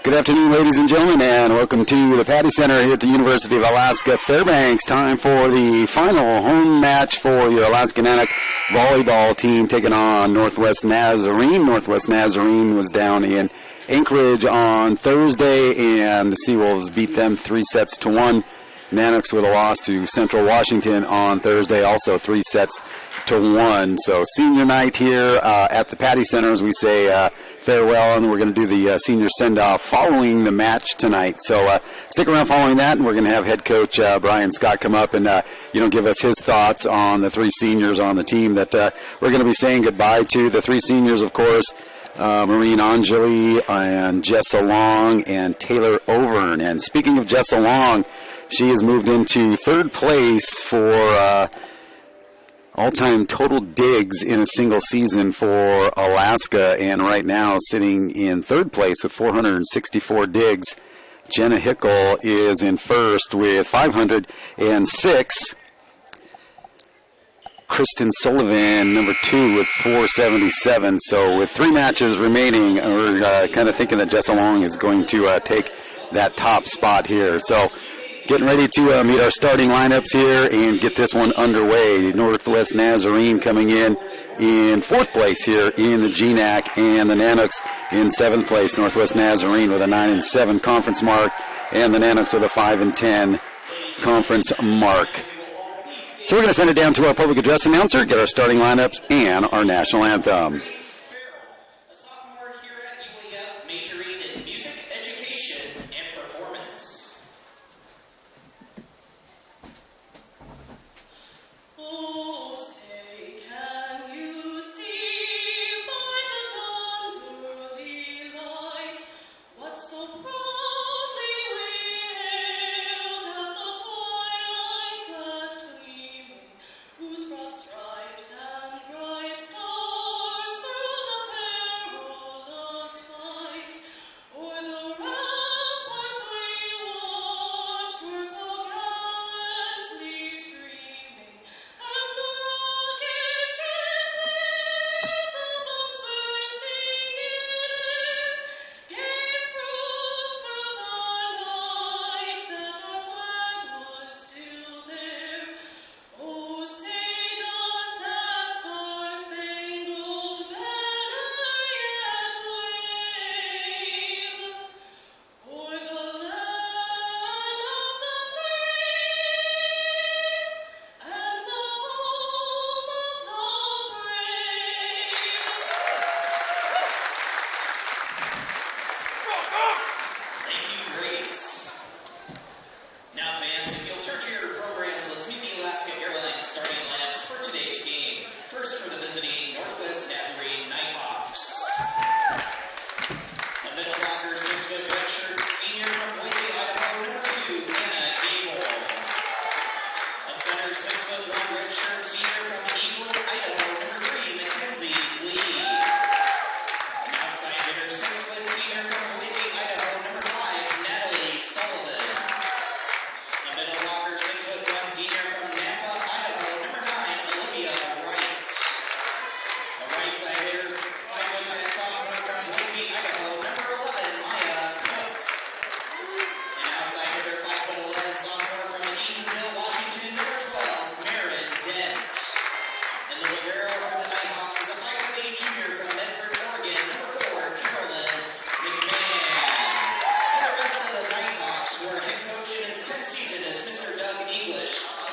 Good afternoon, ladies and gentlemen, and welcome to the Patty Center here at the University of Alaska Fairbanks. Time for the final home match for your Alaska Nanooks volleyball team taking on Northwest Nazarene. Northwest Nazarene was down in Anchorage on Thursday, and the Seawolves beat them 3-1. Nanooks with a loss to Central Washington on Thursday, also 3-1. So senior night here at the Patty Center, as we say farewell, and we're going to do the senior send-off following the match tonight. So stick around following that, and we're going to have head coach Brian Scott come up and give us his thoughts on the three seniors on the team that we're going to be saying goodbye to. The three seniors, of course, Maureen Angeli and Jessa Long and Taylor Overn. And speaking of Jessa Long, she has moved into third place for all-time total digs in a single season for Alaska, and right now sitting in third place with 464 digs. Jenna Hickel is in first with 506. Kristen Sullivan, number 2, with 477. So with 3 matches remaining, we're kind of thinking that Jessa Long is going to take that top spot here. So getting ready to meet our starting lineups here and get this one underway. Northwest Nazarene coming in fourth place here in the GNAC, and the Nanooks in 7th place. Northwest Nazarene with a 9-7 conference mark, and the Nanooks with a 5-10 conference mark. So we're going to send it down to our public address announcer, get our starting lineups and our national anthem.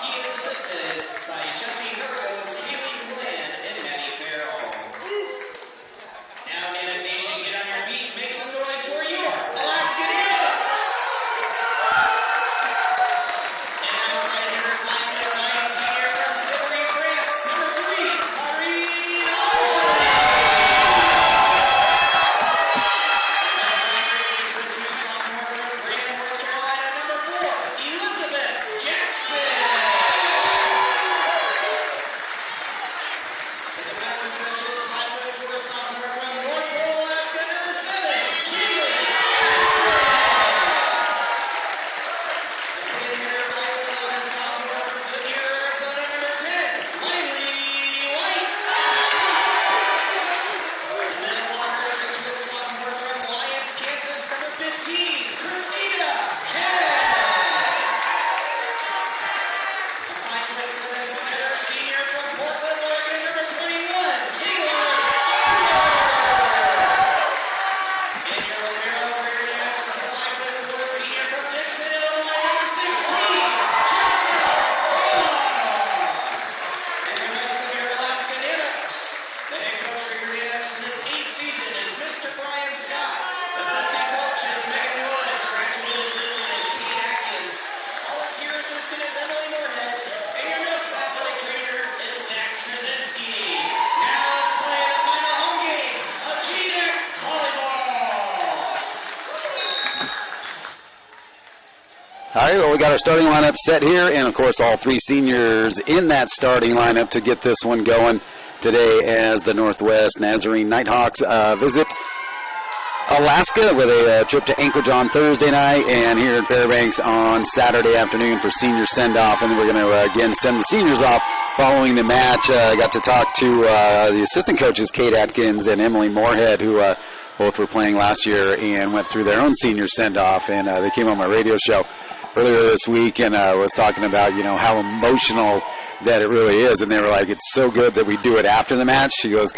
He is All right, well, we got our starting lineup set here, and, of course, all three seniors in that starting lineup to get this one going today as the Northwest Nazarene Nighthawks visit Alaska with a trip to Anchorage on Thursday night and here in Fairbanks on Saturday afternoon for senior send-off. And then we're going to, again, send the seniors off following the match. I got to talk to the assistant coaches, Kate Atkins and Emily Moorhead, who both were playing last year and went through their own senior send-off. And they came on my radio show earlier this week and was talking about, you know, how emotional that it really is. And they were like, it's so good that we do it after the match. She goes,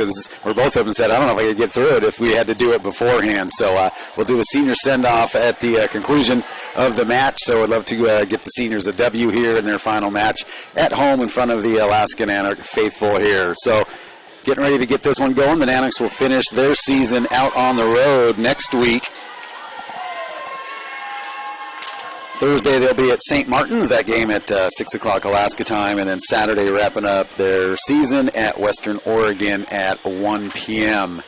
or both of them said, I don't know if I could get through it if we had to do it beforehand. So we'll do a senior send-off at the conclusion of the match. So I'd love to get the seniors a W here in their final match at home in front of the Alaska Nanooks faithful here. So getting ready to get this one going. The Nanooks will finish their season out on the road next week. Thursday they'll be at St. Martin's, that game at 6 o'clock Alaska time, and then Saturday wrapping up their season at Western Oregon at 1 p.m.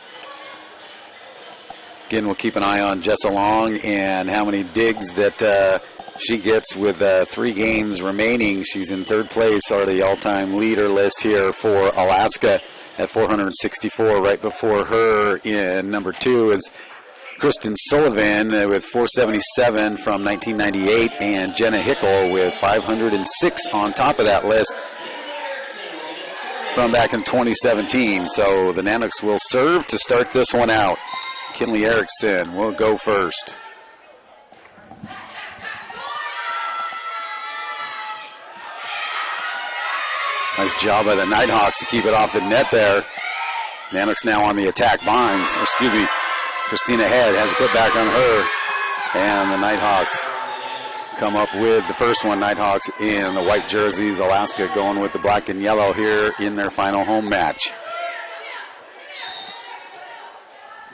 Again, we'll keep an eye on Jessa Long and how many digs that she gets with 3 games remaining. She's in third place, or the all-time leader list here for Alaska at 464. Right before her in number 2 is Kristen Sullivan with 477 from 1998, and Jenna Hickel with 506 on top of that list from back in 2017. So the Nanooks will serve to start this one out. Kinley Erickson will go first. Nice job by the Nighthawks to keep it off the net there. Nanooks now on the attack binds. Christina Head has a put back on her. And the Nighthawks come up with the first one. Nighthawks in the white jerseys. Alaska going with the black and yellow here in their final home match.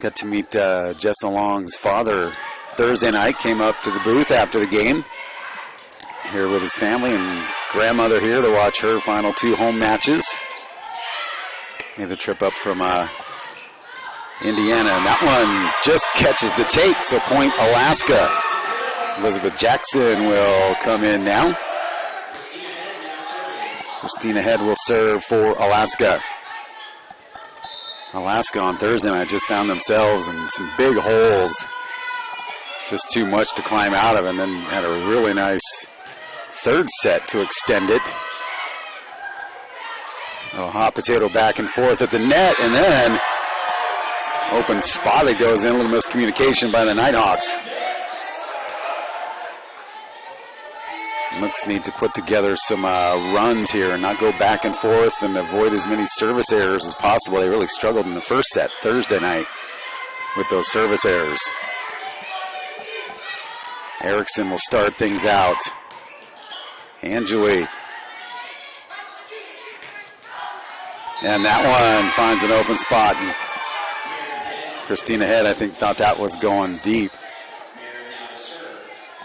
Got to meet Jessa Long's father Thursday night. Came up to the booth after the game. Here with his family and grandmother here to watch her final 2 home matches. Made the trip up from Indiana, and that one just catches the tape, so point Alaska. Elizabeth Jackson will come in now. Christina Head will serve for Alaska. Alaska on Thursday night just found themselves in some big holes. Just too much to climb out of, and then had a really nice third set to extend it. A hot potato back and forth at the net, and then open spot that goes in. A little miscommunication by the Nighthawks. Nooks need to put together some runs here and not go back and forth and avoid as many service errors as possible. They really struggled in the first set Thursday night with those service errors. Erickson will start things out. Angeli. And that one finds an open spot. Christina Head, I think, thought that was going deep.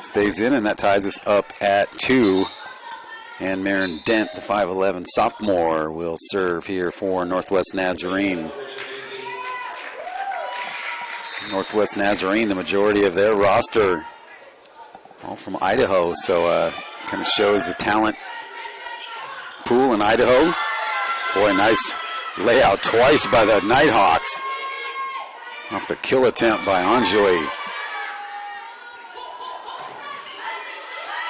Stays in, and that ties us up at 2. And Marin Dent, the 5'11 sophomore, will serve here for Northwest Nazarene. Northwest Nazarene, the majority of their roster, all from Idaho, so kind of shows the talent pool in Idaho. Boy, nice layout twice by the Nighthawks. Off the kill attempt by Angeli.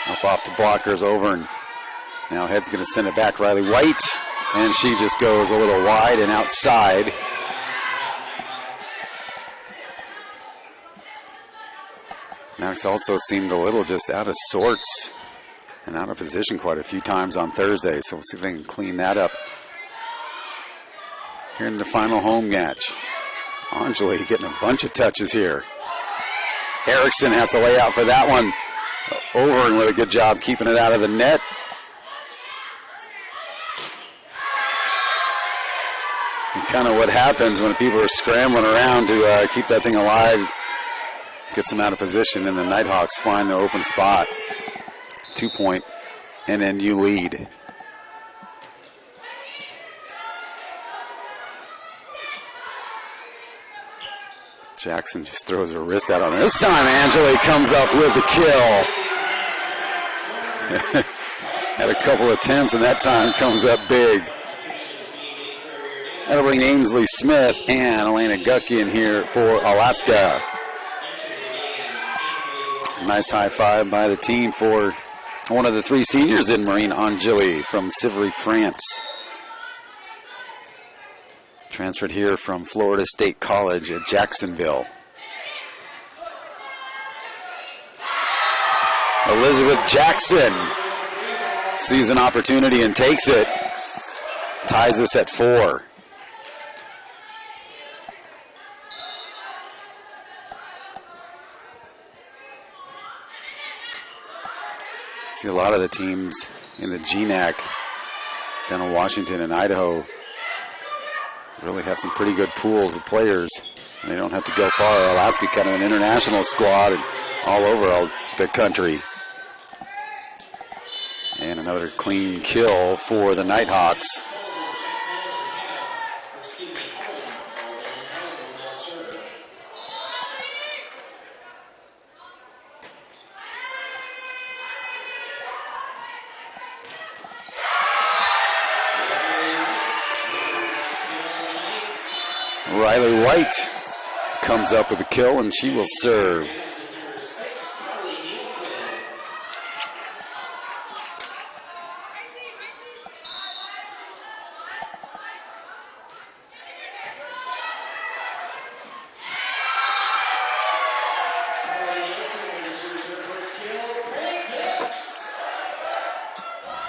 Up off the blockers over, and now Head's going to send it back. Riley White, and she just goes a little wide and outside. Max also seemed a little just out of sorts and out of position quite a few times on Thursday, so we'll see if they can clean that up here in the final home match. Angeli getting a bunch of touches here. Erickson has to lay out for that one. Over and with a good job keeping it out of the net. And kind of what happens when people are scrambling around to keep that thing alive. Gets them out of position, and the Nighthawks find the open spot. 2-point and then you lead. Jackson just throws her wrist out on it. This time Angeli comes up with the kill. Had a couple attempts, and that time comes up big. That'll bring Ainsley Smith and Elena Gucky in here for Alaska. Nice high five by the team for one of the three seniors in Marine Angeli from Sivry, France. Transferred here from Florida State College at Jacksonville. Elizabeth Jackson sees an opportunity and takes it. Ties us at 4. See a lot of the teams in the GNAC down in Washington and Idaho really have some pretty good pools of players. And they don't have to go far. Alaska kind of an international squad and all over the country. And another clean kill for the Nighthawks. Riley White comes up with a kill, and she will serve.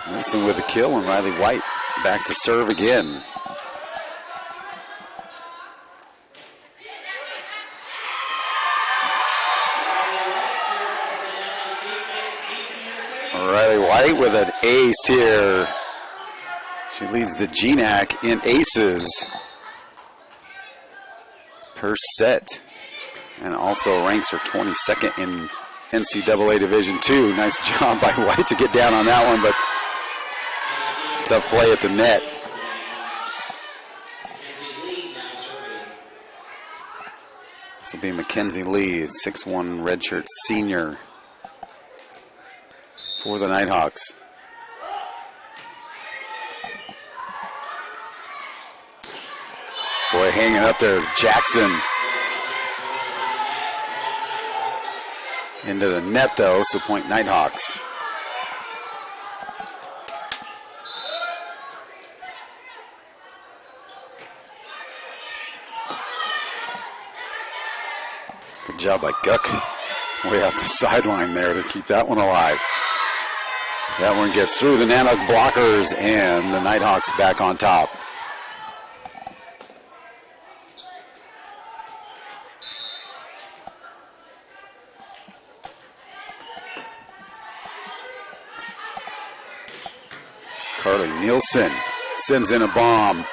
Wilson with a kill, and Riley White back to serve again. Riley White with an ace here. She leads the GNAC in aces per set, and also ranks her 22nd in NCAA Division II. Nice job by White to get down on that one, but tough play at the net. This will be Mackenzie Lee, 6'1" redshirt senior for the Nighthawks. Boy, hanging up there is Jackson. Into the net, though, so point Nighthawks. Good job by Guck. Way off the sideline there to keep that one alive. That one gets through the Nanook blockers, and the Nighthawks back on top. Carly Nielsen sends in a bomb.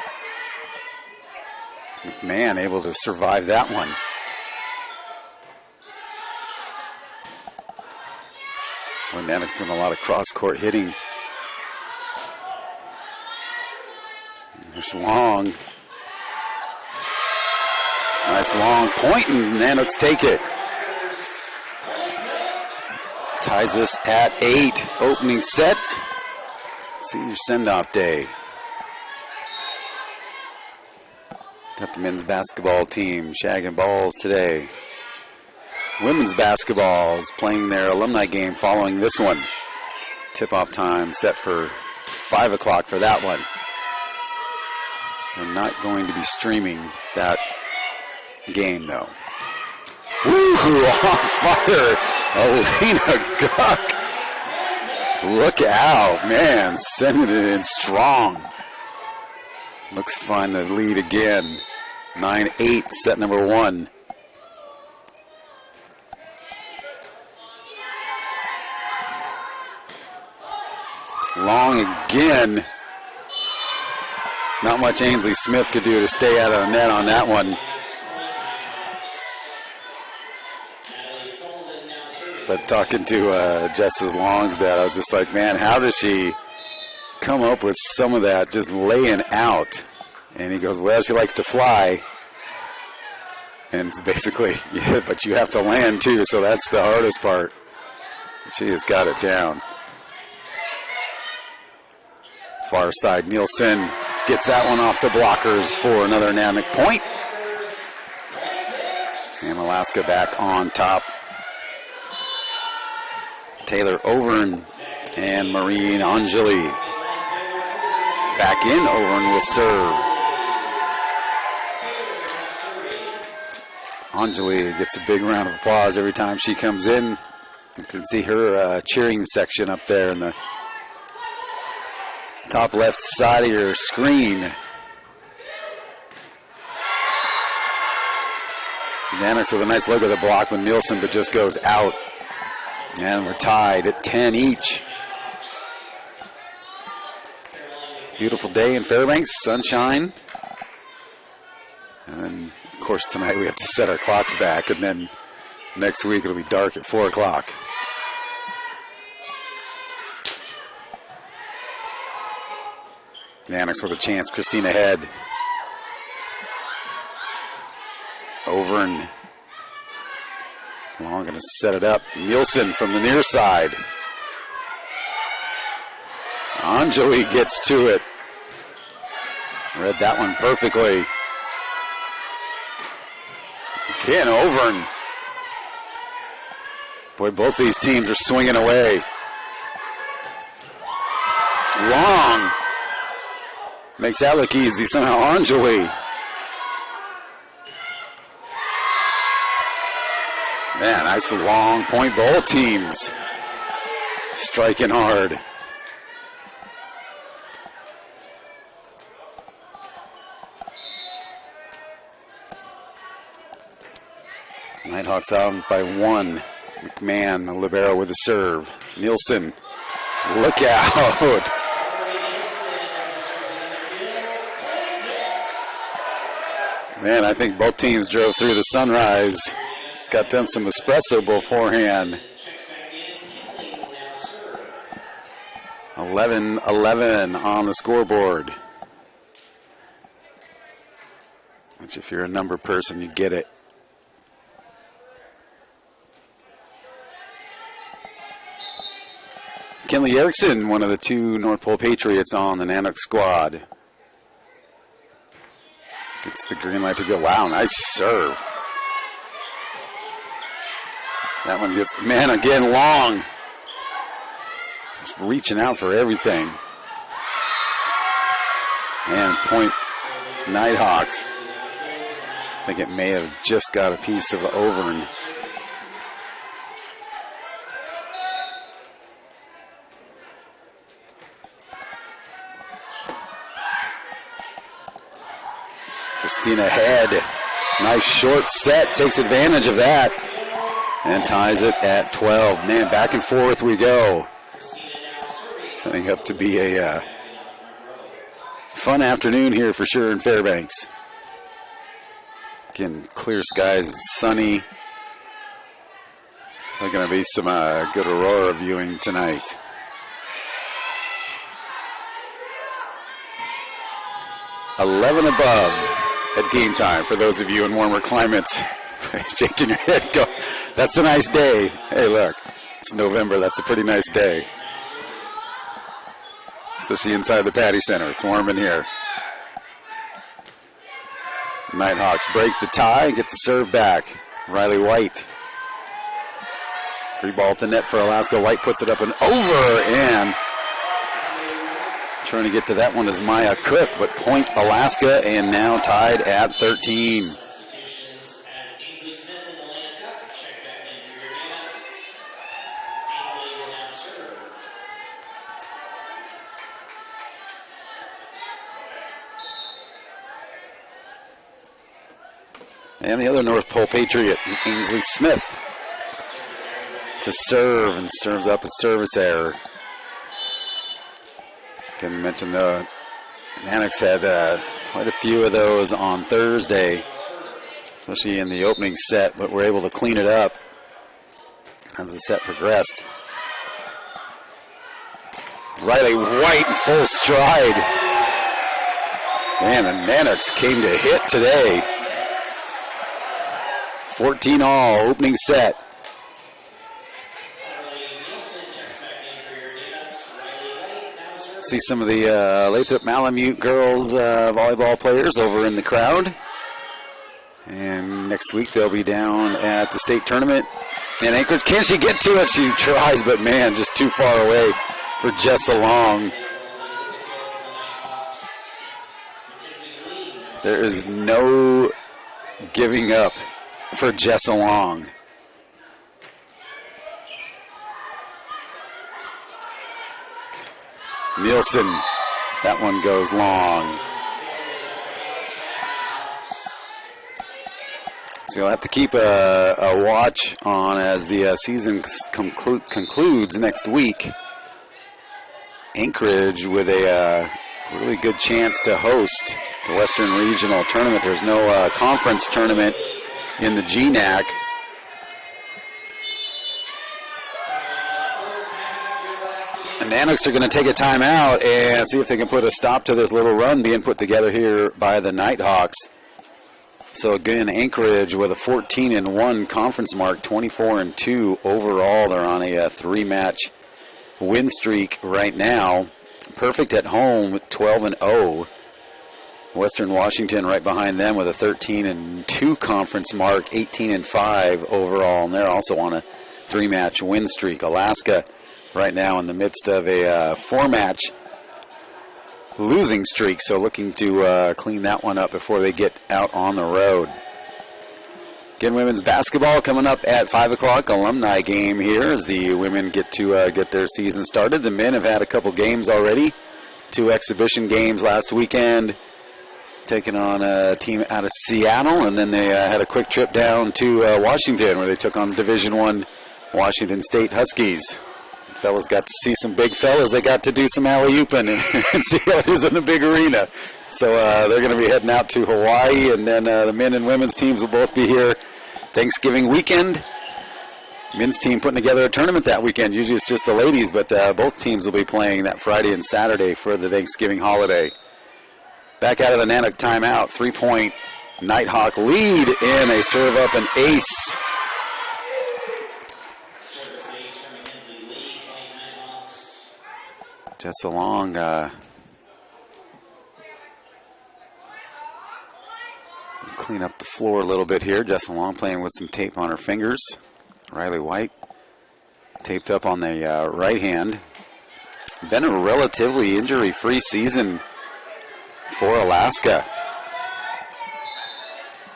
McMahon able to survive that one. Well, Nanook's doing a lot of cross-court hitting. There's long. Nice long point, and Nanooks take it. Ties us at 8. Opening set. Senior send-off day. Got the men's basketball team shagging balls today. Women's basketball is playing their alumni game following this one. Tip-off time set for 5 o'clock for that one. They're not going to be streaming that game, though. Woo-hoo, on fire! Elena Guck. Look out, man, sending it in strong. Looks fine to lead again. 9-8, set number 1. Long again. Not much Ainsley Smith could do to stay out of the net on that one. But talking to Justice Longstead, I was just like, man, how does she come up with some of that just laying out? And he goes, well, she likes to fly. And it's basically, yeah, but you have to land too, so that's the hardest part. She has got it down. Far side, Nielsen gets that one off the blockers for another Nanook point. And Alaska back on top. Taylor Overn and Marine Angeli back in. Overn will serve. Angeli gets a big round of applause every time she comes in. You can see her cheering section up there in the top left side of your screen. Nanooks with a nice look at the block when Nielsen, but just goes out. And we're tied at 10 each. Beautiful day in Fairbanks, sunshine. And then, of course, tonight we have to set our clocks back, and then next week it'll be dark at 4 o'clock. Nanooks with a chance. Christina Head. Overn. Long going to set it up. Nielsen from the near side. Angeli gets to it. Read that one perfectly. Again, Overn. Boy, both these teams are swinging away. Long. Makes that look easy. Somehow Angeli. Man, nice long point. Both teams striking hard. Nighthawks out by 1. McMahon, the libero with the serve. Nielsen, look out. Man, I think both teams drove through the sunrise. Got them some espresso beforehand. 11-11 on the scoreboard. Which, if you're a number person, you get it. Kenley Erickson, one of the 2 North Pole Patriots on the Nanook squad. Gets the green light to go. Wow, nice serve. That one gets, man, again, long. Just reaching out for everything. And point Nighthawks. I think it may have just got a piece of Overn. Christina Head, nice short set, takes advantage of that and ties it at 12. Man, back and forth we go. Setting up to be a fun afternoon here for sure in Fairbanks. Again, clear skies, it's sunny. There's going to be some good aurora viewing tonight. $11 above at game time for those of you in warmer climates. Shaking your head, go, that's a nice day. Hey, look, it's November. That's a pretty nice day. Especially inside the Patty Center. It's warm in here. Nighthawks break the tie and get the serve back. Riley White. Free ball at the net for Alaska. White puts it up and over, and trying to get to that one is Maya Cook, but point Alaska, and now tied at 13. And the other North Pole Patriot, Ainsley Smith, to serve, and serves up a service error. Can mention the Nanooks had quite a few of those on Thursday, especially in the opening set, but were able to clean it up. as the set progressed. Riley White in full stride. Man, the Nanooks came to hit today. 14 all, opening set. See some of the Lathrop Malamute girls volleyball players over in the crowd. And next week they'll be down at the state tournament in Anchorage. Can she get to it? She tries, but man, just too far away for Jessa Long. There is no giving up for Jessa Long. Nielsen, that one goes long. So you'll have to keep a watch on as the season concludes next week. Anchorage with a really good chance to host the Western Regional Tournament. There's no conference tournament in the GNAC. The Nanooks are going to take a timeout and see if they can put a stop to this little run being put together here by the Nighthawks. So again, Anchorage with a 14-1 conference mark, 24-2 overall. They're on a three-match win streak right now. Perfect at home, 12-0. Western Washington right behind them with a 13-2 conference mark, 18-5 overall, and they're also on a three-match win streak. Alaska right now in the midst of a four-match losing streak, so looking to clean that one up before they get out on the road. Again, women's basketball coming up at 5 o'clock, alumni game here as the women get to get their season started. The men have had a couple games already, 2 exhibition games last weekend, taking on a team out of Seattle, and then they had a quick trip down to Washington where they took on Division I Washington State Huskies. Fellas got to see some big fellas. They got to do some alley-ooping and see how it is in the big arena. So they're going to be heading out to Hawaii, and then the men and women's teams will both be here Thanksgiving weekend. Men's team putting together a tournament that weekend. Usually it's just the ladies, but both teams will be playing that Friday and Saturday for the Thanksgiving holiday. Back out of the Nanook timeout, 3-point Nighthawk lead in a serve up and ace. Just along clean up the floor a little bit here. Jessa Long playing with some tape on her fingers. Riley White taped up on the right hand. Been a relatively injury-free season for Alaska,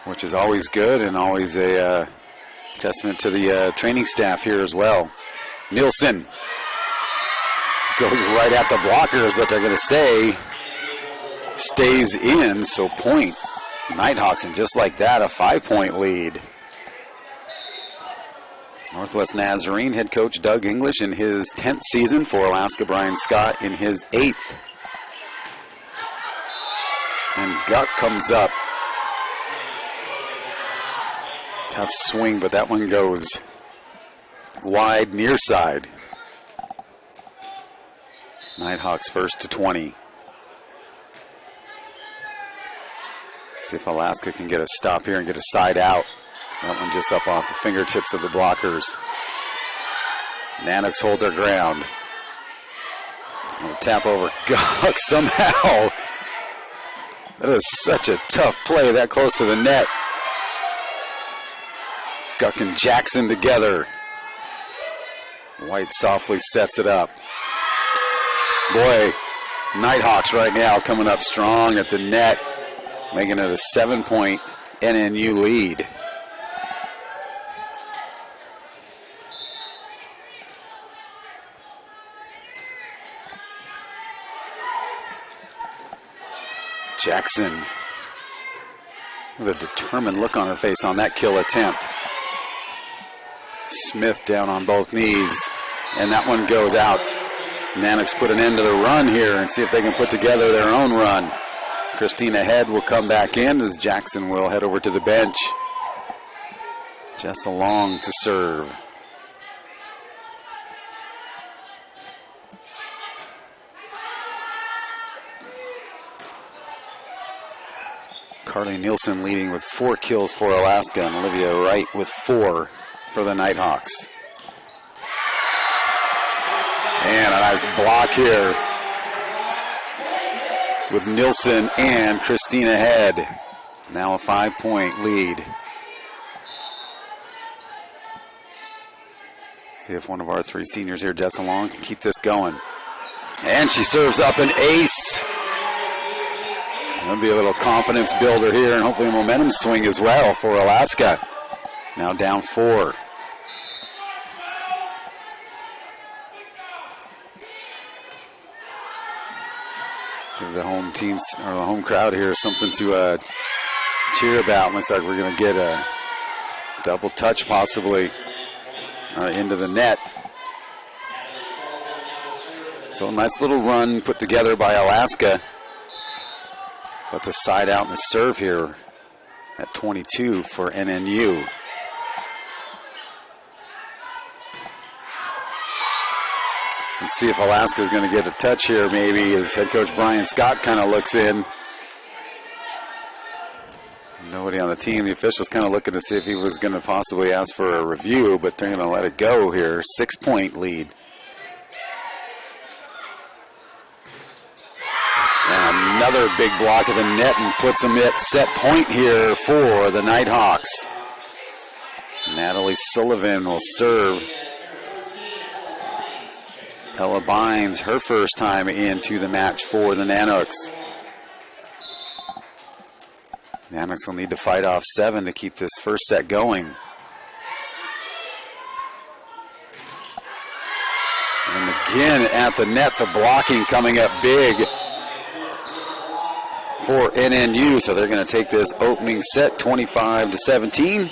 which is always good and always a testament to the training staff here as well. Nielsen goes right at the blockers, but they're going to say stays in, so point Nighthawks, and just like that, a 5-point lead. Northwest Nazarene head coach Doug English in his 10th season for Alaska. Brian Scott in his 8th. And Guck comes up. Tough swing, but that one goes wide near side. Nighthawks first to 20. See if Alaska can get a stop here and get a side out. That one just up off the fingertips of the blockers. Nanooks hold their ground. And a tap over Guck somehow. That is such a tough play that close to the net. Guck and Jackson together. White softly sets it up. Boy, Nighthawks right now coming up strong at the net, making it a 7-point NNU lead. Jackson with a determined look on her face on that kill attempt. Smith down on both knees, and that one goes out. Nanooks put an end to the run here and see if they can put together their own run. Christina Head will come back in as Jackson will head over to the bench. Jessa Long to serve. Carly Nielsen leading with 4 kills for Alaska, and Olivia Wright with 4 for the Nighthawks. And a nice block here with Nielsen and Christina Head. Now a 5-point lead. See if one of our 3 seniors here, Jessa Long, can keep this going. And she serves up an ace. That'll be a little confidence builder here, and hopefully a momentum swing as well for Alaska. Now down 4. Give the home teams or the home crowd here something to cheer about. Looks like we're going to get a double touch possibly into the net. So a nice little run put together by Alaska. But the side out and the serve here at 22 for NNU. Let's see if Alaska's going to get a touch here maybe as head coach Brian Scott kind of looks in. Nobody on the team. The officials kind of looking to see if he was going to possibly ask for a review, but they're going to let it go here. 6-point lead. And another big block of the net and puts them at set point here for the Nighthawks. Natalie Sullivan will serve. Ella Bynes, her first time into the match for the Nanooks. Nanooks will need to fight off 7 to keep this first set going. And again at the net, the blocking coming up big for NNU. So they're going to take this opening set 25-17.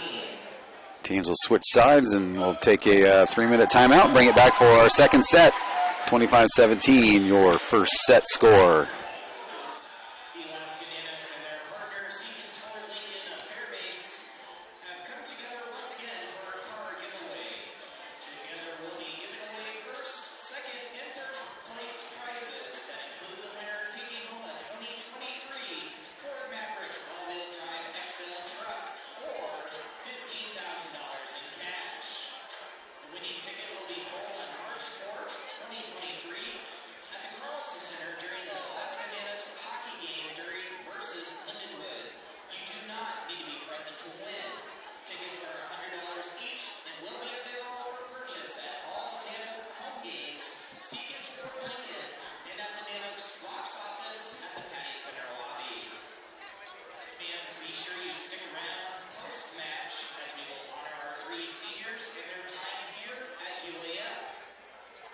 Teams will switch sides and we'll take a 3-minute timeout, bring it back for our second set. 25-17, your first set score. The Alaska Nanooks and their partner, Seekins for Lincoln of Fairbanks, have come together once again for a car giveaway. Together we'll be giving away first, second, and third place prizes that include the winner taking home a 2023 Ford Maverick all-wheel drive XL truck or $15,000 in cash. The winning ticket will be bowled on March 4th, 2023 at the Carlson Center during the Alaska Nanooks hockey game versus Lindenwood. You do not need to be present to win. Tickets are $100 each and will be available for purchase at all Nanook home games, Seekins for Lincoln, and at the Nanooks box office at the Patty Center lobby. Fans, be sure you stick around post-match as we will honor our 3 seniors in their time here at UAF.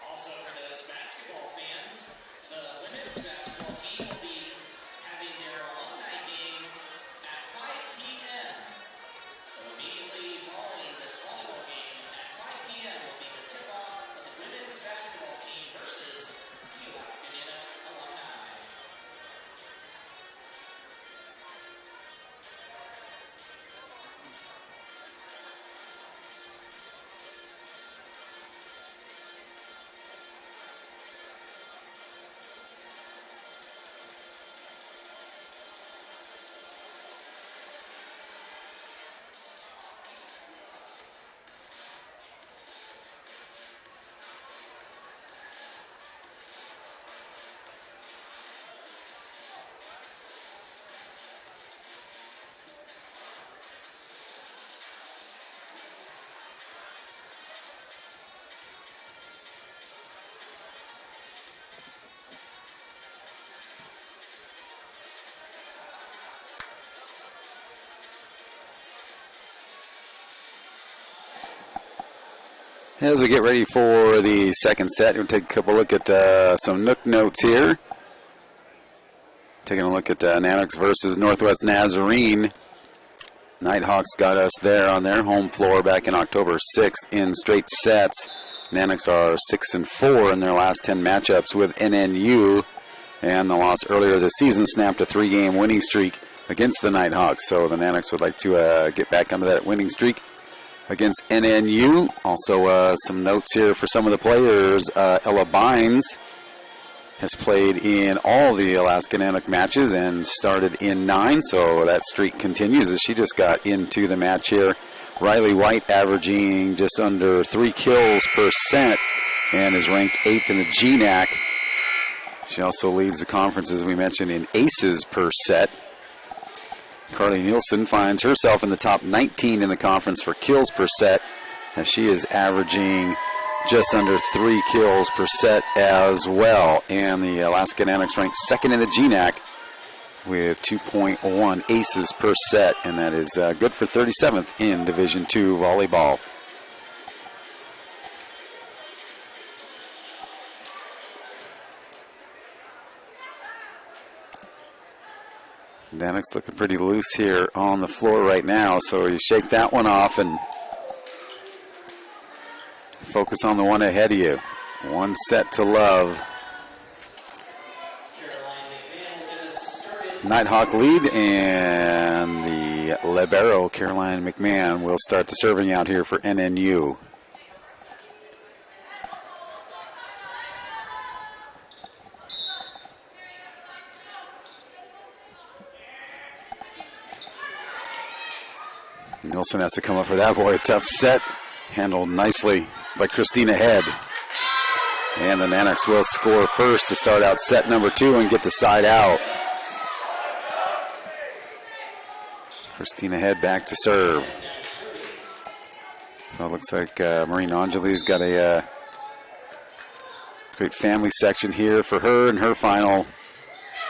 Also, for those basketball fans, the women's basketball team will be having their alumni game at 5 p.m. So immediately following this volleyball game at 5 p.m. will be the tip-off of the women's basketball team versus the Alaska Nanooks alumni. As we get ready for the second set, we'll take a couple look at some Nook notes here. Taking a look at Nanooks versus Northwest Nazarene. Nighthawks got us there on their home floor back in October 6th in straight sets. Nanooks are 6-4 in their last 10 matchups with NNU, and the loss earlier this season snapped a 3-game winning streak against the Nighthawks. So the Nanooks would like to get back onto that winning streak against NNU. Also some notes here for some of the players. Ella Bynes has played in all the Alaska Nanook matches and started in 9, so that streak continues as she just got into the match here. Riley White averaging just under 3 kills per set and is ranked 8th in the GNAC. She also leads the conference, as we mentioned, in aces per set. Carly Nielsen finds herself in the top 19 in the conference for kills per set, as she is averaging just under 3 kills per set as well. And the Alaska Nanooks ranked 2nd in the GNAC with 2.1 aces per set, and that is good for 37th in Division II volleyball. Nanooks looking pretty loose here on the floor right now, so you shake that one off and focus on the one ahead of you. 1 set to love. Nighthawk lead, and the libero, Caroline McMahon, will start the serving out here for NNU. Nielsen has to come up for that. Boy, a tough set. Handled nicely by Christina Head. And the Nanooks will score first to start out set number 2 and get the side out. Christina Head back to serve. So it looks like Maureen Angeli's got a great family section here for her in her final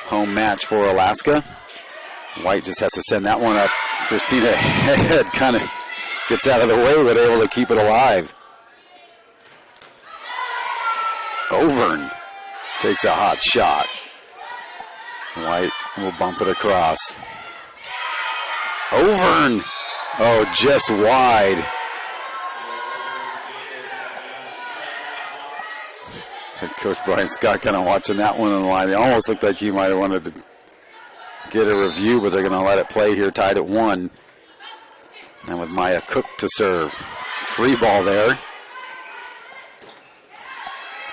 home match for Alaska. White just has to send that one up. Christina Head kind of gets out of the way, but able to keep it alive. Overn takes a hot shot. White will bump it across. Overn, oh, just wide. Head coach Brian Scott kind of watching that one in the line. It almost looked like he might have wanted to get a review, but they're going to let it play here, tied at 1. And with Maya Cook to serve. Free ball there.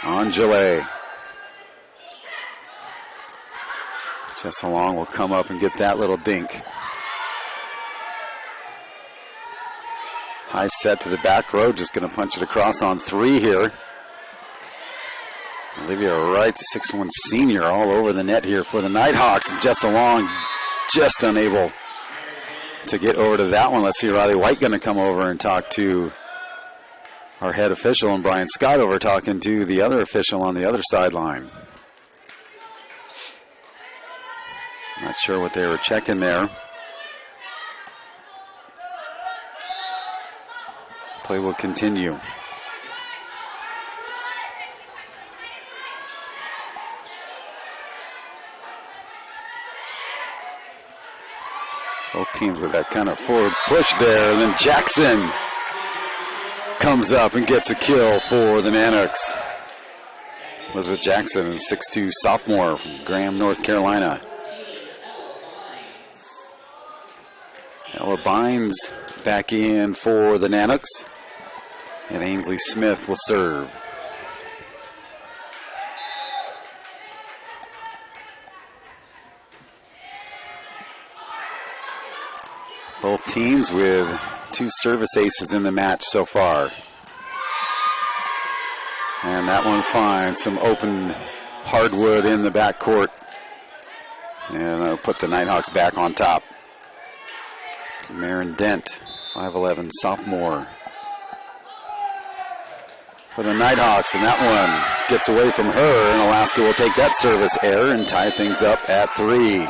Angele. Jessa Long will come up and get that little dink. High set to the back row, just going to punch it across on 3 here. Olivia Wright, the 6'1" senior, all over the net here for the Nighthawks. And Jessa Long just unable to get over to that one. Let's see Riley White going to come over and talk to our head official, and Brian Scott over talking to the other official on the other sideline. Not sure what they were checking there. Play will continue. Both teams with that kind of forward push there. And then Jackson comes up and gets a kill for the Nanooks. Elizabeth Jackson, a 6'2" sophomore from Graham, North Carolina. Ella Bynes back in for the Nanooks. And Ainsley Smith will serve. Both teams with 2 service aces in the match so far. And that one finds some open hardwood in the backcourt. And I'll put the Nighthawks back on top. Marin Dent, 5'11" sophomore for the Nighthawks, and that one gets away from her, and Alaska will take that service error and tie things up at 3.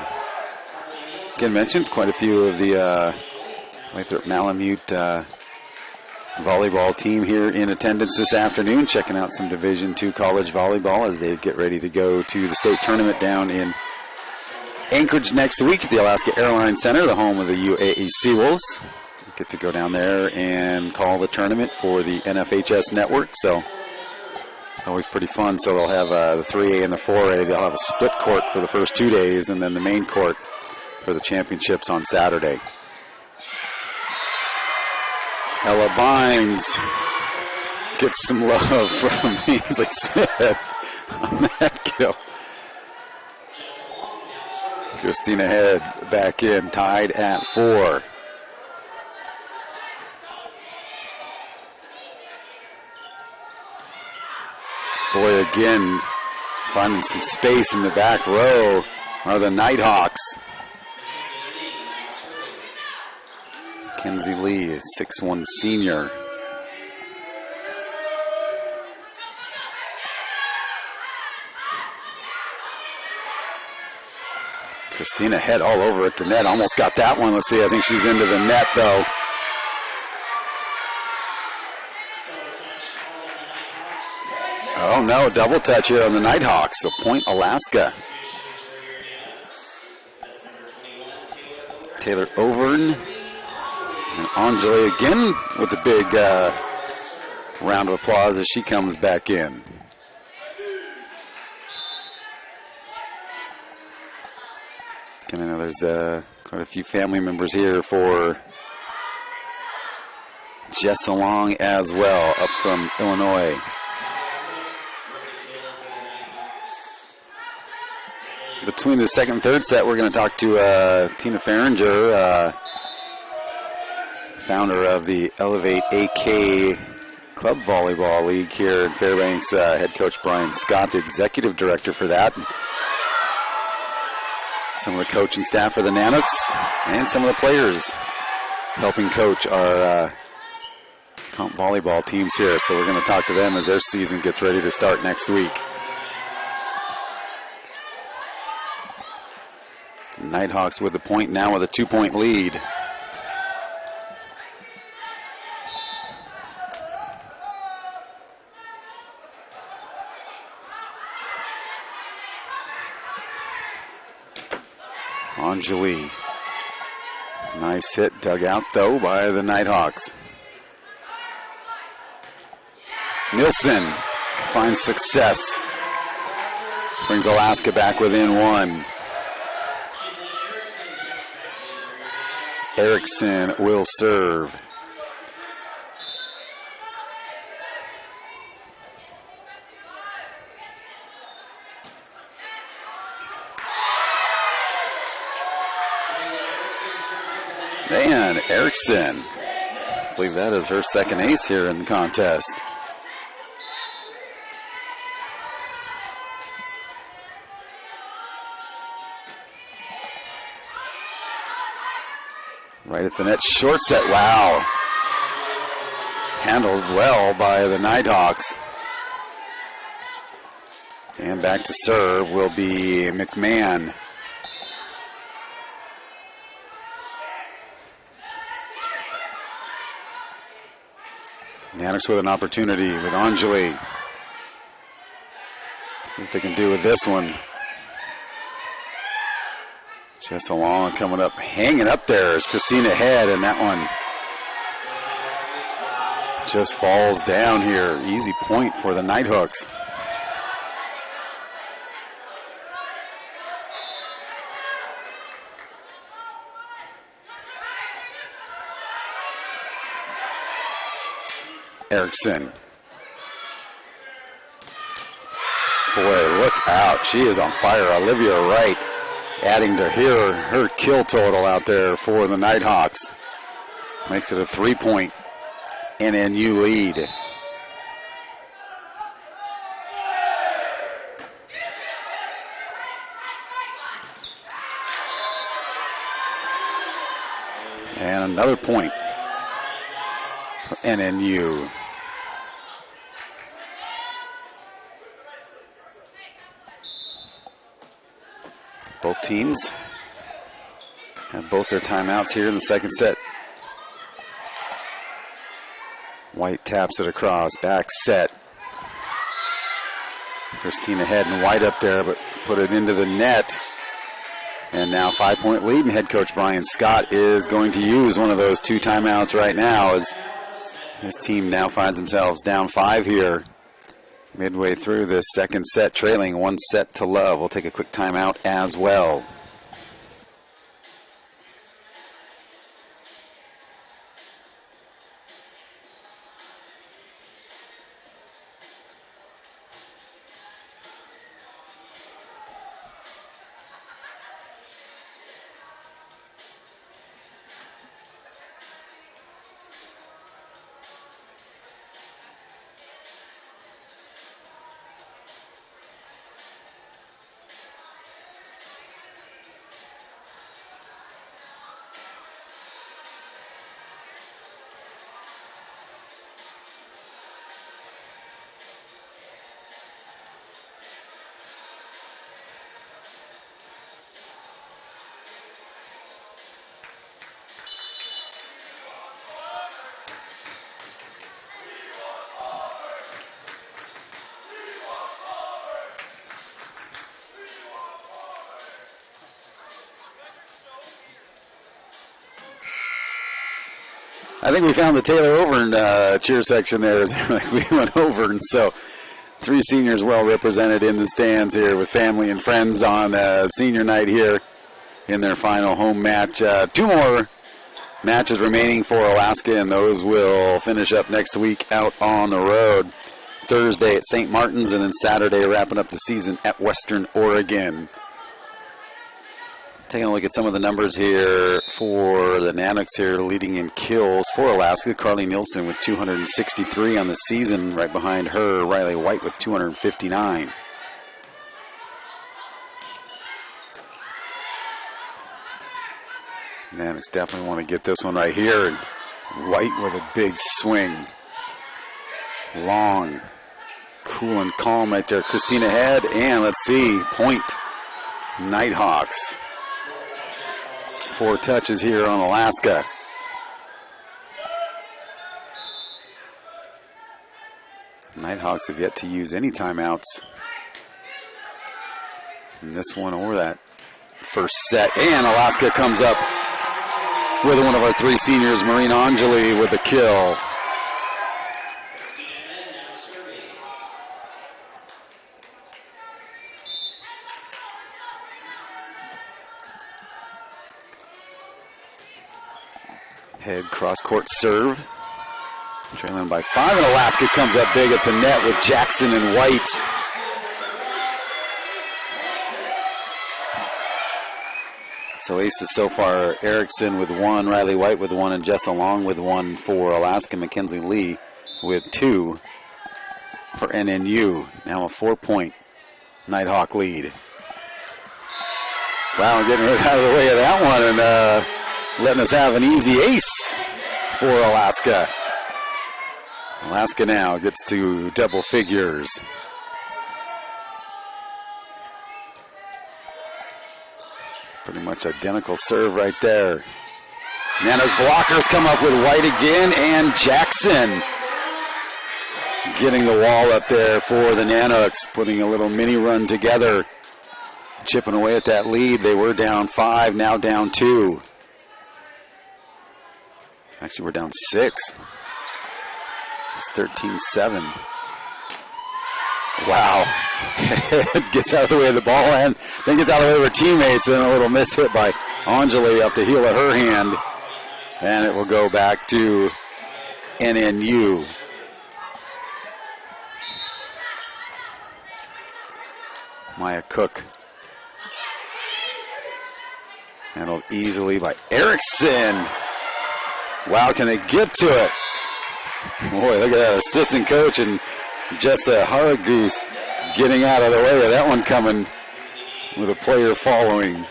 Again, mentioned quite a few of the Lathrop Malamute volleyball team here in attendance this afternoon, checking out some Division II college volleyball as they get ready to go to the state tournament down in Anchorage next week at the Alaska Airlines Center, the home of the UAE Seawolves. Get to go down there and call the tournament for the NFHS network, so it's always pretty fun. So they'll have the 3A and the 4A. They'll have a split court for the first 2 days, and then the main court for the championships on Saturday. Ella Bynes gets some love from Ainsley Smith on that kill. Christina Head back in, tied at 4. Boy, again, finding some space in the back row are the Nighthawks. Kenzie Lee, 6'1" senior. Christina Head all over at the net. Almost got that one. Let's see. I think she's into the net, though. Oh, no. Double touch here on the Nighthawks. So point Alaska. Taylor Overn. And Anjali again with the big round of applause as she comes back in. And I know there's quite a few family members here for Jess Long as well, up from Illinois. Between the second and third set, we're going to talk to Tina Farringer, founder of the Elevate AK Club Volleyball League here in Fairbanks, head coach Brian Scott, the executive director for that. Some of the coaching staff for the Nanooks and some of the players helping coach our comp volleyball teams here. So we're going to talk to them as their season gets ready to start next week. Nighthawks with the point now with a 2-point lead. Anjali. Nice hit dug out though by the Nighthawks. Nielsen finds success. Brings Alaska back within 1. Erickson will serve. Man, Erickson. I believe that is her second ace here in the contest. Right at the net, short set, wow. Handled well by the Nighthawks. And back to serve will be McMahon. Nanooks with an opportunity with Anjali. See what they can do with this one. Just along coming up, hanging up there is Christina Head, and that one just falls down here. Easy point for the Nighthawks. Erickson. Boy, look out. She is on fire. Olivia Wright adding to her kill total out there for the Nighthawks. Makes it a 3-point NNU lead. And another point for NNU. Both teams have both their timeouts here in the second set. White taps it across, back set. Christina Head and White up there, but put it into the net. And now 5-point lead, and head coach Brian Scott is going to use one of those 2 timeouts right now as his team now finds themselves down 5 here. Midway through this second set, trailing 1-0. We'll take a quick timeout as well. I think we found the Taylor Overn cheer section there. We went over, and so 3 seniors well represented in the stands here with family and friends on senior night here in their final home match. 2 more matches remaining for Alaska, and those will finish up next week out on the road. Thursday at St. Martin's, and then Saturday wrapping up the season at Western Oregon. Taking a look at some of the numbers here for the Nanooks here, leading in kills for Alaska. Carly Nielsen with 263 on the season. Right behind her, Riley White with 259. Nanooks definitely want to get this one right here. And White with a big swing. Long, cool and calm right there. Christina Head, and let's see, point Nighthawks. 4 touches here on Alaska. Nighthawks have yet to use any timeouts in this one or that first set. And Alaska comes up with one of our 3 seniors, Maureen Angeli, with a kill. Head cross-court serve. Trailing by 5, and Alaska comes up big at the net with Jackson and White. So aces so far, Erickson with 1, Riley White with 1, and Jessa Long with 1 for Alaska. Mackenzie Lee with 2 for NNU. Now a 4-point Nighthawk lead. Wow, getting right out of the way of that one, and letting us have an easy ace for Alaska. Alaska now gets to double figures. Pretty much identical serve right there. Nanook blockers come up with White again, and Jackson getting the wall up there for the Nanooks, putting a little mini run together, chipping away at that lead. They were down 5, now down 2. Actually, we're down 6. It's 13-7. Wow. Gets out of the way of the ball and then gets out of the way of her teammates. And a little miss hit by Angeli off the heel of her hand. And it will go back to NNU. Maya Cook. Handled easily by Erickson. Wow, can they get to it? Boy, look at that assistant coach and Jessa Haragoose getting out of the way of that one coming with a player following.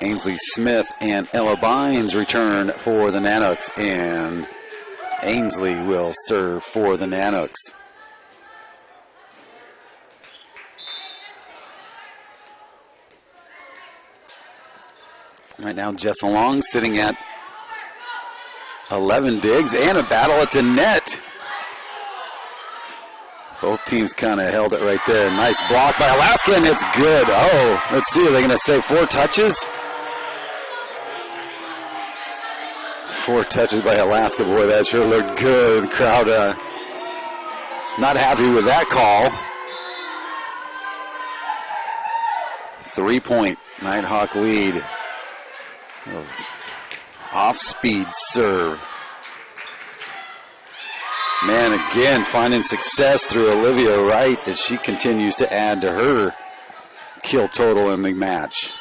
Ainsley Smith and Ella Bynes return for the Nanooks, and Ainsley will serve for the Nanooks. Right now, Jessa Long sitting at 11 digs and a battle at the net. Both teams kind of held it right there. Nice block by Alaska, and it's good. Oh, let's see. Are they going to say 4 touches? 4 touches by Alaska. Boy, that sure looked good. The crowd not happy with that call. 3-point Nighthawk lead. Off-speed serve. Man, again, finding success through Olivia Wright as she continues to add to her kill total in the match.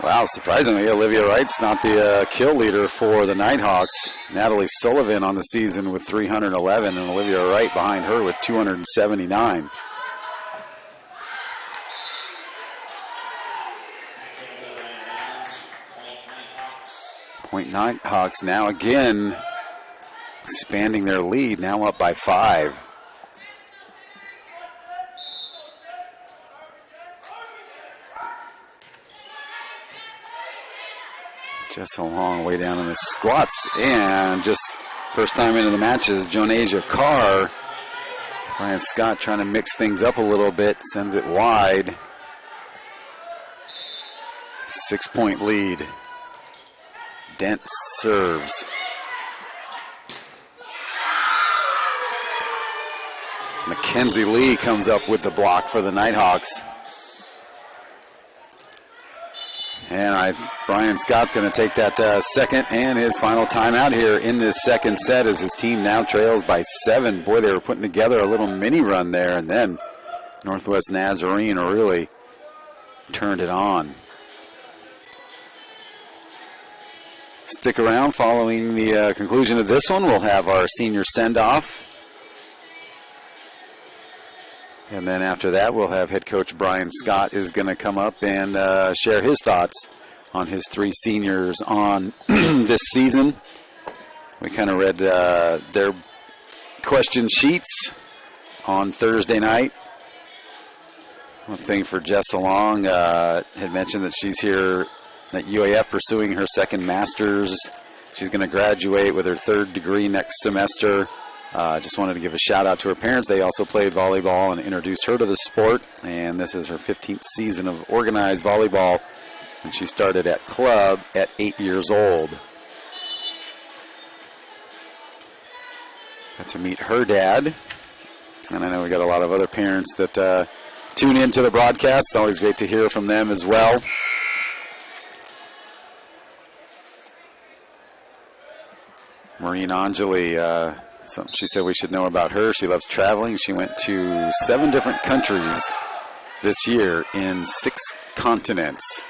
Wow, surprisingly, Olivia Wright's not the kill leader for the Nighthawks. Natalie Sullivan on the season with 311, and Olivia Wright behind her with 279. Point Nighthawks now again expanding their lead, now up by 5. Just a long way down in the squats, and just first time into the matches, Jonasia Carr Brian Scott trying to mix things up a little bit, sends it wide. 6-point lead. Dent serves. Mackenzie Lee comes up with the block for the Nighthawks. And Brian Scott's going to take that second and his final timeout here in this second set as his team now trails by 7. Boy, they were putting together a little mini run there, and then Northwest Nazarene really turned it on. Stick around. Following the conclusion of this one, we'll have our senior send-off. And then after that, we'll have head coach Brian Scott is going to come up and share his thoughts on his 3 seniors on this season. We kind of read their question sheets on Thursday night. One thing for Jessa Long, had mentioned that she's here at UAF pursuing her second master's. She's going to graduate with her 3rd degree next semester. Just wanted to give a shout out to her parents. They also played volleyball and introduced her to the sport. And this is her 15th season of organized volleyball. And she started at club at 8 years old. Got to meet her dad. And I know we got a lot of other parents that tune into the broadcast. It's always great to hear from them as well. Maureen Angeli, something she said we should know about her. She loves traveling. She went to 7 different countries this year in 6 continents.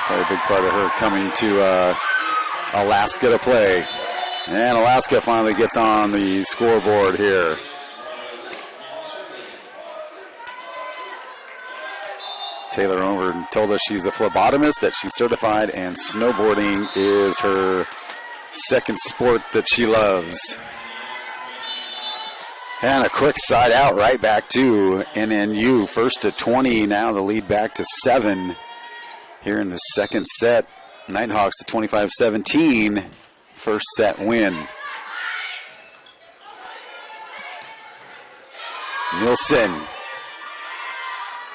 Probably a big part of her coming to Alaska to play. And Alaska finally gets on the scoreboard here. Taylor Over told us she's a phlebotomist, that she's certified, and snowboarding is her second sport that she loves. And a quick side out right back to NNU. First to 20, now the lead back to 7 here in the second set. Nighthawks to 25-17, first set win. Nielsen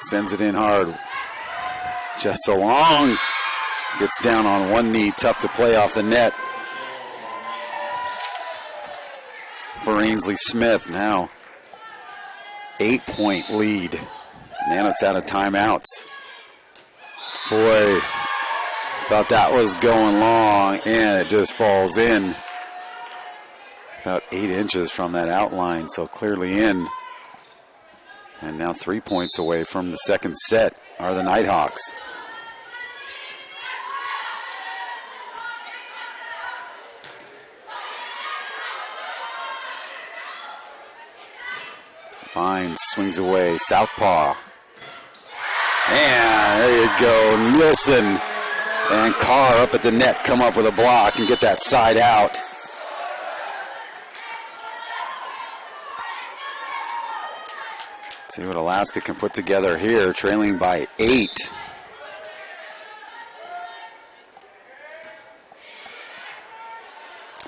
sends it in hard. Jessa Long gets down on one knee, tough to play off the net. For Ainsley Smith, now 8-point lead. Nanooks out of timeouts. Boy, thought that was going long, and it just falls in. About 8 inches from that outline, so clearly in. And now 3 points away from the second set are the Nighthawks. Vines swings away, southpaw. And there you go, Nielsen and Carr up at the net come up with a block and get that side out. See what Alaska can put together here, trailing by 8.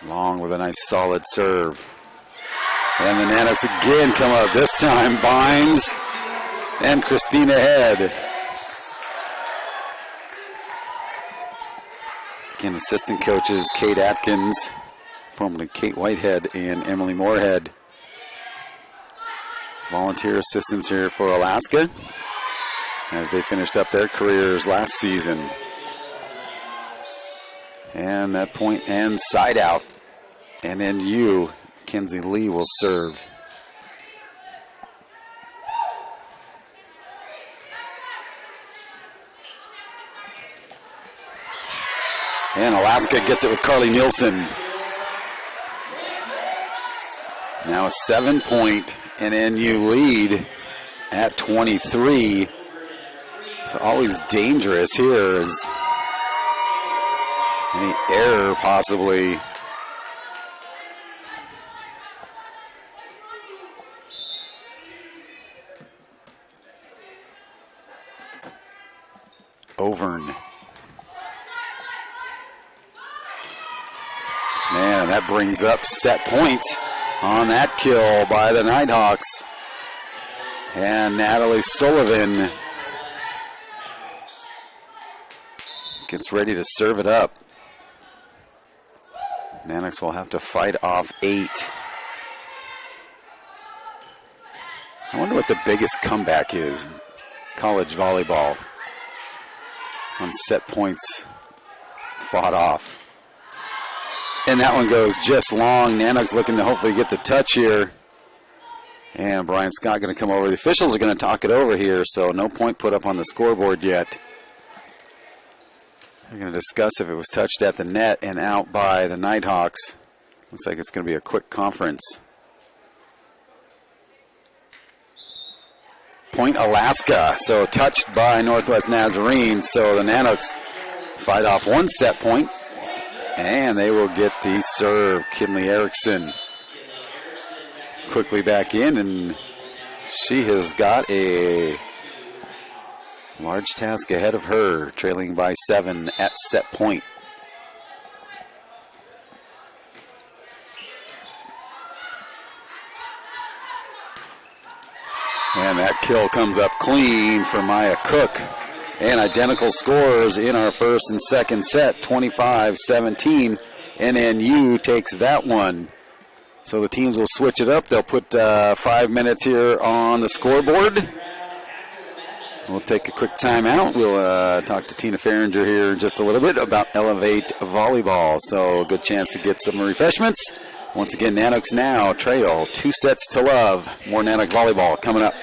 Long with a nice solid serve. And the Nanooks again come up. This time Bynes and Christina Head. Again, assistant coaches Kate Atkins, formerly Kate Whitehead, and Emily Moorhead. Volunteer assistants here for Alaska as they finished up their careers last season. And that point and side out. NNU, Mackenzie Lee will serve. And Alaska gets it with Carly Nielsen. Now a 7-point NNU lead at 23. It's always dangerous here as any error possibly. Overn. Man, that brings up set point on that kill by the Nighthawks. And Natalie Sullivan gets ready to serve it up. Nanooks will have to fight off 8. I wonder what the biggest comeback is in college volleyball on set points fought off. And that one goes just long. Nanooks looking to hopefully get the touch here. And Brian Scott going to come over. The officials are going to talk it over here, so no point put up on the scoreboard yet. They're going to discuss if it was touched at the net and out by the Nighthawks. Looks like it's going to be a quick conference. Point Alaska, so touched by Northwest Nazarene. So the Nanooks fight off 1 set point, and they will get the serve. Kinley Erickson quickly back in, and she has got a large task ahead of her, trailing by 7 at set point. And that kill comes up clean for Maya Cook. And identical scores in our first and second set, 25-17. NNU takes that one. So the teams will switch it up. They'll put 5 minutes here on the scoreboard. We'll take a quick timeout. We'll talk to Tina Farringer here in just a little bit about Elevate Volleyball. So a good chance to get some refreshments. Once again, Nanooks now trail 2-0. More Nanook volleyball coming up.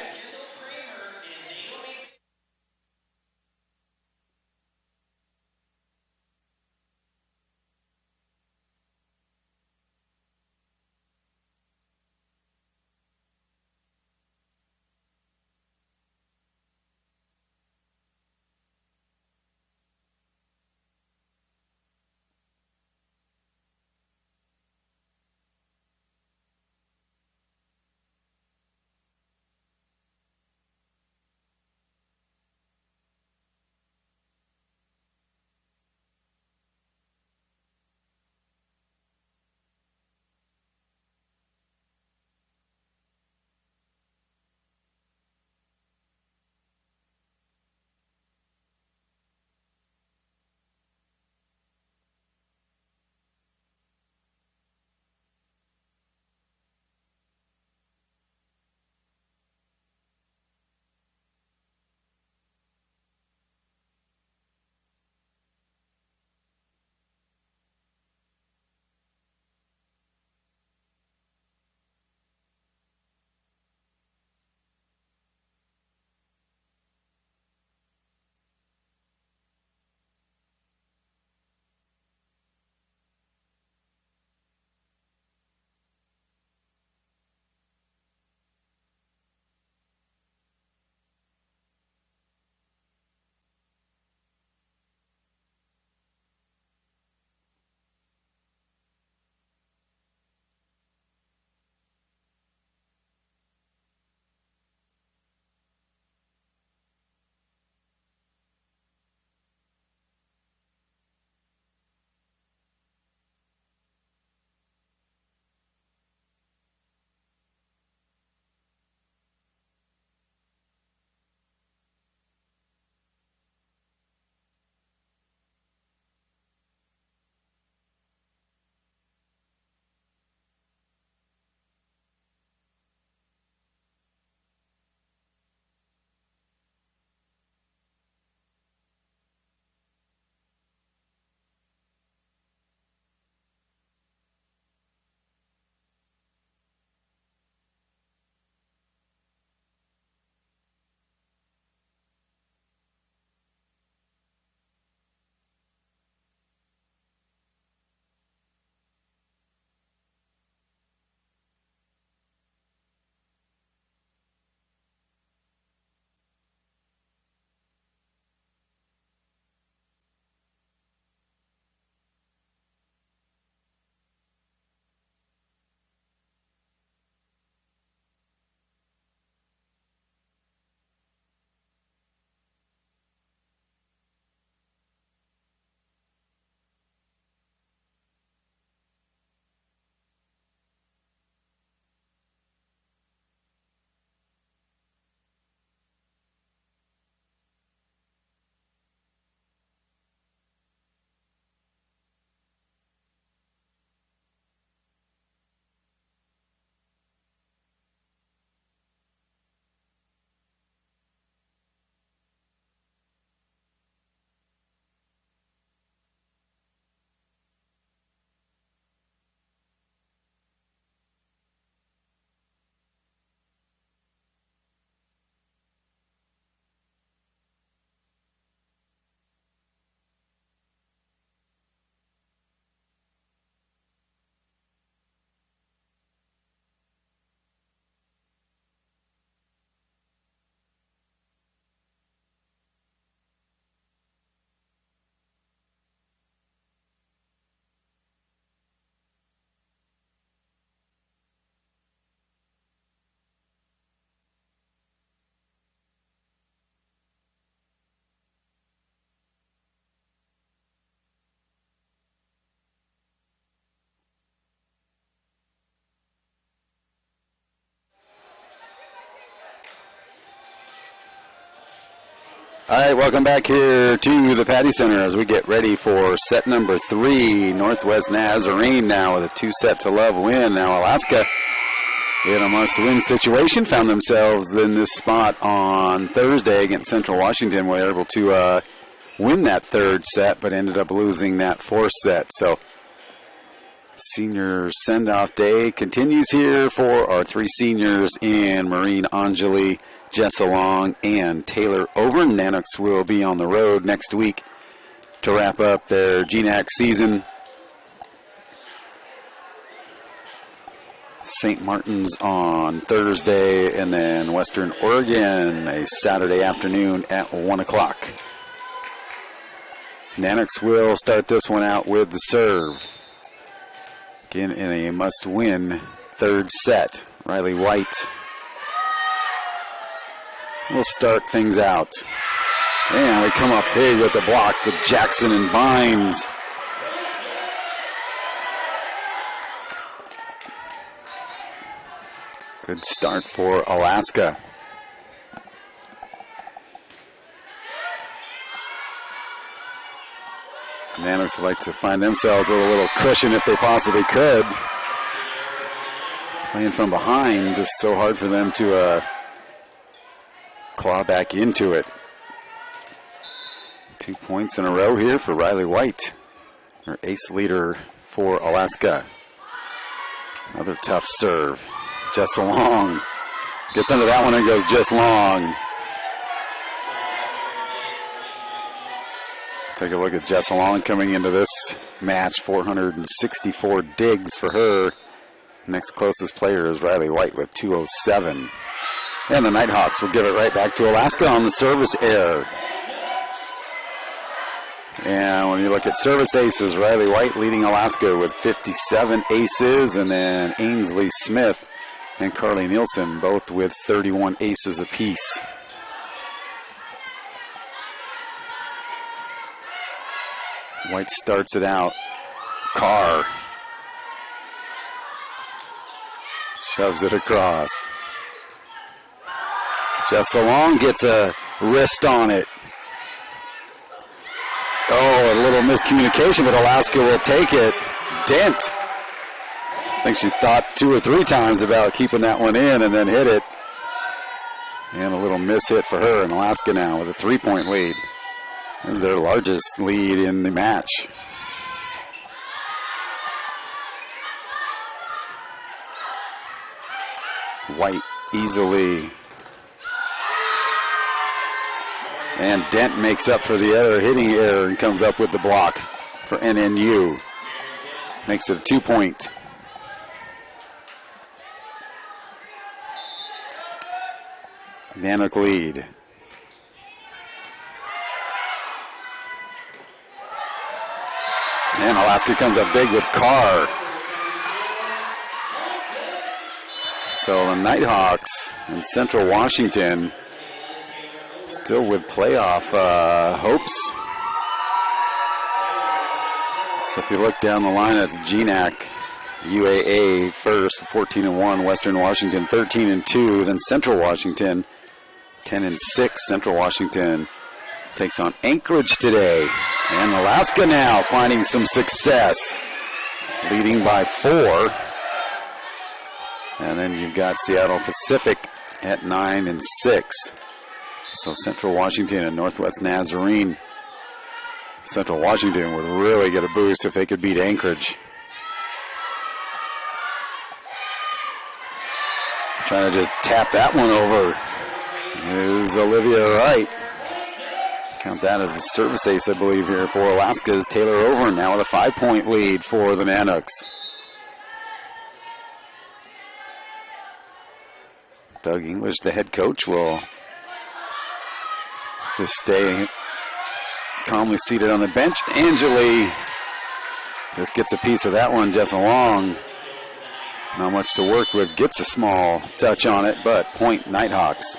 All right, welcome back here to the Patty Center as we get ready for set number 3. Northwest Nazarene now with a 2-set-to-love win. Now Alaska, in a must-win situation, found themselves in this spot on Thursday against Central Washington. Were able to win that third set, but ended up losing that fourth set. So senior send-off day continues here for our 3 seniors in Maureen Angeli, Jessa Long, and Taylor Over. Nanooks will be on the road next week to wrap up their GNAC season. St. Martin's on Thursday, and then Western Oregon a Saturday afternoon at 1 o'clock. Nanooks will start this one out with the serve. Again, in a must-win third set. Riley White will start things out. And we come up big with the block with Jackson and Bynes. Good start for Alaska. Nanooks would like to find themselves with a little cushion if they possibly could. Playing from behind, just so hard for them to claw back into it. 2 points in a row here for Riley White, her ace leader for Alaska. Another tough serve. Jessa Long gets under that one and goes just long. Take a look at Jessa Long coming into this match. 464 digs for her. Next closest player is Riley White with 207. And the Nighthawks will give it right back to Alaska on the service error. And when you look at service aces, Riley White leading Alaska with 57 aces, and then Ainsley Smith and Carly Nielsen both with 31 aces apiece. White starts it out. Carr shoves it across. Jessa Long gets a wrist on it. Oh, a little miscommunication, but Alaska will take it. Dent. I think she thought 2 or 3 times about keeping that one in and then hit it. And a little miss hit for her, and Alaska now with a 3-point lead. This is their largest lead in the match. White easily. And Dent makes up for the other hitting error and comes up with the block for NNU. Makes it a 2-point. Nanook lead. And Alaska comes up big with Carr. So the Nighthawks and Central Washington still with playoff hopes. So if you look down the line, it's GNAC, UAA first, 14-1, Western Washington 13-2, then Central Washington 10-6. Central Washington takes on Anchorage today. And Alaska now finding some success, leading by 4. And then you've got Seattle Pacific at 9-6. So Central Washington and Northwest Nazarene. Central Washington would really get a boost if they could beat Anchorage. Trying to just tap that one over is Olivia Wright. Count that as a service ace, I believe, here for Alaska's Taylor Over, now with a 5-point lead for the Nanooks. Doug English, the head coach, will just stay calmly seated on the bench. Angeli just gets a piece of that one. Jessa Long, not much to work with, gets a small touch on it, but point Nighthawks.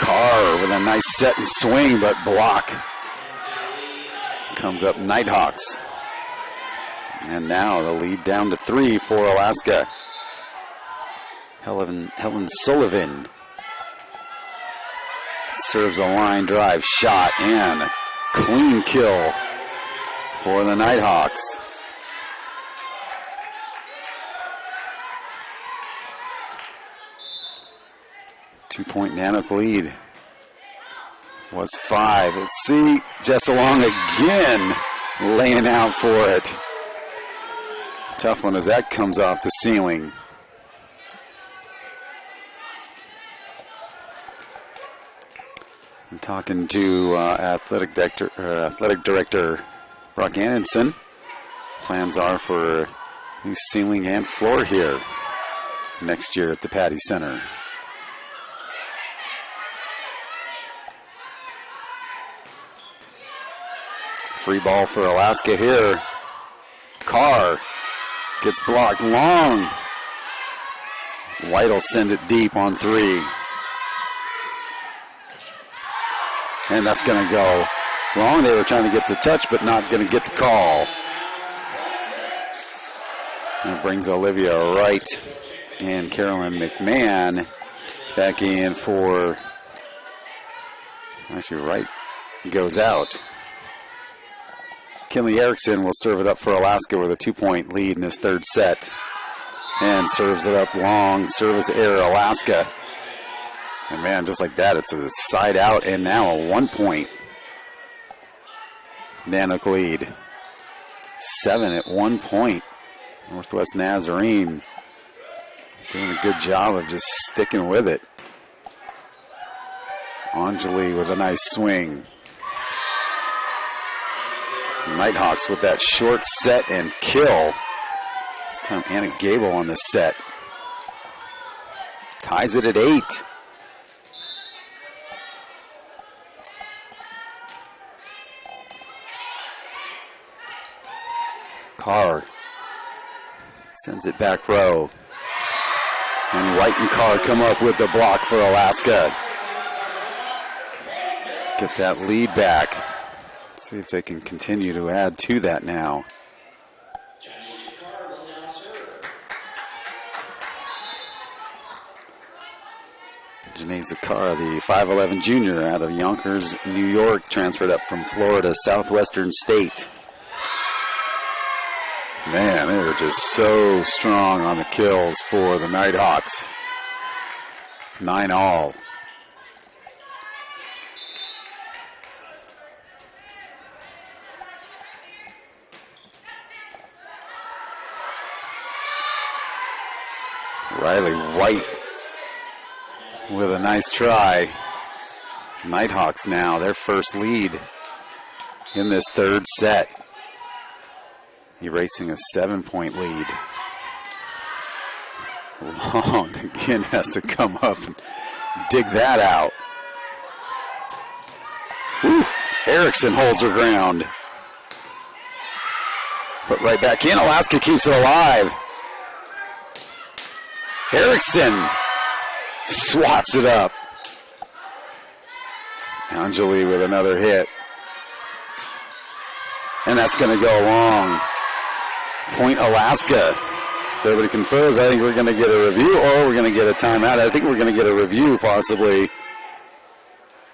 Carr with a nice set and swing, but block comes up Nighthawks. And now the lead down to 3 for Alaska. Helen Sullivan serves a line drive shot and a clean kill for the Nighthawks. Two-point Nanook lead was 5. Let's see, Jess Long again laying out for it. Tough one as that comes off the ceiling. I'm talking to athletic director Brock Anderson. Plans are for new ceiling and floor here next year at the Patty Center. Free ball for Alaska here. Carr gets blocked long. White will send it deep on 3. And that's going to go long. They were trying to get the touch, but not going to get the call. And it brings Olivia Wright and Carolyn McMahon back in for... Actually, Wright goes out. Kinley Erickson will serve it up for Alaska with a 2-point lead in this third set. And serves it up long. Service error, Alaska. And man, just like that, it's a side out and now a 1-point Nanook lead. 7 at 1 point. Northwest Nazarene doing a good job of just sticking with it. Anjali with a nice swing. Nighthawks with that short set and kill. This time Anna Gable on the set. Ties it at 8. Carr sends it back row. And White and Carr come up with the block for Alaska. Get that lead back. See if they can continue to add to that now. Janae Zakara, the 5'11 junior out of Yonkers, New York, transferred up from Florida Southwestern State. Man, they were just so strong on the kills for the Nighthawks. 9 all. Riley White with a nice try. Nighthawks now, their first lead in this third set. Erasing a 7-point lead. Long again has to come up and dig that out. Whew. Erickson holds her ground. Put right back in. Alaska keeps it alive. Erickson swats it up. Anjali with another hit. And that's going to go long. Point Alaska. So everybody confers. I think we're going to get a review or we're going to get a timeout. I think we're going to get a review possibly.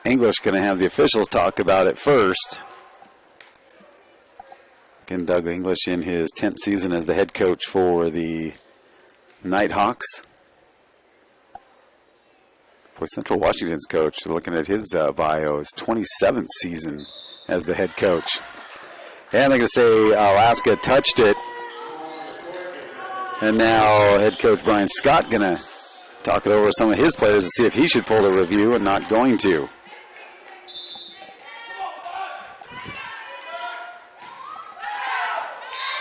English going to have the officials talk about it first. Again, Doug English in his 10th season as the head coach for the Nighthawks. For Central Washington's coach, looking at his bio, his 27th season as the head coach. And they're going to say Alaska touched it. And now head coach Brian Scott going to talk it over with some of his players to see if he should pull the review and not going to.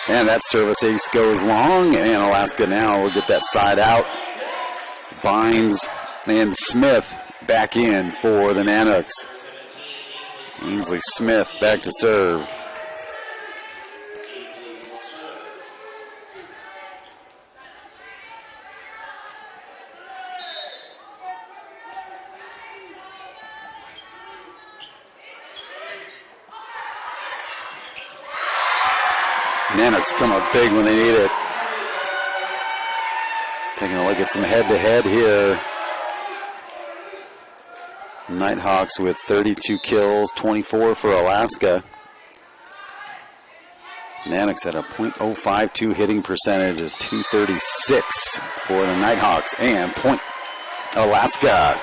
And that service ace goes long, and Alaska now will get that side out. Binds and Smith back in for the Nanooks. Ainsley Smith back to serve. Nanooks come up big when they need it. Taking a look at some head-to-head here. Nighthawks with 32 kills, 24 for Alaska. Nanooks had a .052 hitting percentage of 236 for the Nighthawks. And point Alaska.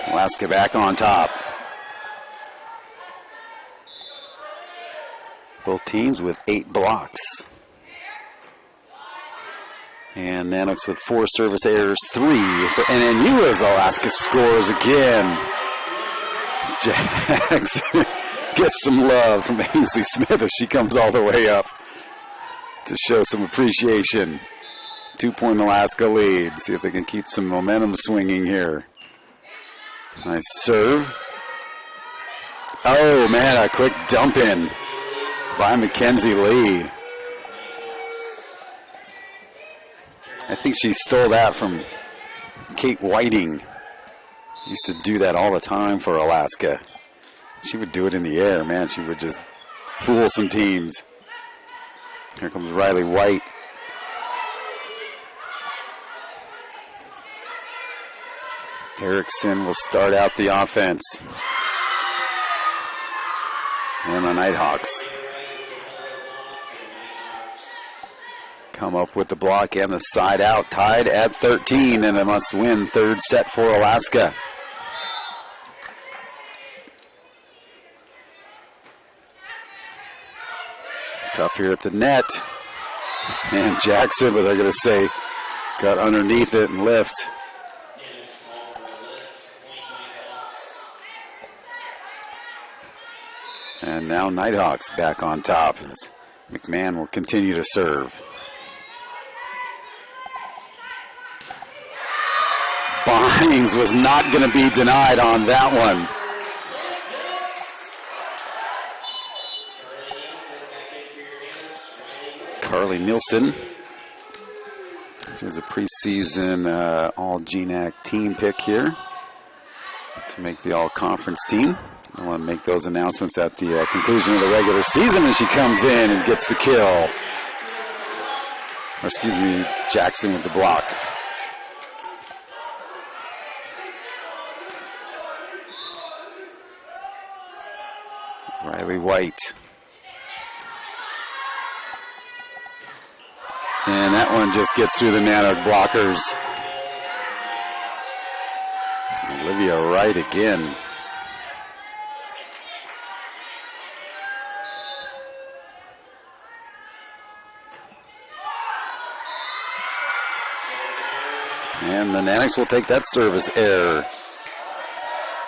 Alaska back on top. Both teams with 8 blocks. And Nanooks with 4 service errors, 3 for NNU as Alaska scores again. Jackson gets some love from Ainsley Smith as she comes all the way up to show some appreciation. 2-point Alaska lead. See if they can keep some momentum swinging here. Nice serve. Oh, man, a quick dump in by Mackenzie Lee. I think she stole that from Kate Whiting. Used to do that all the time for Alaska. She would do it in the air, man. She would just fool some teams. Here comes Riley White. Erickson will start out the offense. And the Nighthawks come up with the block and the side out, tied at 13, and a must-win third set for Alaska. Tough here at the net. And Jackson, but they're going to say, got underneath it and lift. And now Nighthawks back on top as McMahon will continue to serve. Bynes was not going to be denied on that one. Carly Nielsen. She was a preseason all-GNAC team pick here to make the all-conference team. I want to make those announcements at the conclusion of the regular season, and she comes in and gets the kill. Or excuse me, Jackson with the block. Riley White. And that one just gets through the Nanook blockers. Olivia Wright again. And the Nanooks will take that service error.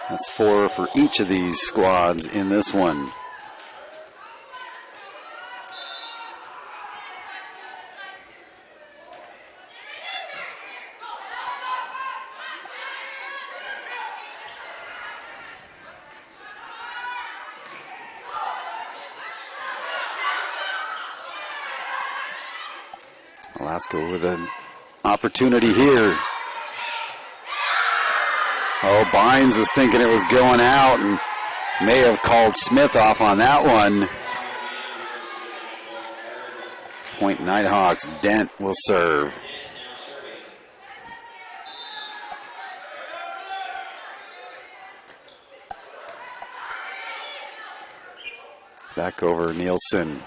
That's 4 for each of these squads in this one. Alaska with an opportunity here. Oh, Bynes was thinking it was going out and may have called Smith off on that one. Point Nighthawks. Dent will serve. Back over Nielsen.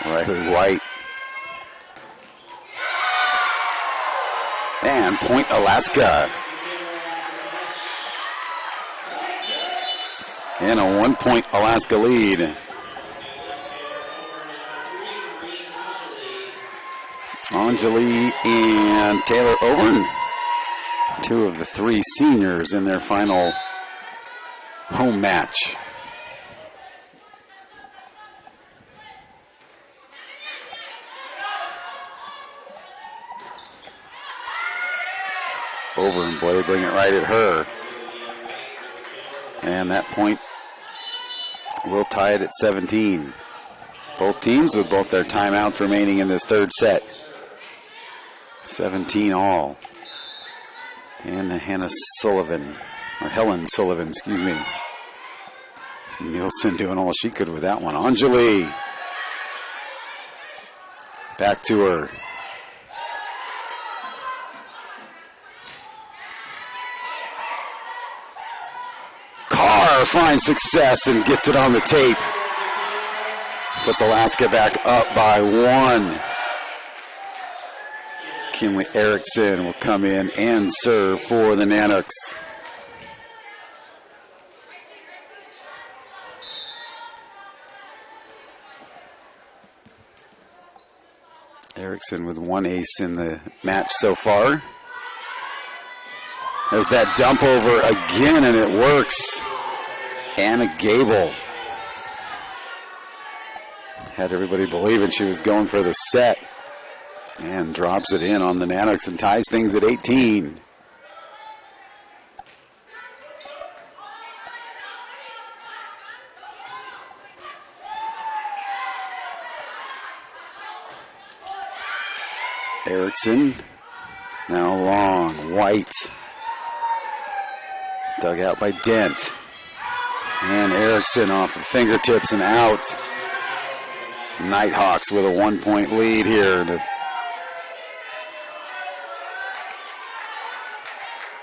Riley White. And point Alaska. And a 1-point Alaska lead. Anjali and Taylor Owen, 2 of the 3 seniors in their final home match. Over, and boy, they bring it right at her. And that point will tie it at 17. Both teams with both their timeouts remaining in this third set. 17 all. And Hannah Sullivan Or Helen Sullivan, excuse me. Nielsen doing all she could with that one. Anjali. Back to her. Carr finds success and gets it on the tape. Puts Alaska back up by 1. Kinley Erickson will come in and serve for the Nanooks. Erickson with 1 ace in the match so far. There's that dump over again, and it works. Anna Gable had everybody believing she was going for the set, and drops it in on the Nanooks and ties things at 18. Erickson, now long, White, dug out by Dent, and Erickson off of fingertips and out. Nighthawks with a 1-point lead here. The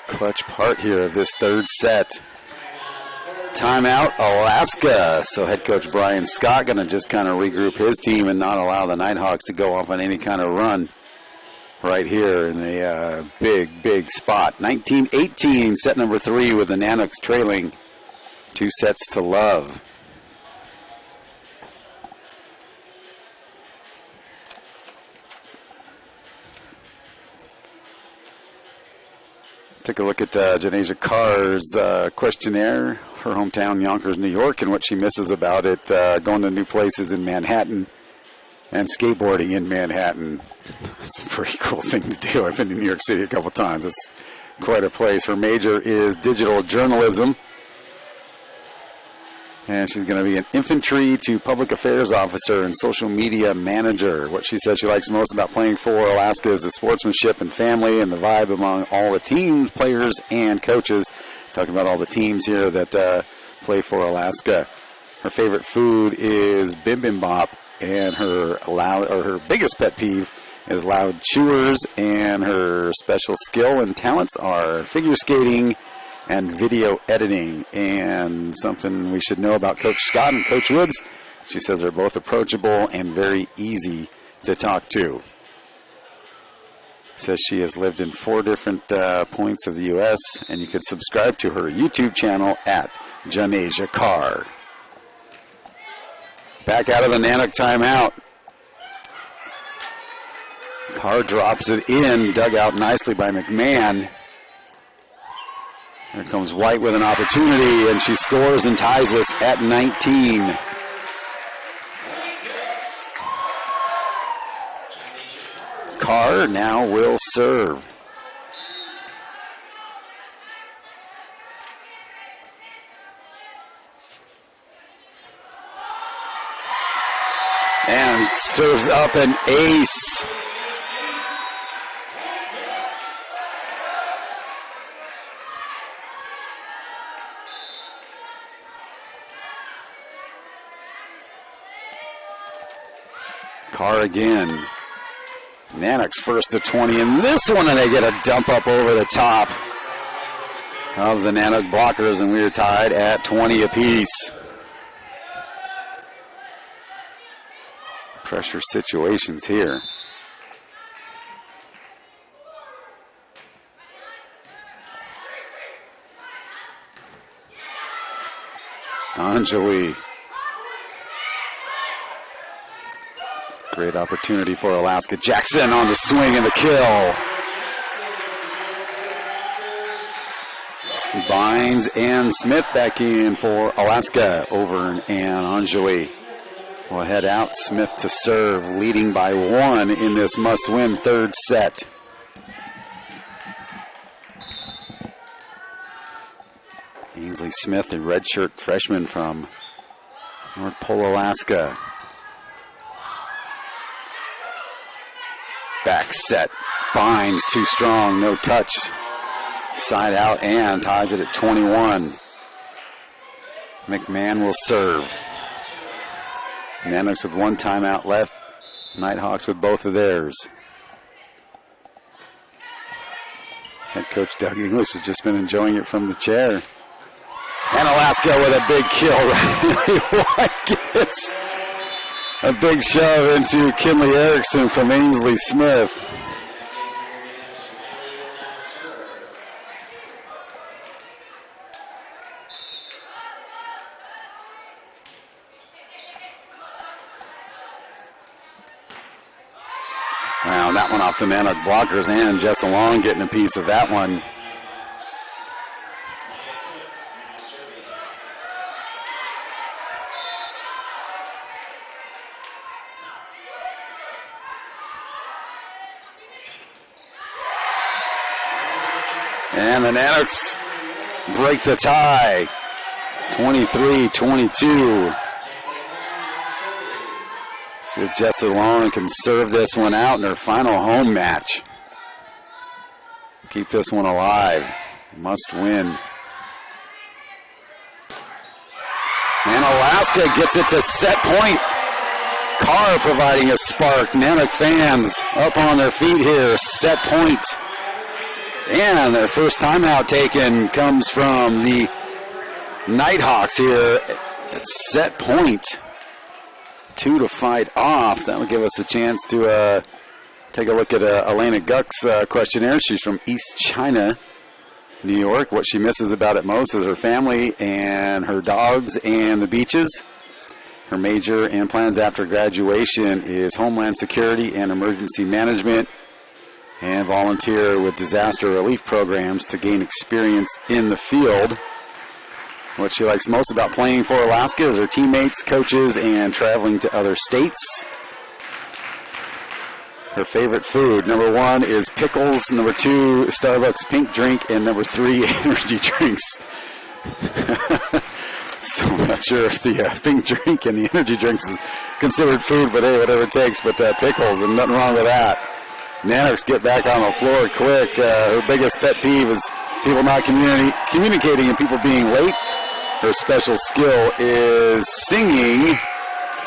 clutch part here of this third set. Timeout, Alaska. So head coach Brian Scott going to just kind of regroup his team and not allow the Nighthawks to go off on any kind of run right here in a big spot. 19-18, set number 3 with the Nanooks trailing 2 sets to love. Take a look at Janasia Carr's questionnaire, her hometown, Yonkers, New York, and what she misses about it, going to new places in Manhattan and skateboarding in Manhattan. It's a pretty cool thing to do. I've been to New York City a couple times. It's quite a place. Her major is digital journalism, and she's going to be an infantry to public affairs officer and social media manager. What she says she likes most about playing for Alaska is the sportsmanship and family and the vibe among all the teams, players, and coaches. Talking about all the teams here that play for Alaska. Her favorite food is bibimbap, and her biggest pet peeve is loud chewers, and her special skill and talents are figure skating and video editing. And something we should know about Coach Scott and Coach Woods, she says they're both approachable and very easy to talk to. Says she has lived in 4 different points of the U.S., and you can subscribe to her YouTube channel at Janasia Carr. Back out of the Nanook timeout. Carr drops it in, dug out nicely by McMahon. Here comes White with an opportunity, and she scores and ties us at 19. Carr now will serve. And serves up an ace. Carr again. Nanooks first to 20 in this one, and they get a dump up over the top of the Nanook blockers, and we are tied at 20 apiece. Pressure situations here. Anjali. Great opportunity for Alaska. Jackson on the swing and the kill. Bynes and Smith back in for Alaska. Over and Anjali will head out. Smith to serve, leading by 1 in this must-win third set. Ainsley Smith, a redshirt freshman from North Pole, Alaska. Back set. Bynes too strong, no touch. Side out and ties it at 21. McMahon will serve. Nanooks with one timeout left. Nighthawks with both of theirs. Head coach Doug English has just been enjoying it from the chair. And Alaska with a big kill. Riley White gets a big shove into Kinley Erickson from Ainsley Smith. Wow, that one off the Nanook blockers, and Jessa Long getting a piece of that one. And the Nanooks break the tie, 23-22. See if Jessa Long can serve this one out in her final home match. Keep this one alive. Must win. And Alaska gets it to set point. Carr providing a spark. Nanook fans up on their feet here. Set point. And their first timeout taken comes from the Nighthawks here at set point. 2 to fight off. That will give us a chance to take a look at Elena Guck's questionnaire. She's from East China, New York. What she misses about it most is her family and her dogs and the beaches. Her major and plans after graduation is Homeland Security and Emergency Management, and volunteer with disaster relief programs to gain experience in the field. What she likes most about playing for Alaska is her teammates, coaches, and traveling to other states. Her favorite food, number 1 is pickles, number 2 Starbucks pink drink, and number 3 energy drinks. So I'm not sure if the pink drink and the energy drinks is considered food, but hey, whatever it takes. But pickles, and nothing wrong with that. Nanooks get back on the floor quick. Her biggest pet peeve is people not communicating and people being late. Her special skill is singing.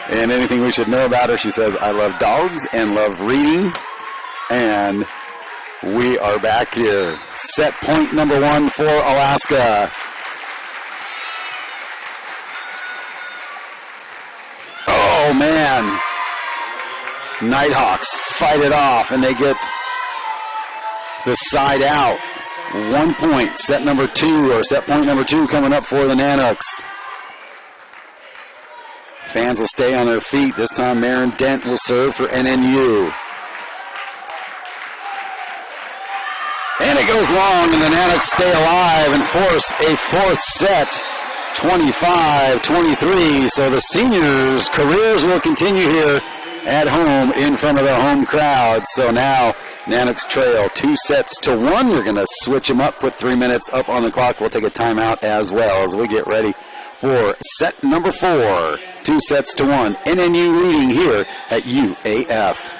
And anything we should know about her, she says, I love dogs and love reading. And we are back here. Set point number 1 for Alaska. Oh, man. Nighthawks fight it off, and they get the side out. 1 point, set number 2, or set point number 2 coming up for the Nanooks. Fans will stay on their feet. This time, Marin Dent will serve for NNU. And it goes long, and the Nanooks stay alive and force a 4th set, 25-23. So the seniors' careers will continue here at home in front of the home crowd. So now Nanooks trail 2-1. We're going to switch them up, put 3 minutes up on the clock. We'll take a timeout as well as we get ready for set number 4. 2-1. NNU leading here at UAF.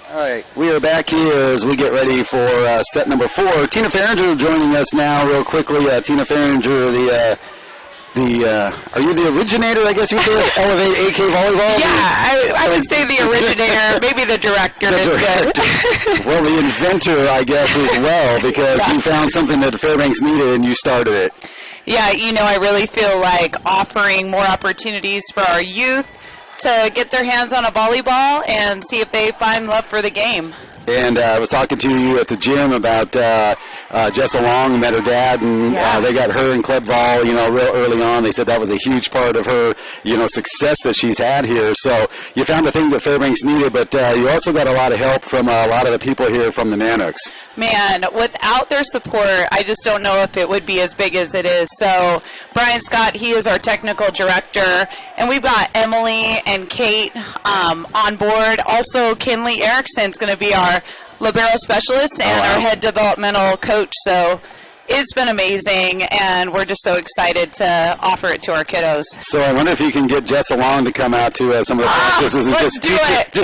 All right, we are back here as we get ready for set number 4. Tina Farringer joining us now real quickly. Tina Farringer, the Are you the originator, I guess you could say, of Elevate AK Volleyball? Yeah, I would say the originator, maybe the director is good. Well, the inventor, I guess, as well, because you found something that Fairbanks needed and you started it. Yeah, I really feel like offering more opportunities for our youth to get their hands on a volleyball and see if they find love for the game. And I was talking to you at the gym about Jessa Long, met her dad, and they got her in club vol, real early on. They said that was a huge part of her, success that she's had here. So you found a thing that Fairbanks needed, but you also got a lot of help from a lot of the people here from the Nanooks. Man, without their support, I just don't know if it would be as big as it is. So Brian Scott, he is our technical director, and we've got Emily and Kate on board. Also, Kinley Erickson's going to be our libero specialist and our head developmental coach. So it's been amazing, and we're just so excited to offer it to our kiddos. So I wonder if you can get Jess along to come out to some of the practices and just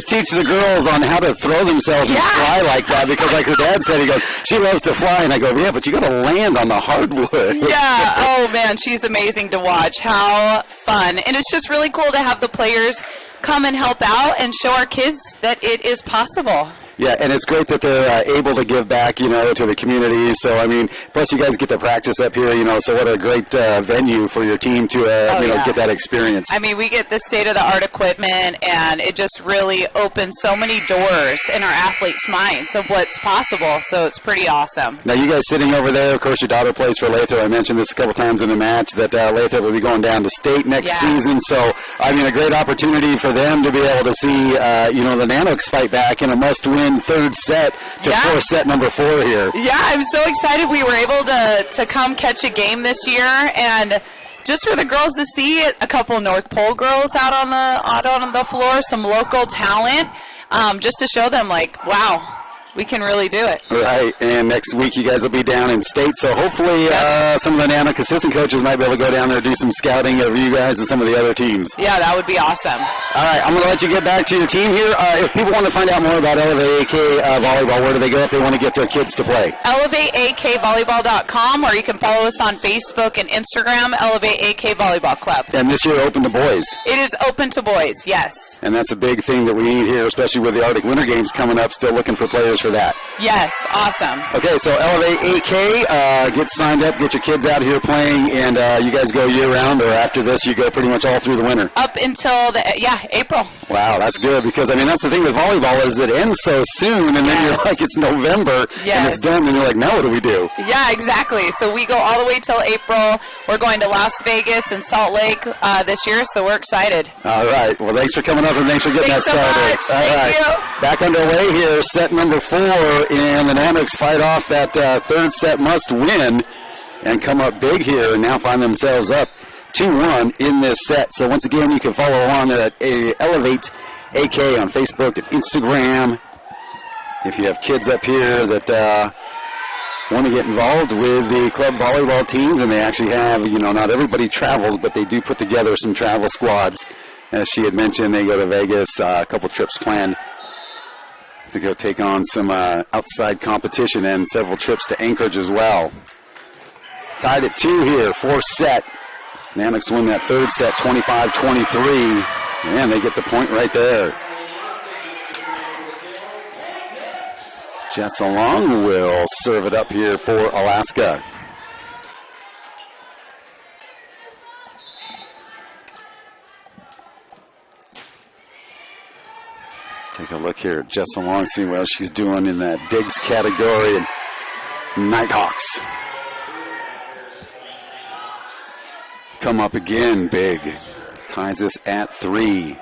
teach the girls on how to throw themselves and fly like that, because like her dad said, he goes, she loves to fly, and I go, yeah, but you got to land on the hardwood. Yeah, oh man, she's amazing to watch. How fun. And it's just really cool to have the players come and help out and show our kids that it is possible. Yeah, and it's great that they're able to give back, to the community. So, plus you guys get to practice up here, so what a great venue for your team to, get that experience. We get the state-of-the-art equipment, and it just really opens so many doors in our athletes' minds of what's possible. So it's pretty awesome. Now, you guys sitting over there, of course, your daughter plays for Lathrop. I mentioned this a couple times in the match that Lathrop will be going down to state next season. So, a great opportunity for them to be able to see, the Nanooks fight back in a must-win third set to force set number 4 here. Yeah, I'm so excited we were able to come catch a game this year, and just for the girls to see it, a couple North Pole girls out on the floor, some local talent, just to show them wow, we can really do it. Right, and next week you guys will be down in state, so hopefully some of the Nanook assistant coaches might be able to go down there and do some scouting of you guys and some of the other teams. Yeah, that would be awesome. All right, I'm going to let you get back to your team here. If people want to find out more about Elevate AK Volleyball, where do they go if they want to get their kids to play? ElevateAKVolleyball.com, or you can follow us on Facebook and Instagram, Elevate AK Volleyball Club. And this year open to boys? It is open to boys, yes. And that's a big thing that we need here, especially with the Arctic Winter Games coming up, still looking for players for that. Yes, awesome. Okay, so Elevate AK, get signed up, get your kids out here playing, and you guys go year-round, or after this you go pretty much all through the winter? Up until, April. Wow, that's good, because, that's the thing with volleyball is it ends so soon, and then you're like, it's November, and it's done, and you're like, now what do we do? Yeah, exactly. So we go all the way till April. We're going to Las Vegas and Salt Lake this year, so we're excited. All right. Well, thanks for coming up, and thanks for getting that started. So much. Thank you. Back underway here, set number 4, and the Nanooks fight off that third set must win and come up big here and now find themselves up 2-1 in this set. So once again, you can follow along at Elevate AK on Facebook and Instagram. If you have kids up here that want to get involved with the club volleyball teams, and they actually have, not everybody travels, but they do put together some travel squads. As she had mentioned, they go to Vegas, a couple trips planned to go take on some outside competition, and several trips to Anchorage as well. Tied at 2 here, 4th set. Nanooks win that third set, 25-23. And they get the point right there. Jess Long will serve it up here for Alaska. Take a look here at Jess Long, see what she's doing in that digs category. And Nighthawks come up again big. Ties us at 3.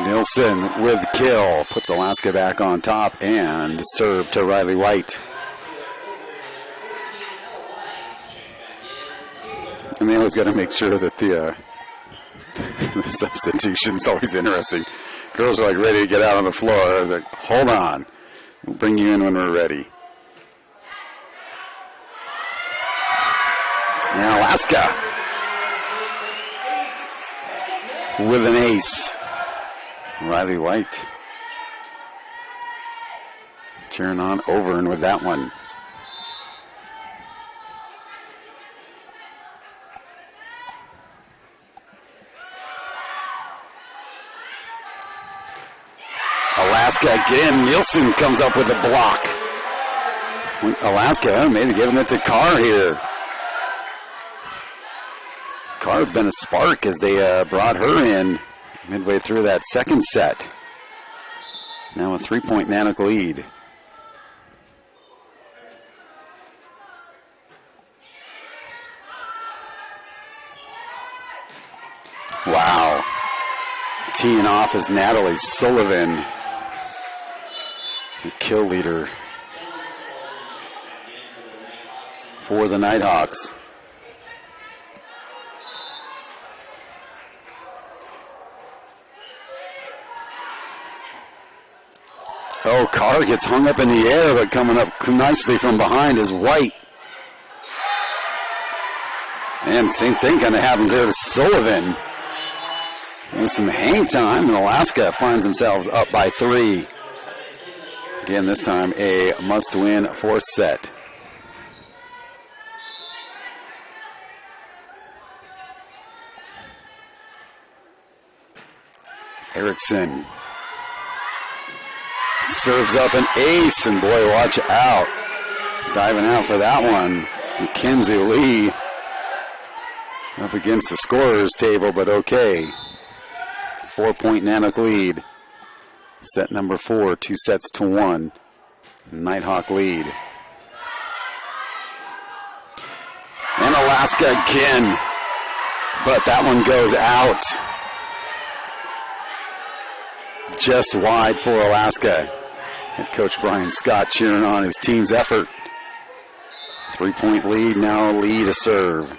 Nilsson with kill, puts Alaska back on top, and serve to Riley White. And they always got to make sure that the substitution's always interesting. Girls are like ready to get out on the floor. They're like, hold on, we'll bring you in when we're ready. And Alaska with an ace. Riley White cheering on Overn with that one. Alaska again. Nielsen comes up with a block. Alaska maybe giving it to Carr here. Carr's been a spark as they brought her in midway through that second set. Now a 3-point Nanook lead. Wow. Teeing off is Natalie Sullivan, the kill leader for the Nighthawks. Oh, Carr gets hung up in the air, but coming up nicely from behind is White. And same thing kind of happens there to Sullivan. With some hang time, and Alaska finds themselves up by 3. Again, this time a must-win fourth set. Erickson serves up an ace, and boy, watch out. Diving out for that one. Mackenzie Lee up against the scorer's table, but okay. 4-point Nanook lead. Set number 4, 2-1. Nighthawk lead. And Alaska again. But that one goes out. Just wide for Alaska. Head coach Brian Scott cheering on his team's effort. 3-point lead, now Lee to serve.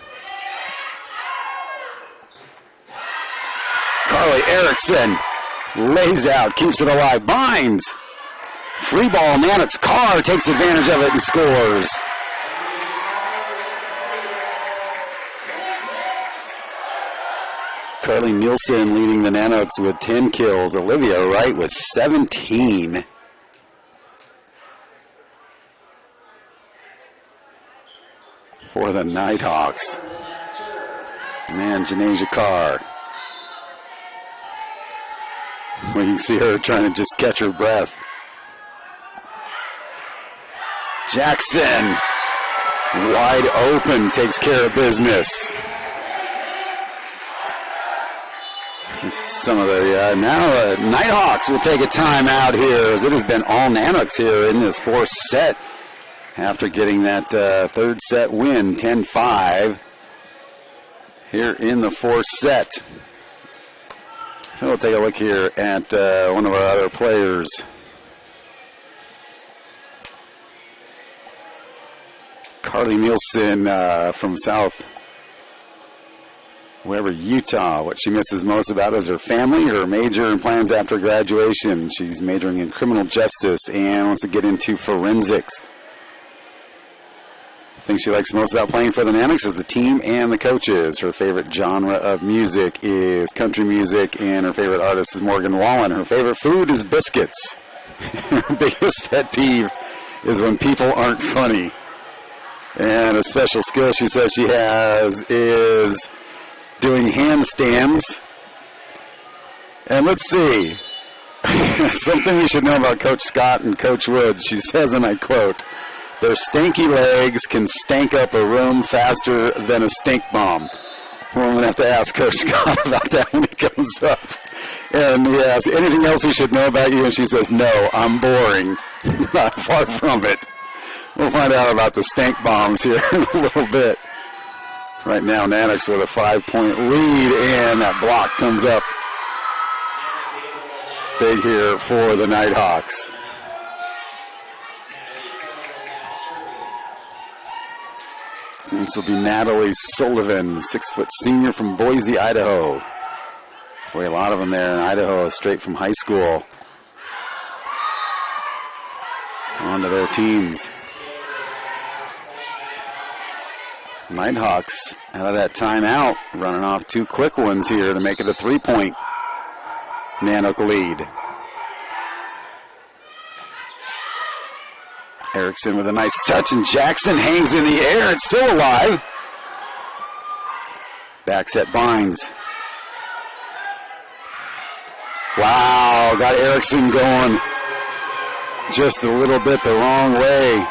Carly Erickson lays out, keeps it alive, binds. Free ball, Nanook's Carr takes advantage of it and scores. Carly Nielsen leading the Nanooks with 10 kills. Olivia Wright with 17. For the Nighthawks. And Janasia Carr. Well, you can see her trying to just catch her breath. Jackson, wide open, takes care of business. Some of the now Nighthawks will take a timeout here, as it has been all Nanooks here in this fourth set after getting that third set win, 10-5 here in the fourth set. So we'll take a look here at one of our other players. Carly Nielsen from Utah. What she misses most about is her family, her major and plans after graduation. She's majoring in criminal justice and wants to get into forensics. The thing she likes most about playing for the Nanooks is the team and the coaches. Her favorite genre of music is country music, and her favorite artist is Morgan Wallen. Her favorite food is biscuits. Her biggest pet peeve is when people aren't funny. And a special skill she says she has is doing handstands. And let's see. Something we should know about Coach Scott and Coach Woods. She says, and I quote, "Their stanky legs can stank up a room faster than a stink bomb." Well, I'm going to have to ask Coach Scott about that when he comes up. And we ask, anything else we should know about you? And she says, no, I'm boring. Not far from it. We'll find out about the stank bombs here in a little bit. Right now, Nanooks with a 5-point lead, and that block comes up big here for the Nighthawks. This will be Natalie Sullivan, 6-foot senior from Boise, Idaho. Boy, a lot of them there in Idaho, straight from high school. On to their teams. Nighthawks out of that timeout, running off 2 quick ones here to make it a 3-point Nanook lead. Erickson with a nice touch, and Jackson hangs in the air. It's still alive. Back set Bynes. Wow, got Erickson going just a little bit the wrong way.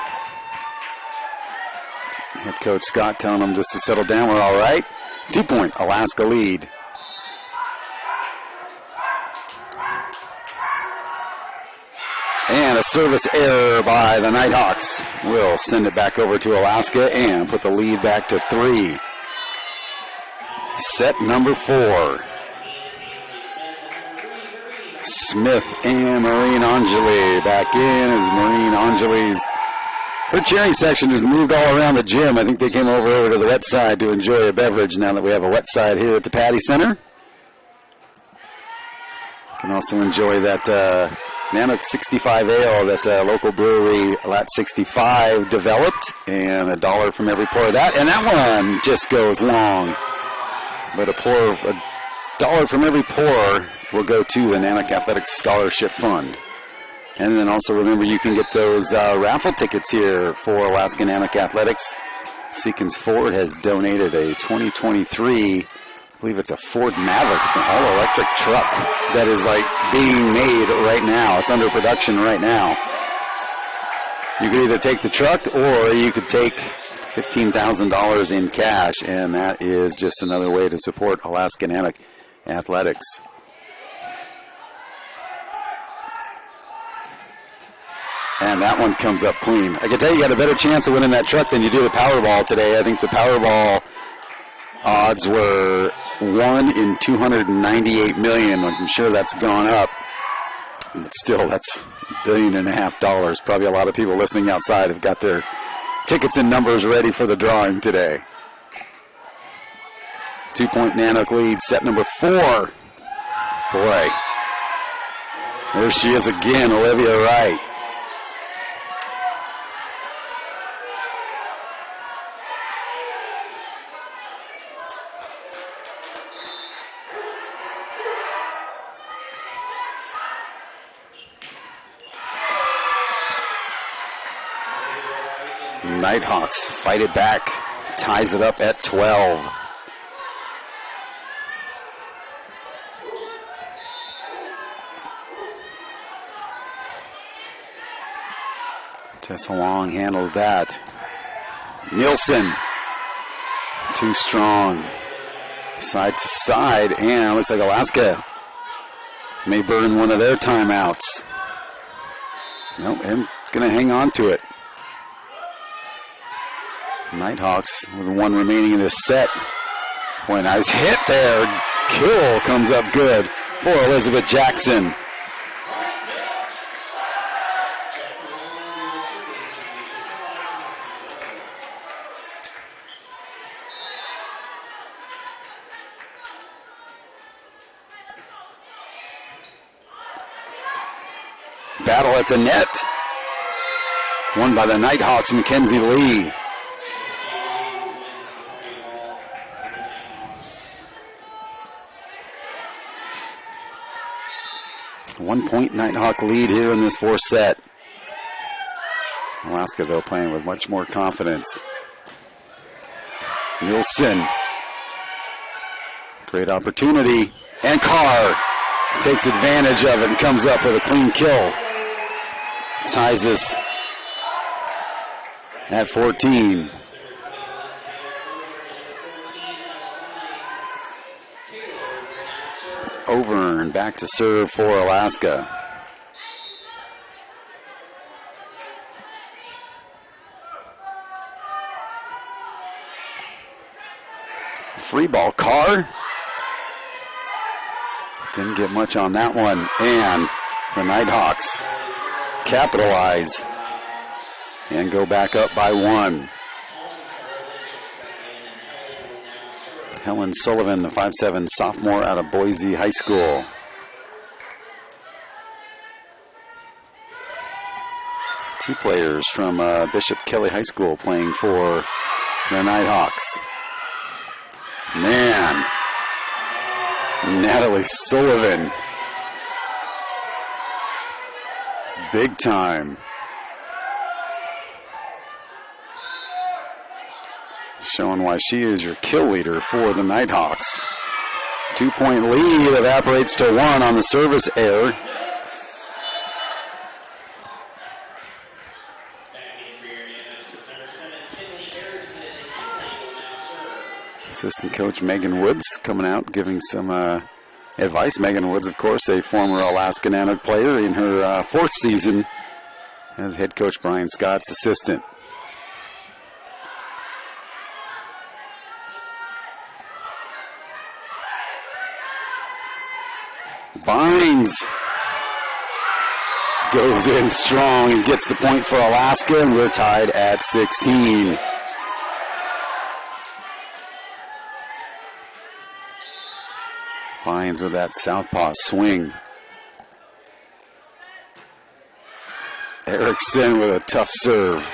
Head coach Scott telling him just to settle down. We're all right. 2-point Alaska lead. And a service error by the Nighthawks. We'll send it back over to Alaska and put the lead back to 3. Set number 4. Smith and Maureen Angeli back in as Maureen Angeli's. Her cheering section has moved all around the gym. I think they came over to the wet side to enjoy a beverage now that we have a wet side here at the Patty Center. You can also enjoy that Nanook 65 ale that local brewery Lat 65 developed, and $1 from every pour of that. And that one just goes long. But $1 from every pour will go to the Nanook Athletics Scholarship Fund. And then also remember you can get those raffle tickets here for Alaska Nanook Athletics. Seekins Ford has donated a 2023, I believe it's a Ford Maverick. It's an all-electric truck that is like being made right now. It's under production right now. You could either take the truck or you could take $15,000 in cash, and that is just another way to support Alaska Nanook Athletics. And that one comes up clean. I can tell you got a better chance of winning that truck than you do the Powerball today. I think the Powerball odds were 1 in 298 million. I'm sure that's gone up. But still, that's $1.5 billion. Probably a lot of people listening outside have got their tickets and numbers ready for the drawing today. 2-point Nanook lead, set number 4. Boy, there she is again, Olivia Wright. Nighthawks fight it back, ties it up at 12. Tessa Long handles that. Nielsen, too strong. Side to side, and looks like Alaska may burn one of their timeouts. Nope, and it's going to hang on to it. Nighthawks with 1 remaining in this set. Boy, nice hit there. Kill comes up good for Elizabeth Jackson. Battle at the net. Won by the Nighthawks, Mackenzie Lee. One-point Nighthawk lead here in this 4th set. Alaska, though, playing with much more confidence. Nielsen. Great opportunity. And Carr takes advantage of it and comes up with a clean kill. Ties us at 14. Over and back to serve for Alaska. Free ball, Carr. Didn't get much on that one. And the Nighthawks capitalize and go back up by 1. Helen Sullivan, the 5'7" sophomore out of Boise High School. Two players from Bishop Kelly High School playing for the Nighthawks. Man, Natalie Sullivan, big time. Showing why she is your kill leader for the Nighthawks. 2-point lead evaporates to 1 on the service error. Assistant coach Megan Woods coming out, giving some advice. Megan Woods, of course, a former Alaska Nanook player in her 4th season as head coach Brian Scott's assistant. Bynes goes in strong and gets the point for Alaska, and we're tied at 16. Bynes with that southpaw swing. Erickson with a tough serve.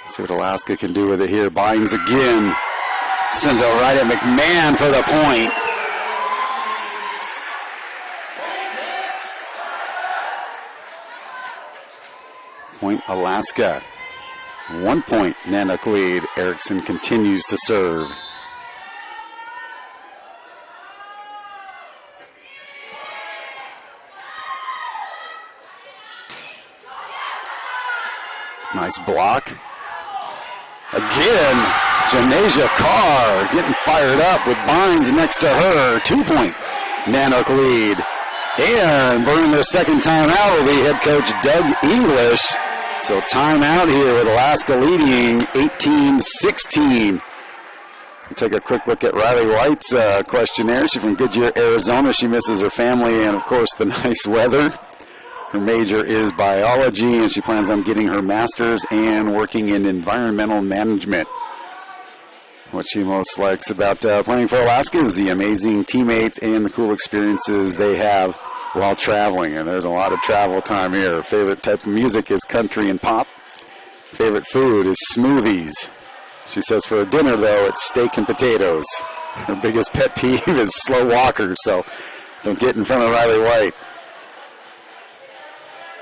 See what Alaska can do with it here. Bynes again. Sends it right at McMahon for the point. Point Alaska. 1 point Nanook lead. Erickson continues to serve. Nice block. Again, Janasia Carr getting fired up with Bynes next to her. 2-point Nanook lead. And burning their second timeout will be head coach Doug English. So timeout here with Alaska leading 18-16. We'll take a quick look at Riley White's questionnaire. She's from Goodyear, Arizona. She misses her family and, of course, the nice weather. Her major is biology, and she plans on getting her master's and working in environmental management. What she most likes about playing for Alaska is the amazing teammates and the cool experiences they have while traveling. And there's a lot of travel time here. Her favorite type of music is country and pop. Favorite food is smoothies. She says for dinner, though, it's steak and potatoes. Her biggest pet peeve is slow walkers, so don't get in front of Riley White.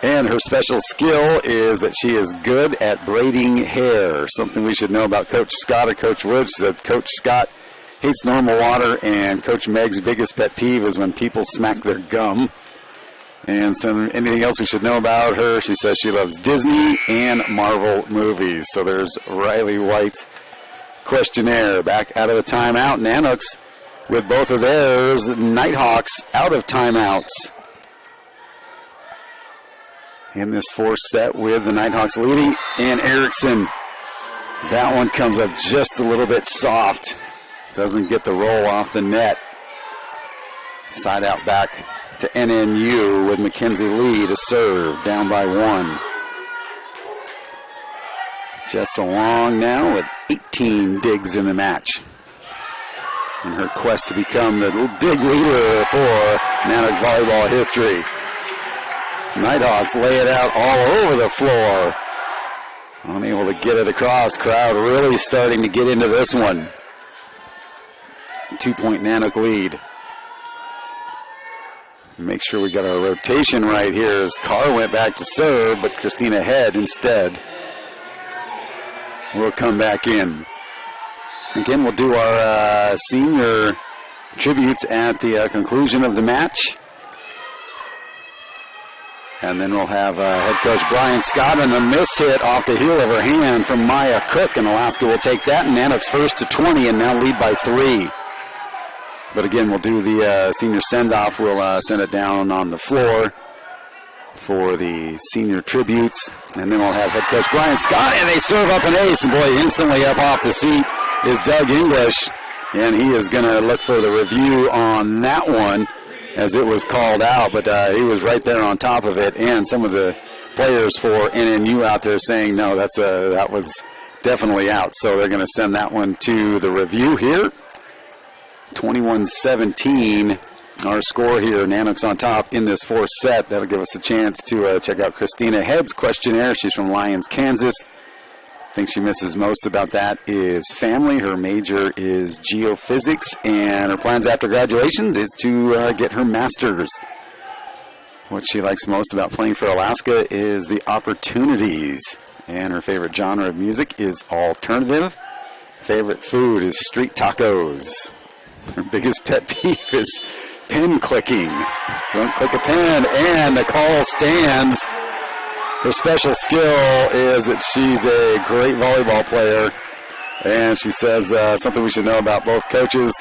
And her special skill is that she is good at braiding hair, something we should know about Coach Scott or Coach Woods. That Coach Scott hates normal water, and Coach Meg's biggest pet peeve is when people smack their gum. And anything else we should know about her, she says she loves Disney and Marvel movies. So there's Riley White's questionnaire. Back out of the timeout. Nanooks with both of theirs. The Nighthawks out of timeouts in this 4th set with the Nighthawks leading, and Erickson. That one comes up just a little bit soft. Doesn't get the roll off the net. Side out back to NNU with Mackenzie Lee to serve, down by 1. Jess Long now with 18 digs in the match. In her quest to become the dig leader for Nanook volleyball history. Nighthawks lay it out all over the floor. Unable to get it across. Crowd really starting to get into this one. 2-point Nanook lead. Make sure we got our rotation right here as Carr went back to serve, but Christina Head instead will come back in. Again, we'll do our senior tributes at the conclusion of the match. And then we'll have head coach Brian Scott and a miss hit off the heel of her hand from Maya Cook, and Alaska will take that. And Nanooks first to 20 and now lead by 3. But again, we'll do the senior send-off. We'll send it down on the floor for the senior tributes. And then we'll have head coach Brian Scott, and they serve up an ace. And boy, instantly up off the seat is Doug English. And he is going to look for the review on that one, as it was called out, but he was right there on top of it, and some of the players for NNU out there saying, no, that was definitely out. So they're going to send that one to the review here. 21-17, our score here. Nanooks on top in this 4th set. That'll give us a chance to check out Christina Head's questionnaire. She's from Lyons, Kansas. thing she misses most about that is family. Her major is geophysics, and her plans after graduation is to get her master's. What she likes most about playing for Alaska is the opportunities, and her favorite genre of music is alternative. Favorite food is street tacos. Her biggest pet peeve is pen clicking. So don't click a pen, and the call stands. Her special skill is that she's a great volleyball player, and she says something we should know about both coaches.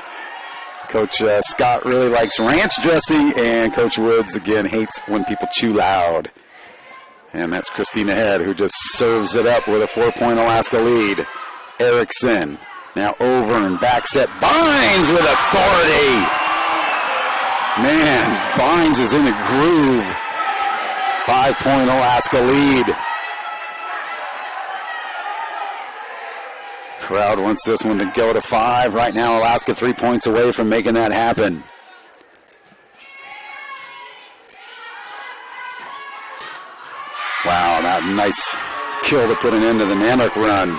Coach Scott really likes ranch dressing, and Coach Woods, again, hates when people chew loud. And that's Christina Head, who just serves it up with a 4-point Alaska lead. Erickson now over and back set. Bynes with authority. Man, Bynes is in a groove. 5-point Alaska lead. Crowd wants this one to go to 5. Right now, Alaska 3 points away from making that happen. Wow, that nice kill to put an end to the Nanook run.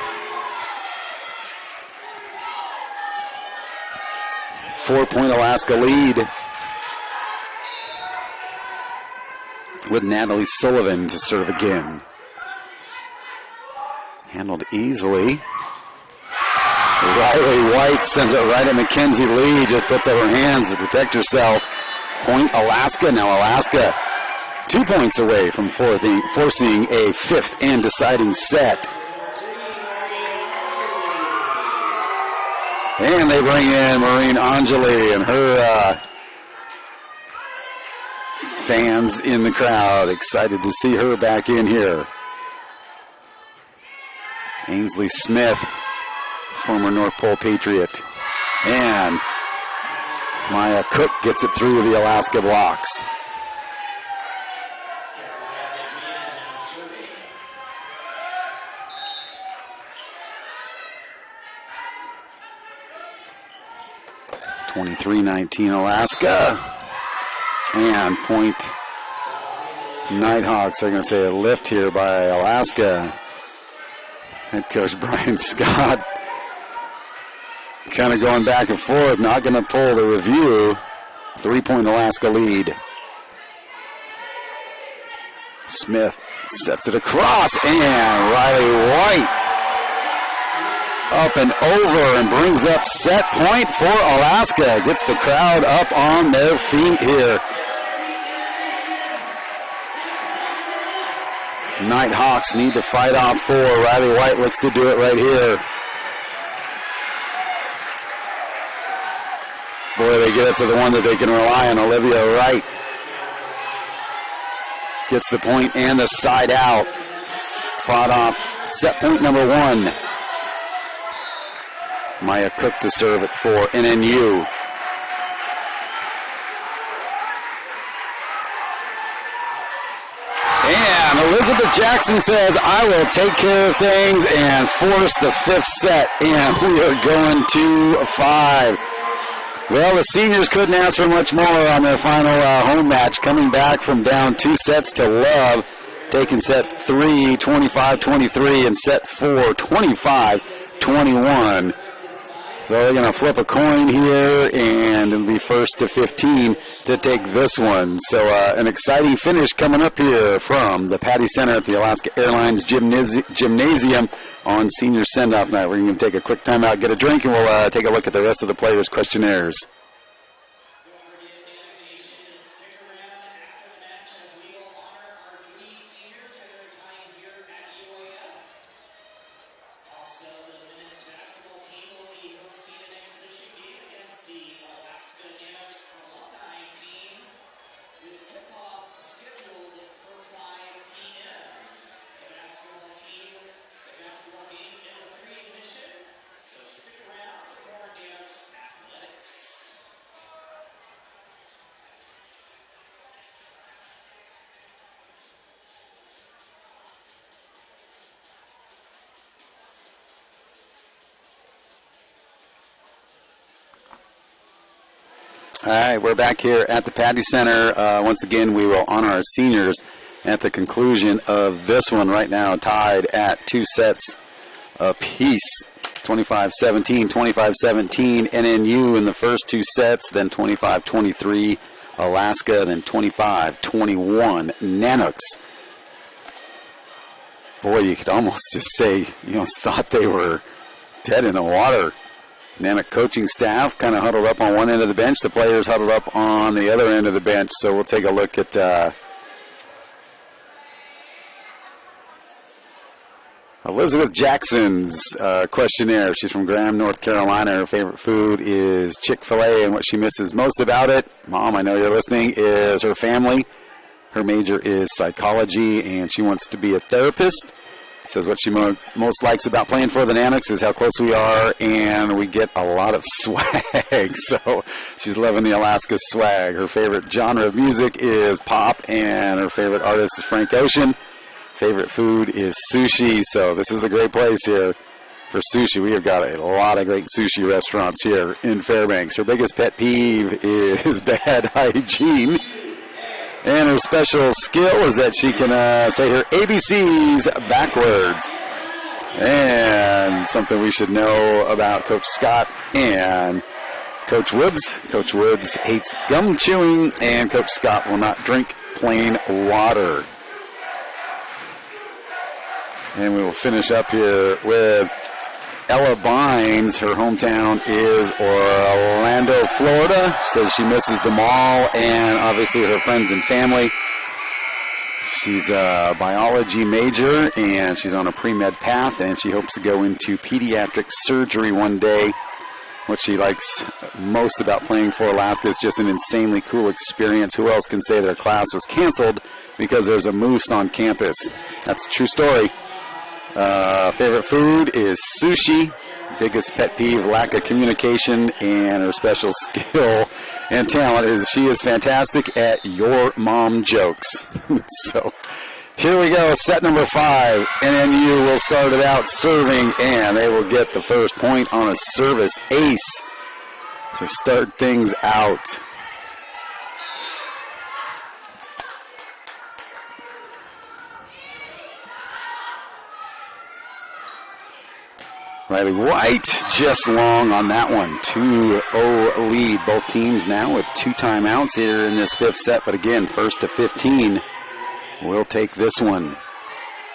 4-point Alaska lead. With Natalie Sullivan to serve again. Handled easily. Riley White sends it right at Mackenzie Lee. Just puts up her hands to protect herself. Point Alaska. Now Alaska 2 points away from forcing a 5th and deciding set. And they bring in Maureen Angeli and her fans in the crowd. Excited to see her back in here. Ainsley Smith, former North Pole Patriot. And Maya Cook gets it through the Alaska blocks. (23-19) Alaska. And point Nighthawks. They're going to say a lift here by Alaska. Head coach Brian Scott kind of going back and forth, not going to pull the review. 3-point Alaska lead. Smith sets it across, and Riley White up and over and brings up set point for Alaska. Gets the crowd up on their feet here. Nighthawks need to fight off 4. Riley White looks to do it right here. Boy, they get it to the one that they can rely on, Olivia Wright. Gets the point and the side out. Fought off set point number 1. Maya Cook to serve it for NNU. And Elizabeth Jackson says, I will take care of things, and force the 5th set. And we are going to 5. Well, the seniors couldn't ask for much more on their final home match, coming back from down 2 sets to love, taking set 3, 25-23, and set 4, 25-21. So they're going to flip a coin here, and it'll be first to 15 to take this one. So an exciting finish coming up here from the Patty Center at the Alaska Airlines Gymnasium on senior send-off night. We're going to take a quick time out, get a drink, and we'll take a look at the rest of the players' questionnaires. All right, we're back here at the Patty Center. Once again, we will honor our seniors at the conclusion of this one right now, tied at 2 sets apiece. 25-17, 25-17, NNU in the first two sets, then 25-23, Alaska, then 25-21, Nanooks. Boy, you could almost just say, thought they were dead in the water. Nanook coaching staff kind of huddled up on one end of the bench. The players huddled up on the other end of the bench. So we'll take a look at Elizabeth Jackson's questionnaire. She's from Graham, North Carolina. Her favorite food is Chick-fil-A, and what she misses most about it, Mom, I know you're listening, is her family. Her major is psychology, and she wants to be a therapist. Says what she most likes about playing for the Nanooks is how close we are, and we get a lot of swag. So she's loving the Alaska swag. Her favorite genre of music is pop, and her favorite artist is Frank Ocean. Favorite food is sushi, so this is a great place here for sushi. We have got a lot of great sushi restaurants here in Fairbanks. Her biggest pet peeve is bad hygiene. And her special skill is that she can say her ABCs backwards. And something we should know about Coach Scott and Coach Woods. Coach Woods hates gum chewing, and Coach Scott will not drink plain water. And we will finish up here with Ella Bynes. Her hometown is Orlando, Florida. She says she misses the mall and obviously her friends and family. She's a biology major and she's on a pre-med path, and she hopes to go into pediatric surgery one day. What she likes most about playing for Alaska is just an insanely cool experience. Who else can say their class was canceled because there's a moose on campus? That's a true story. Favorite food is sushi. Biggest pet peeve, lack of communication, and her special skill and talent is she is fantastic at your mom jokes. So here we go, set number 5. NNU will start it out serving, and they will get the first point on a service ace to start things out. Riley White just long on that one. 2-0 lead. Both teams now with 2 timeouts here in this 5th set. But again, 1st to 15 will take this one.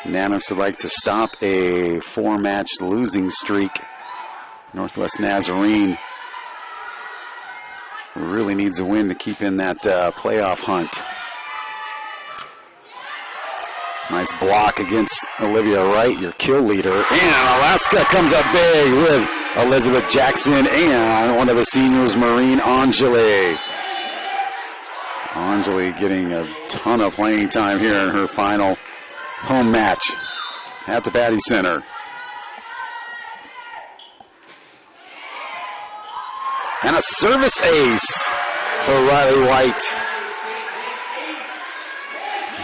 Nanooks would like to stop a 4-match losing streak. Northwest Nazarene really needs a win to keep in that playoff hunt. Nice block against Olivia Wright, your kill leader. And Alaska comes up big with Elizabeth Jackson and one of the seniors, Maureen Angeli. Angeli getting a ton of playing time here in her final home match at the Patty Center. And a service ace for Riley White.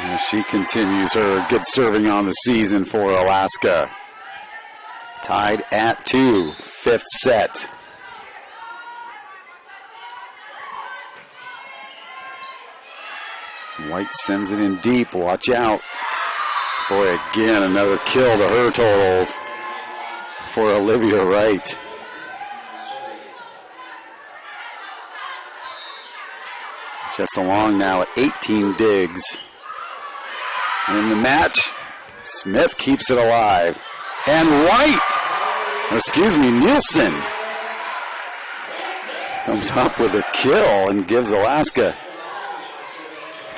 As she continues her good serving on the season for Alaska. Tied at 2, 5th set. White sends it in deep. Watch out. Boy, again, another kill to her totals for Olivia Wright. Just along now at 18 digs. In the match, Smith keeps it alive. And Nielsen comes up with a kill and gives Alaska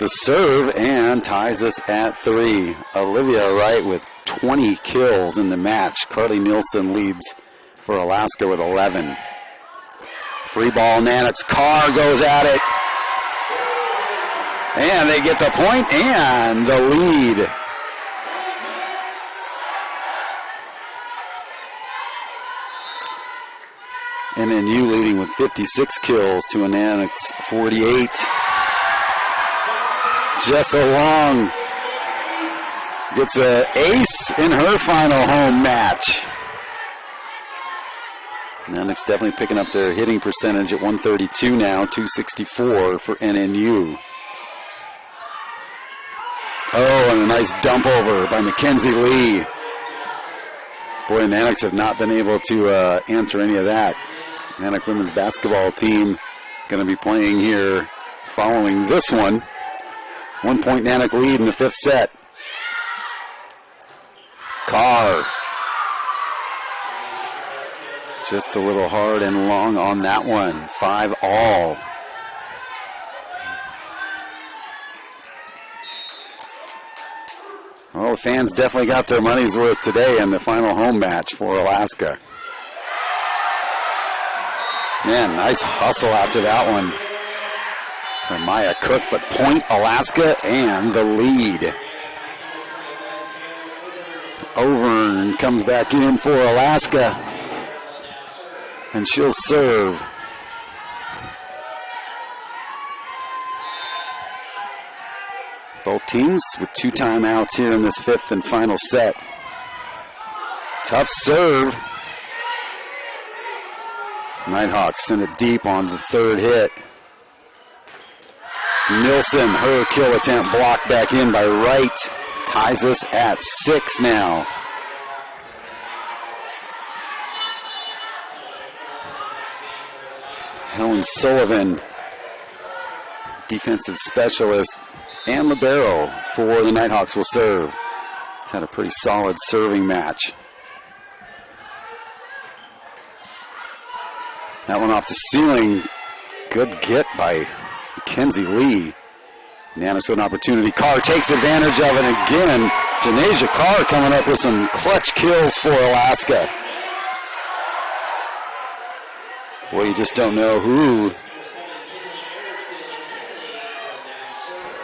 the serve and ties us at 3. Olivia Wright with 20 kills in the match. Carly Nielsen leads for Alaska with 11. Free ball, Nanooks. Carr goes at it. And they get the point and the lead. NNU leading with 56 kills to a Nanooks 48. Jessa Long gets an ace in her final home match. Nanooks definitely picking up their hitting percentage at 132 now, 264 for NNU. Oh, and a nice dump over by Mackenzie Lee. Boy, Nanooks have not been able to answer any of that. Nanook women's basketball team going to be playing here following this one. 1 point Nanook lead in the 5th set. Carr. Just a little hard and long on that one. 5-all. Well, the fans definitely got their money's worth today in the final home match for Alaska. Man, nice hustle after that one by Maya Cook, but point Alaska and the lead. Overn comes back in for Alaska, and she'll serve. Both teams with 2 timeouts here in this 5th and final set. Tough serve. Nighthawks send it deep on the 3rd hit. Nilsson, her kill attempt blocked back in by Wright. Ties us at 6 now. Helen Sullivan, defensive specialist, and libero for the Nighthawks will serve. He's had a pretty solid serving match. That one off the ceiling. Good get by Mackenzie Lee. Nanooks with an opportunity. Carr takes advantage of it again. Janasia Carr coming up with some clutch kills for Alaska. Boy, you just don't know who.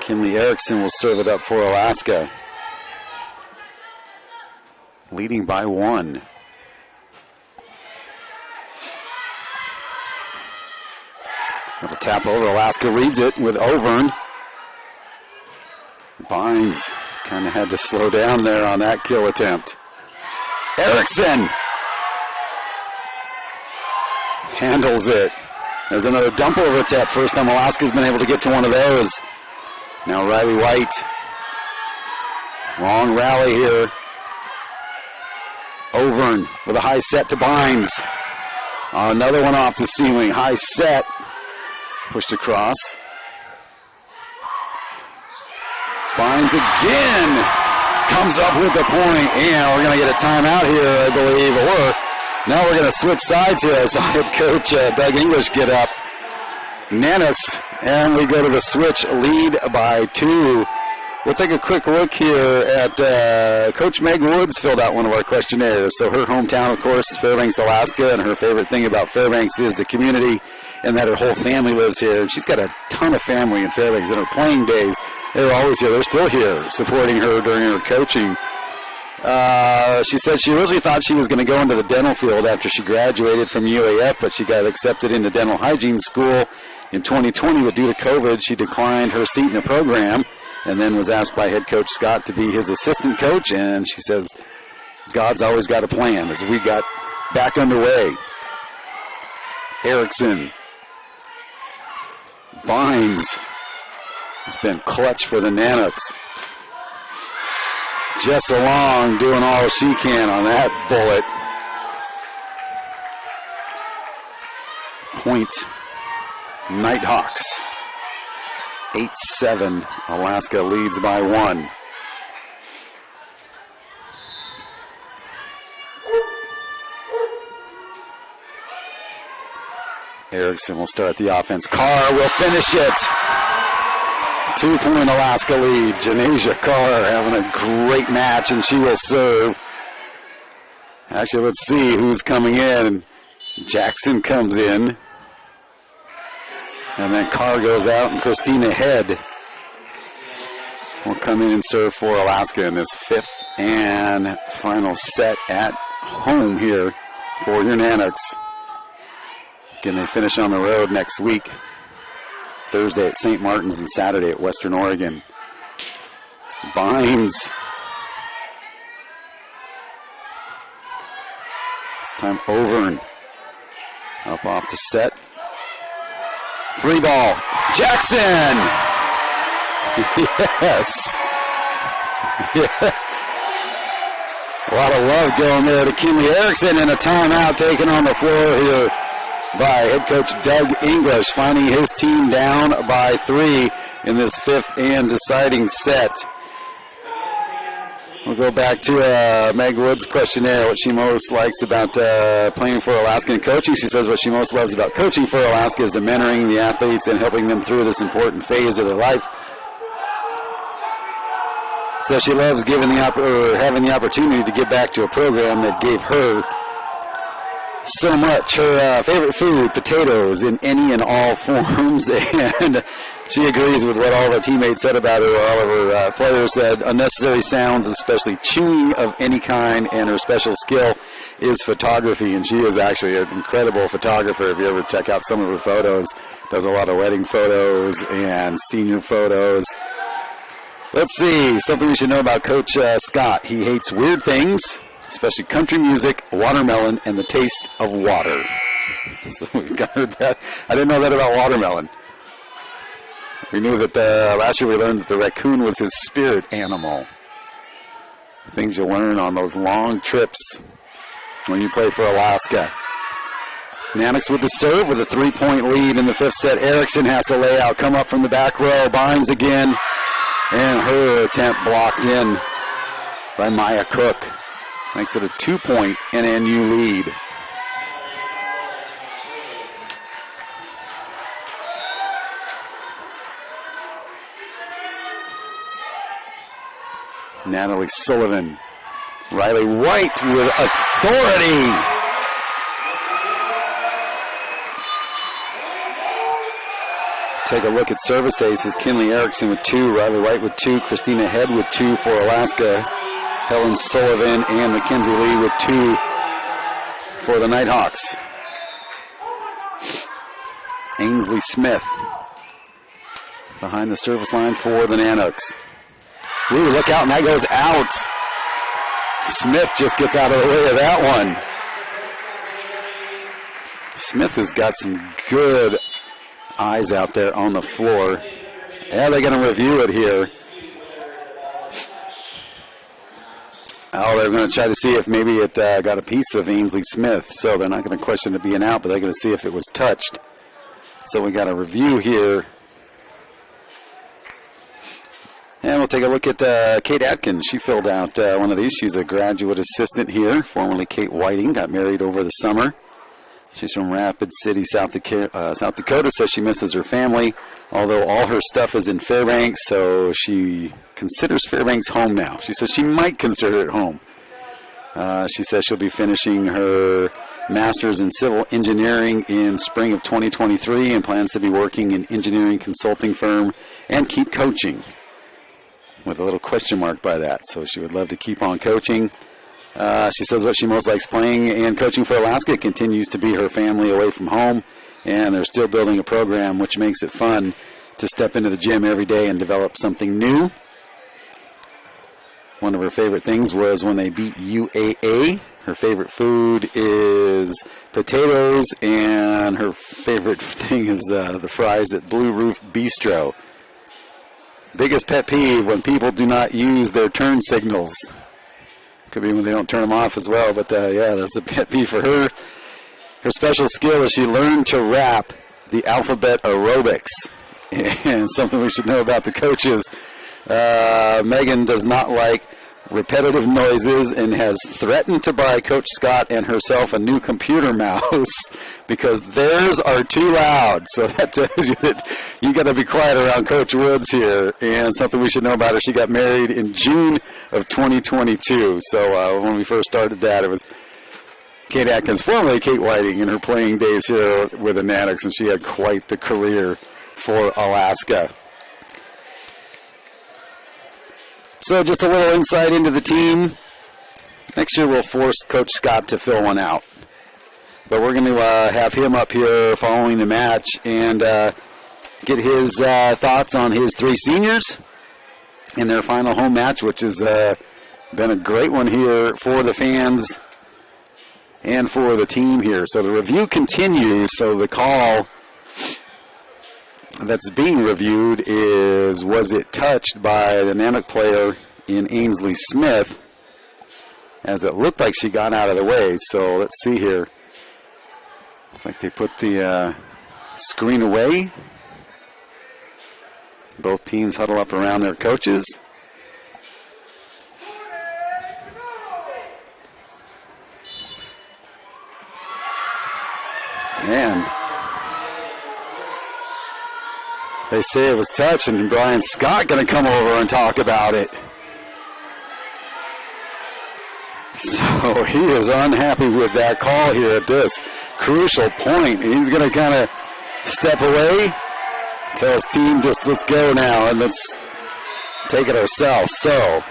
Kinley Erickson will serve it up for Alaska. Leading by 1. Little tap over. Alaska reads it with Overn. Bynes kind of had to slow down there on that kill attempt. Erickson handles it. There's another dump over attempt. First time Alaska's been able to get to one of those. Now Riley White. Long rally here. Overn with a high set to Bynes. Another one off the ceiling. High set. Pushed across. Bynes again comes up with the point, and we're going to get a timeout here, I believe. Or now we're going to switch sides here. I saw head coach Doug English get up. Nanooks, and we go to the switch, lead by 2. We'll take a quick look here at Coach Meg Woods filled out one of our questionnaires. So her hometown, of course, is Fairbanks, Alaska, and her favorite thing about Fairbanks is the community and that her whole family lives here. And she's got a ton of family in Fairbanks. In her playing days, they were always here. They're still here supporting her during her coaching. She said she originally thought she was going to go into the dental field after she graduated from UAF, but she got accepted into dental hygiene school in 2020, but due to COVID, she declined her seat in the program and then was asked by head coach Scott to be his assistant coach, and she says, God's always got a plan as we got back underway. Erickson. Bynes has been clutch for the Nanooks. Jess Along doing all she can on that bullet. Point Nighthawks. 8-7. Alaska leads by 1. Erickson will start the offense. Carr will finish it. 2-point Alaska lead. Janasia Carr having a great match, and she will serve. Actually, let's see who's coming in. Jackson comes in. And then Carr goes out, and Christina Head will come in and serve for Alaska in this 5th and final set at home here for your Nanooks. Again, they finish on the road next week. Thursday at St. Martin's and Saturday at Western Oregon. Bynes. This time Overn. Up off the set. Free ball. Jackson! Yes. Yes. A lot of love going there to Kinley Erickson, and a timeout taken on the floor here by head coach Doug English, finding his team down by 3 in this 5th and deciding set. We'll go back to Meg Wood's questionnaire, what she most likes about playing for Alaska and coaching. She says what she most loves about coaching for Alaska is the mentoring the athletes and helping them through this important phase of their life. So she loves having the opportunity to give back to a program that gave her so much. Her favorite food, potatoes in any and all forms, and she agrees with what all of her teammates said about her. All of her players said unnecessary sounds, especially chewing of any kind, and her special skill is photography, and she is actually an incredible photographer. If you ever check out some of her photos, does a lot of wedding photos and senior photos. Let's see, something we should know about Coach Scott. He hates weird things, especially country music, watermelon, and the taste of water. So we heard that. I didn't know that about watermelon. We knew that last year we learned that the raccoon was his spirit animal. Things you learn on those long trips when you play for Alaska. Nanooks with the serve with a 3-point lead in the 5th set. Erickson has to lay out, come up from the back row. Bynes again. And her attempt blocked in by Maya Cook. Makes it a 2-point NNU lead. Natalie Sullivan. Riley White with authority. Take a look at service aces. Kinley Erickson with 2, Riley White with 2, Christina Head with 2 for Alaska, Helen Sullivan and Mackenzie Lee with 2 for the Nighthawks. Ainsley Smith behind the service line for the Nanooks. Ooh, look out, and that goes out. Smith just gets out of the way of that one. Smith has got some good eyes out there on the floor. Yeah, they're going to review it here. Oh, they're going to try to see if maybe it got a piece of Ainsley Smith. So they're not going to question it being out, but they're going to see if it was touched. So we got a review here. And we'll take a look at Kate Atkins. She filled out one of these. She's a graduate assistant here, formerly Kate Whiting, got married over the summer. She's from Rapid City, South Dakota, says she misses her family, although all her stuff is in Fairbanks, so she considers Fairbanks home now. She says she might consider it home. She says she'll be finishing her master's in civil engineering in spring of 2023 and plans to be working in engineering consulting firm and keep coaching, with a little question mark by that. So she would love to keep on coaching. She says what she most likes playing and coaching for Alaska continues to be her family away from home, and they're still building a program which makes it fun to step into the gym every day and develop something new. One of her favorite things was when they beat UAA. Her favorite food is potatoes, and her favorite thing is the fries at Blue Roof Bistro. Biggest pet peeve, when people do not use their turn signals. Could be when they don't turn them off as well, but yeah, that's a pet peeve for her. Her special skill is she learned to rap the alphabet aerobics. And something we should know about the coaches, Megan does not like repetitive noises and has threatened to buy Coach Scott and herself a new computer mouse because theirs are too loud. So that tells you that you got to be quiet around Coach Woods here. And something we should know about her, she got married in June of 2022. So when we first started that, it was Kate Atkins, formerly Kate Whiting, in her playing days here with the Nanooks, and she had quite the career for Alaska. So just a little insight into the team. Next year we'll force Coach Scott to fill one out. But we're going to have him up here following the match and get his thoughts on his 3 seniors in their final home match, which has been a great one here for the fans and for the team here. So the review continues. So the call that's being reviewed is, was it touched by the Nanook player in Ainsley Smith? as it looked like she got out of the way. So let's see here. Looks like they put the screen away. Both teams huddle up around their coaches. And they say it was touch, and Brian Scott going to come over and talk about it. So he is unhappy with that call here at this crucial point. He's going to kind of step away, tell his team, just let's go now and let's take it ourselves. So,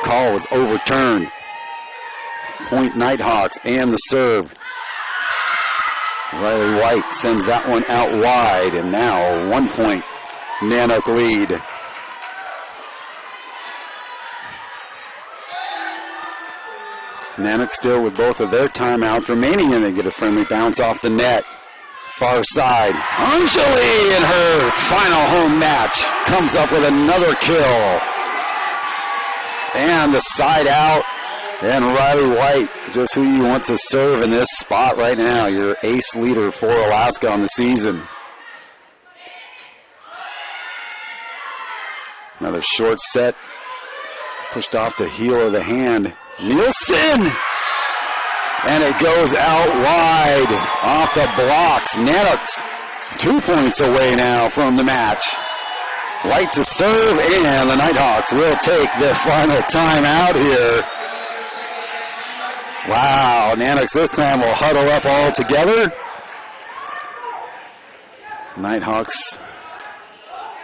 call was overturned. Point Nighthawks and the serve. Riley White sends that one out wide, and now 1 point Nanook lead. Nanook still with both of their timeouts remaining, and they get a friendly bounce off the net. Far side. Anjali in her final home match comes up with another kill. And the side out. And Riley White, just who you want to serve in this spot right now. Your ace leader for Alaska on the season. Another short set. Pushed off the heel of the hand. Nielsen! And it goes out wide off the blocks. Nanooks 2 points away now from the match. White to serve, and the Nighthawks will take their final timeout here. Wow, Nanooks this time will huddle up all together. Nighthawks,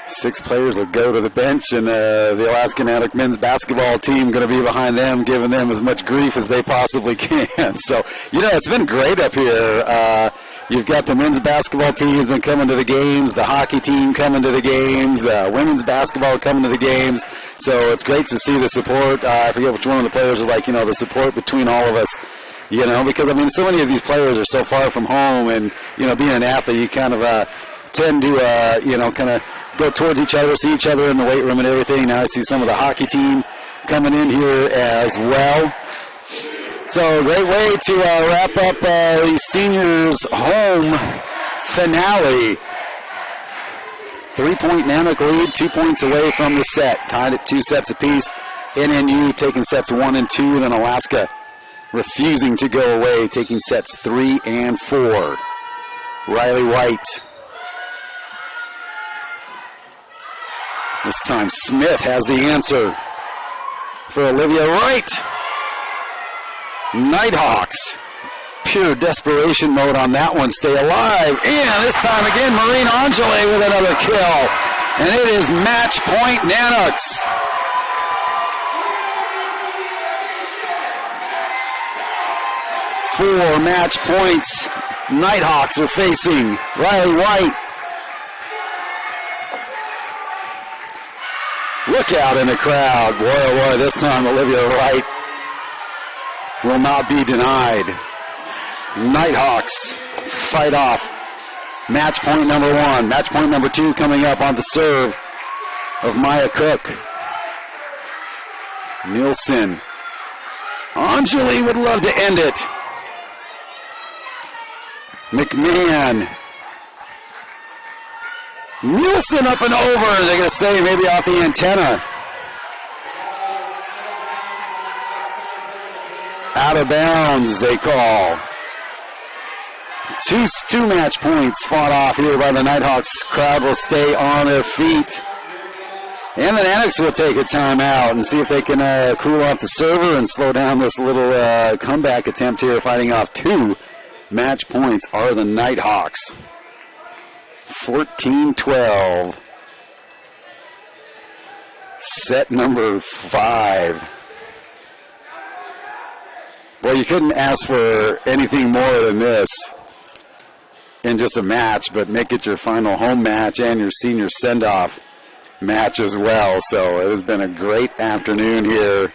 6 players will go to the bench, and the Alaska Nanook men's basketball team going to be behind them, giving them as much grief as they possibly can. So, it's been great up here. You've got the men's basketball team been coming to the games, the hockey team coming to the games, women's basketball coming to the games. So it's great to see the support. I forget which one of the players was like, the support between all of us. Because, so many of these players are so far from home, and, being an athlete, you kind of tend to, kind of go towards each other, see each other in the weight room and everything. Now I see some of the hockey team coming in here as well. So, great way to wrap up the seniors' home finale. 3-point Nanook lead, 2 points away from the set. Tied at 2 sets apiece. NNU taking sets 1 and 2, then Alaska refusing to go away, taking sets 3 and 4. Riley White. This time Smith has the answer for Olivia Wright. Nighthawks, pure desperation mode on that one. Stay alive. And this time again, Maureen Angele with another kill. And it is match point Nanooks. Four match points. Nighthawks are facing Riley White. Look out in the crowd. Boy, oh boy, this time Olivia Wright will not be denied. Nighthawks fight off. Match point number 1. Match point number 2 coming up on the serve of Maya Cook. Nielsen. Anjali would love to end it. McMahon. Nielsen up and over. They're going to say maybe off the antenna. Out of bounds, they call. Two match points fought off here by the Nighthawks. Crowd will stay on their feet. And the Nanooks will take a timeout and see if they can cool off the server and slow down this little comeback attempt here, fighting off 2 match points are the Nighthawks. 14-12. Set number 5. Well, you couldn't ask for anything more than this in just a match, but make it your final home match and your senior send-off match as well. So it has been a great afternoon here.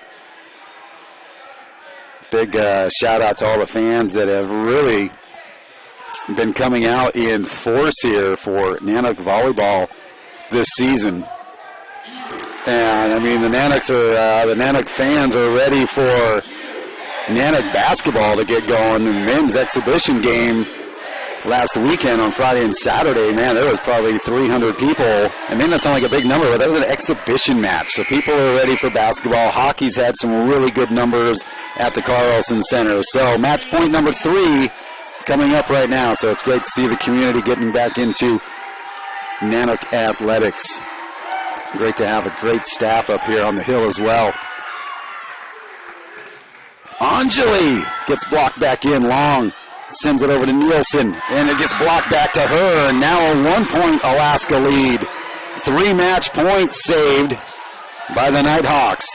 Big shout-out to all the fans that have really been coming out in force here for Nanook volleyball this season. And, the Nanooks the Nanook fans are ready for Nanook basketball to get going. The men's exhibition game last weekend on Friday and Saturday, man, there was probably 300 people. It may not sound like a big number, but that was an exhibition match. So people are ready for basketball. Hockey's had some really good numbers at the Carlson Center. So match point number 3 coming up right now. So it's great to see the community getting back into Nanook athletics. Great to have a great staff up here on the hill as well. Anjali gets blocked back in long. Sends it over to Nielsen, and it gets blocked back to her. And now a 1-point Alaska lead. 3 match points saved by the Nighthawks.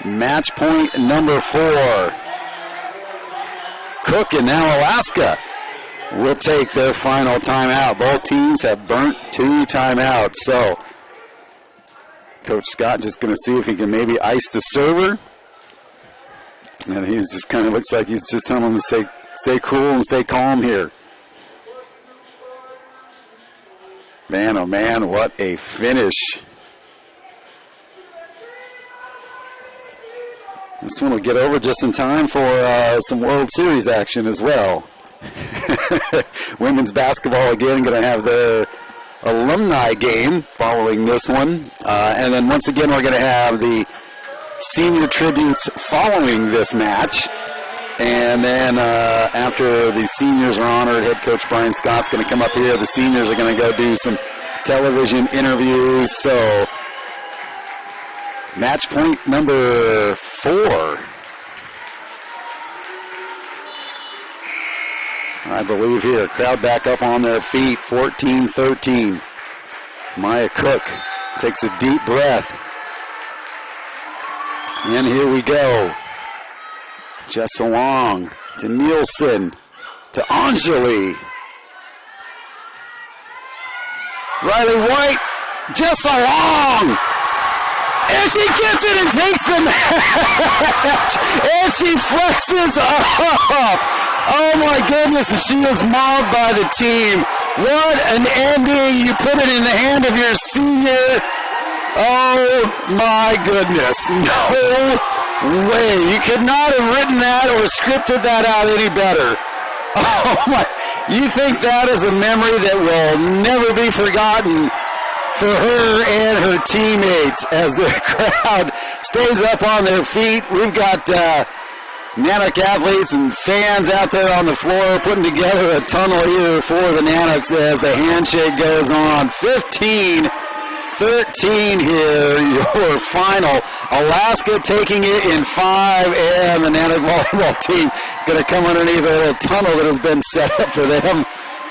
Match point number 4. Cook and now Alaska will take their final timeout. Both teams have burnt 2 timeouts. So Coach Scott just going to see if he can maybe ice the server. And he's just kind of looks like he's just telling them to stay cool and stay calm here. Man, oh man, what a finish. This one will get over just in time for some World Series action as well. Women's basketball again going to have their alumni game following this one. And then once again we're going to have the senior tributes following this match. And then after the seniors are honored, head coach Brian Scott's going to come up here. The seniors are going to go do some television interviews. So match point number 4. I believe here. Crowd back up on their feet. 14-13. Maya Cook takes a deep breath. And here we go. Jessa Long to Nielsen to Anjali. Riley White. Jessa Long. And she gets it and takes the match. And she flexes up. Oh my goodness. She is mobbed by the team. What an ending. You put it in the hand of your senior. Oh my goodness. No way. You could not have written that or scripted that out any better. Oh my. You think that is a memory that will never be forgotten for her and her teammates as the crowd stays up on their feet. We've got Nanook athletes and fans out there on the floor putting together a tunnel here for the Nanooks as the handshake goes on. 15-13 here, your final. Alaska taking it in 5, and the Nanook volleyball team going to come underneath a little tunnel that has been set up for them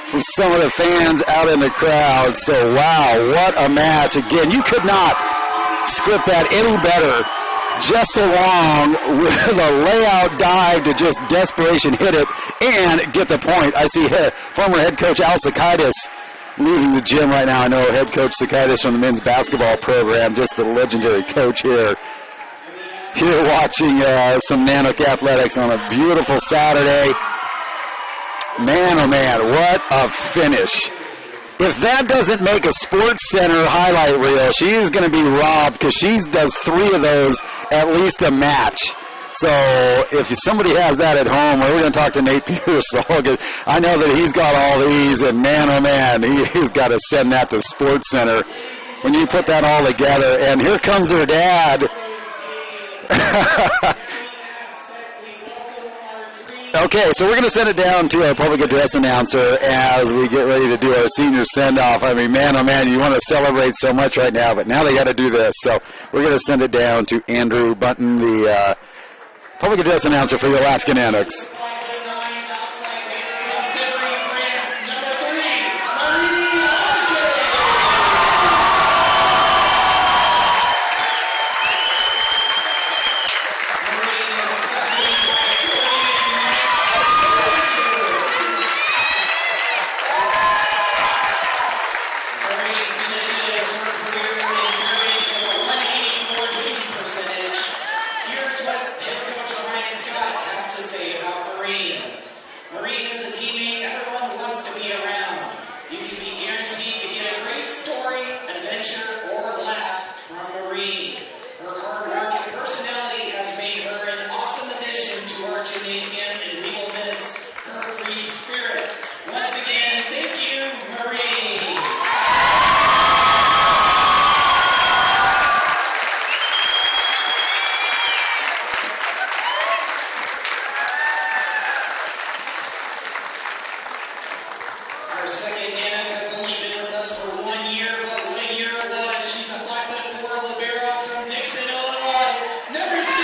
from some of the fans out in the crowd. So, wow, what a match. Again, you could not script that any better. Jessa Long with a layout dive to just desperation hit it and get the point. I see former head coach Al Sakaitis leaving the gym right now. I know head coach Sakaitis from the men's basketball program, just a legendary coach here. Here watching some Nanook athletics on a beautiful Saturday. Man, oh man, what a finish. If that doesn't make a Sports Center highlight reel, she's going to be robbed because she does 3 of those at least a match. So if somebody has that at home, we're going to talk to Nate Pearsall. I know that he's got all these, and man, oh man, he's got to send that to Sports Center when you put that all together. And here comes her dad. Okay, so we're going to send it down to our public address announcer as we get ready to do our senior send-off. I mean, man, oh man, you want to celebrate so much right now, but now they got to do this. So we're going to send it down to Andrew Button, the public address announcer for the Alaska Nanooks. Or laugh from Marine. Her hard work and personality Our second Nanook has only been with us for 1 year, but what a year it was. She's a 5'4" libero from Dixon, Illinois. Number 16.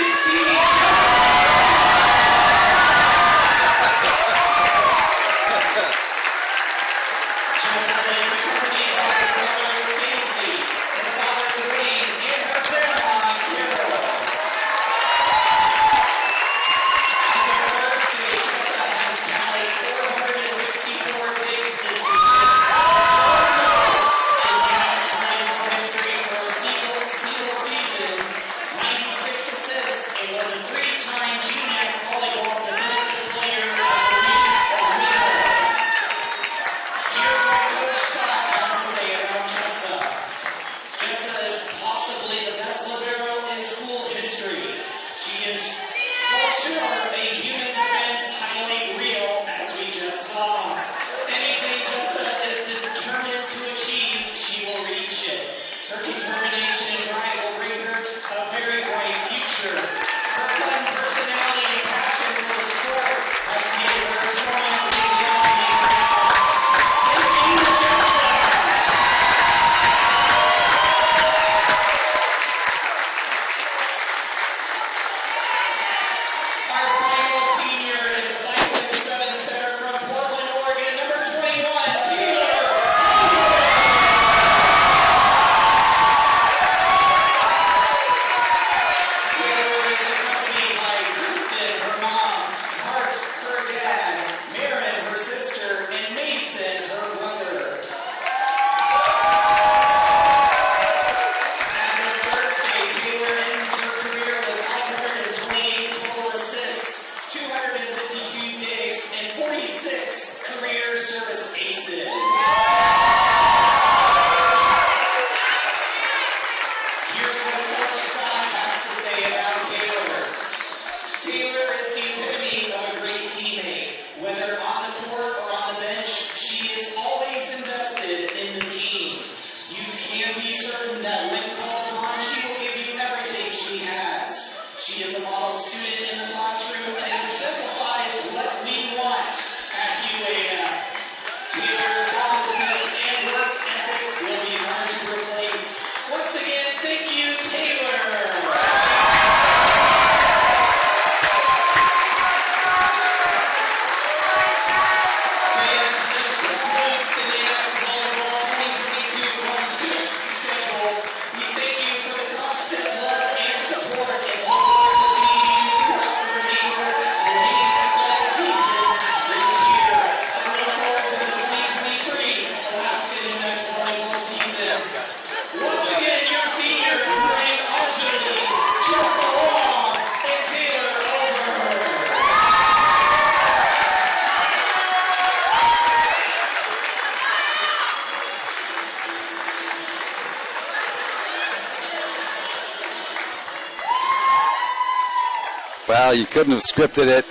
Well, you couldn't have scripted it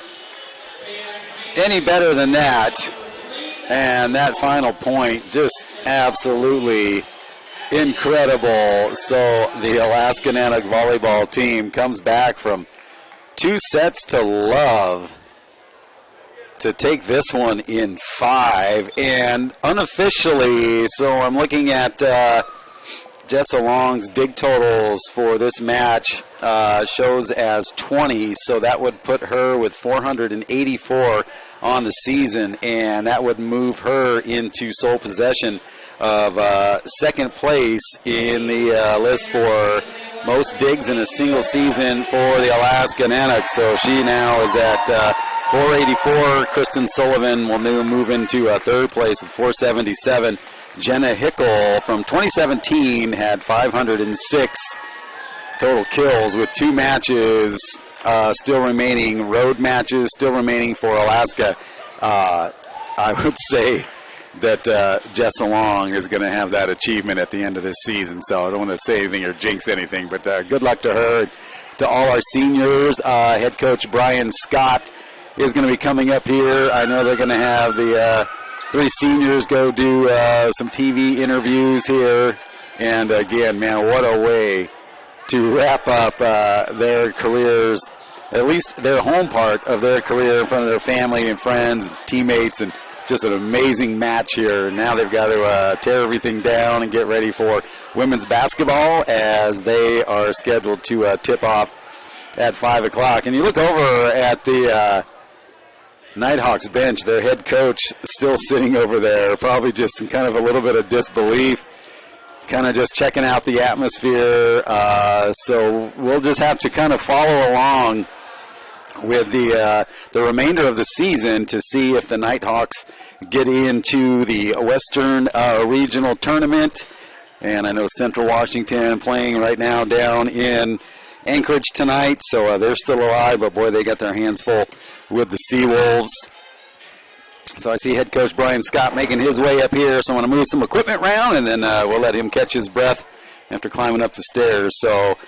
any better than that. And that final point, just absolutely incredible. So the Alaska Nanook volleyball team comes back from 2 sets to love to take this one in 5. And unofficially, so I'm looking at Jessa Long's dig totals for this match shows as 20, so that would put her with 484 on the season, and that would move her into sole possession of second place in the list for most digs in a single season for the Alaska Nanooks. So she now is at 484. Kristen Sullivan will move into third place with 477. Jenna Hickel from 2017 had 506 total kills with 2 matches still remaining, road matches still remaining for Alaska. I would say that Jessa Long is going to have that achievement at the end of this season, so I don't want to say anything or jinx anything, but good luck to her. To all our seniors, head coach Brian Scott is going to be coming up here. I know they're going to have the 3 seniors go do some TV interviews here. And again, man, what a way to wrap up their careers, at least their home part of their career in front of their family and friends and teammates and just an amazing match here. Now they've got to tear everything down and get ready for women's basketball as they are scheduled to tip off at 5 o'clock. And you look over at the Nighthawks bench, their head coach still sitting over there, probably just in kind of a little bit of disbelief, kind of just checking out the atmosphere. So we'll just have to kind of follow along with the remainder of the season to see if the Nighthawks get into the Western Regional Tournament. And I know Central Washington playing right now down in Anchorage tonight, so they're still alive, but boy, they got their hands full with the Seawolves. So I see head coach Brian Scott making his way up here, so I'm going to move some equipment around, and then we'll let him catch his breath after climbing up the stairs. So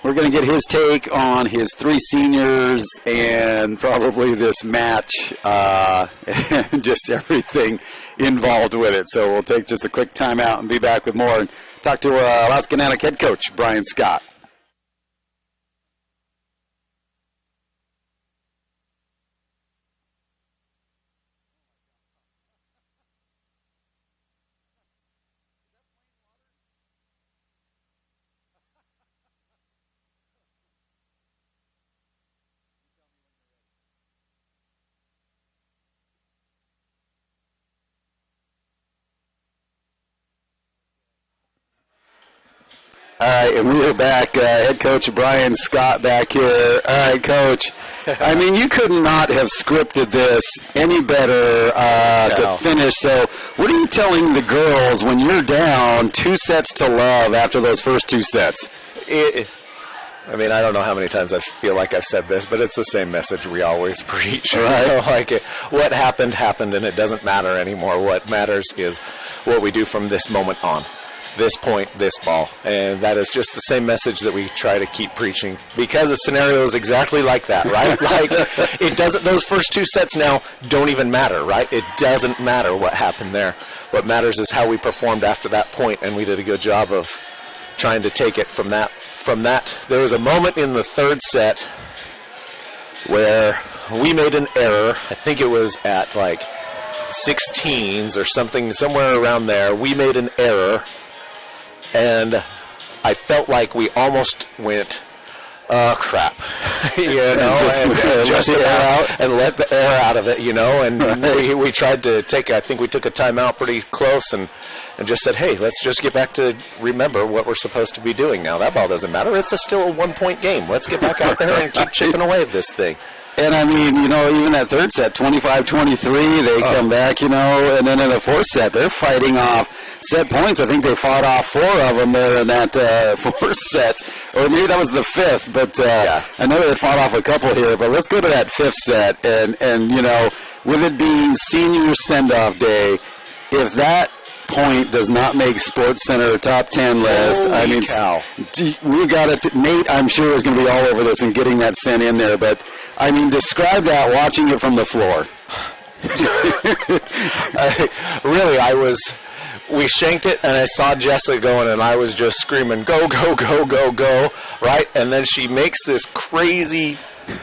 we're going to get his take on his three seniors and probably this match and just everything involved with it. So we'll take just a quick timeout and be back with more and talk to Alaska Nanook head coach Brian Scott. All right, and we are back. Head coach Brian Scott back here. All right, Coach. I mean, you could not have scripted this any better to finish. So what are you telling the girls when you're down 2-0 after those first two sets? I mean, I don't know how many times I feel like I've said this, but it's the same message we always preach. Right. You know, like what happened, happened, and it doesn't matter anymore. What matters is what we do from this moment on. This point, this ball. And that is just the same message that we try to keep preaching because of scenarios exactly like that, right? Like, it doesn't, those first two sets now don't even matter, right? It doesn't matter what happened there. What matters is how we performed after that point, and we did a good job of trying to take it from that. There was a moment in the third set where we made an error. I think it was at like 16s or something, somewhere around there. We made an error. And I felt like we almost went, oh, crap, you know, and let the air out of it, you know, and we tried to take, I think we took a timeout pretty close and just said, hey, let's just get back to remember what we're supposed to be doing now. That ball doesn't matter. It's still a 1-point game. Let's get back out there and keep chipping away at this thing. And, I mean, you know, even that third set, 25-23, they come back, you know, and then in the fourth set, they're fighting off set points. I think they fought off 4 of them there in that fourth set, or maybe that was the fifth, but I know they fought off a couple here. But let's go to that fifth set, and you know, with it being senior send-off day, if that point does not make Sports Center top 10 list. Holy I mean, cow. We got it. Nate, I'm sure, is going to be all over this and getting that sent in there. But I mean, describe that watching it from the floor. We shanked it, and I saw Jessica going, and I was just screaming, go, go, go, go, go, right? And then she makes this crazy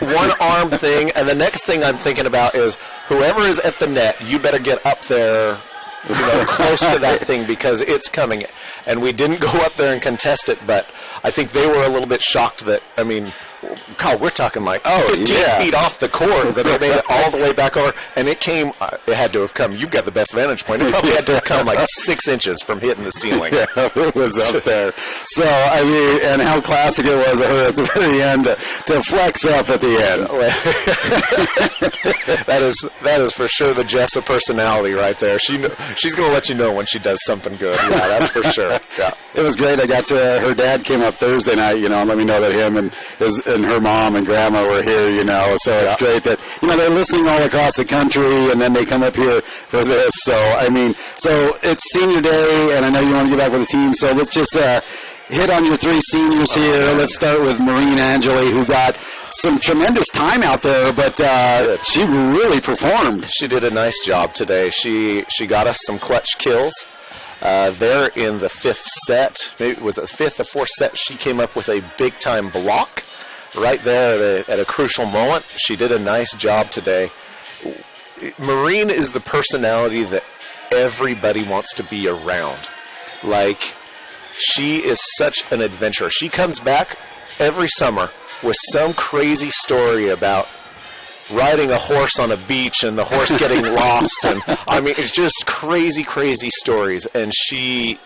one-arm thing, and the next thing I'm thinking about is whoever is at the net, you better get up there, you know, close to that thing because it's coming. And we didn't go up there and contest it, but I think they were a little bit shocked that, I mean, God, we're talking like 15 feet off the court that they made it all the way back over. And it came, it had to have come, you've got the best vantage point. It probably had to have come like 6 inches from hitting the ceiling. Yeah, it was up there. So, I mean, and how classic it was of her at the very end to flex up at the end. That is for sure the Jessa personality right there. She's going to let you know when she does something good. Yeah, that's for sure. Yeah. It was great. I got to, her dad came up Thursday night, you know, and let me know that him and her mom and grandma were here, you know, so it's great that, you know, they're listening all across the country and then they come up here for this. So, I mean, so it's senior day and I know you want to get back with the team, so let's just hit on your 3 seniors here. Let's start with Maureen Angeli, who got some tremendous time out there, but she really performed. She did a nice job today. She got us some clutch kills. There in the 5th set, maybe it was the 5th or 4th set, she came up with a big-time block right there at a crucial moment. She did a nice job today. Maureen is the personality that everybody wants to be around. Like, she is such an adventurer. She comes back every summer with some crazy story about riding a horse on a beach and the horse getting lost, and I mean, it's just crazy, crazy stories. And she's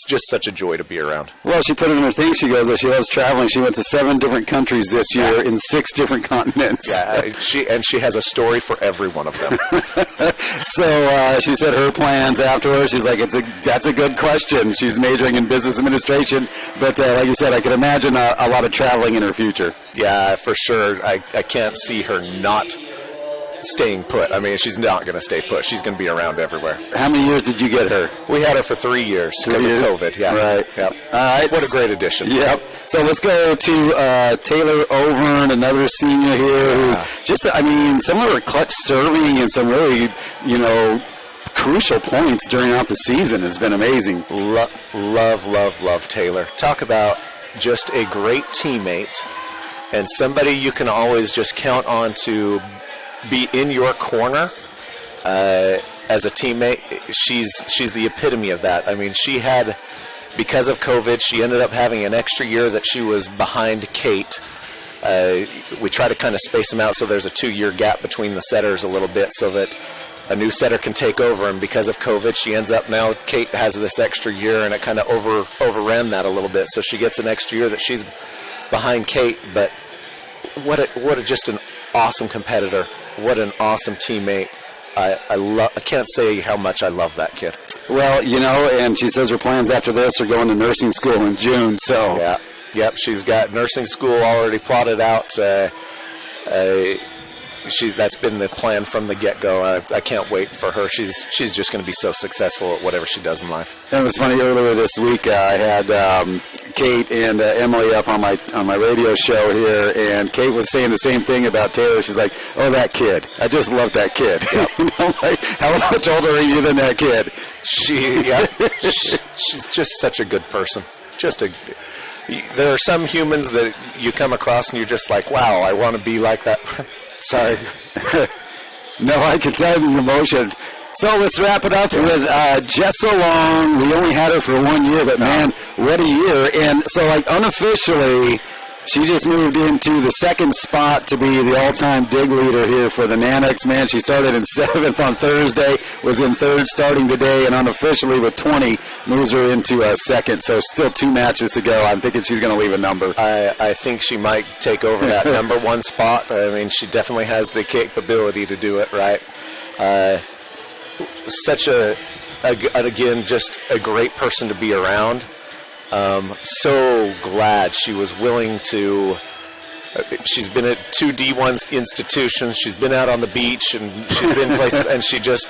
just such a joy to be around. Well, she put it in her thing. She goes that she loves traveling. She went to 7 different countries this year in 6 different continents. Yeah, she has a story for every one of them. So she said her plans afterwards. She's like, that's a good question. She's majoring in business administration, but like you said, I could imagine a lot of traveling in her future. Yeah, for sure. I can't see her not staying put. I mean, she's not going to stay put. She's going to be around everywhere. How many years did you get her? We had her for 3 years because of COVID. Yeah. Right. Yep. All right. What a great addition. Yep. So let's go to Taylor Overn, another senior here, who's just, I mean, some of her clutch serving and some really, crucial points during out the season has been amazing. Love Taylor. Talk about just a great teammate and somebody you can always just count on to be in your corner as a teammate. She's the epitome of that. I mean, she had, because of COVID, she ended up having an extra year that she was behind Kate. We try to kind of space them out so there's a 2-year gap between the setters a little bit so that a new setter can take over, and because of COVID, she ends up now, Kate has this extra year, and it kind of overran that a little bit, so she gets an extra year that she's behind Kate. But just an awesome competitor. What an awesome teammate. I can't say how much I love that kid. Well, and she says her plans after this are going to nursing school in June, so. Yeah. Yep, she's got nursing school already plotted out. That's been the plan from the get-go. I can't wait for her. She's just going to be so successful at whatever she does in life. It was funny, earlier this week I had Kate and Emily up on my radio show here, and Kate was saying the same thing about Taylor. She's like, "Oh, that kid! I just love that kid." Yep. Like, how much older are you than that kid? She's just such a good person. There are some humans that you come across and you're just like, "Wow, I want to be like that." Sorry. No, I can tell the emotion. So let's wrap it up with Jessa Long. We only had her for 1 year, but man, what a year. And so, unofficially, she just moved into the second spot to be the all-time dig leader here for the Nanooks. Man, she started in 7th on Thursday, was in 3rd starting today, and unofficially with 20 moves her into second. So still 2 matches to go. I'm thinking she's going to leave a number. I think she might take over that number 1 spot. I mean, she definitely has the capability to do it, right? Again, just a great person to be around. So glad she was willing to. She's been at 2 D1 institutions. She's been out on the beach, and she's been places. And she just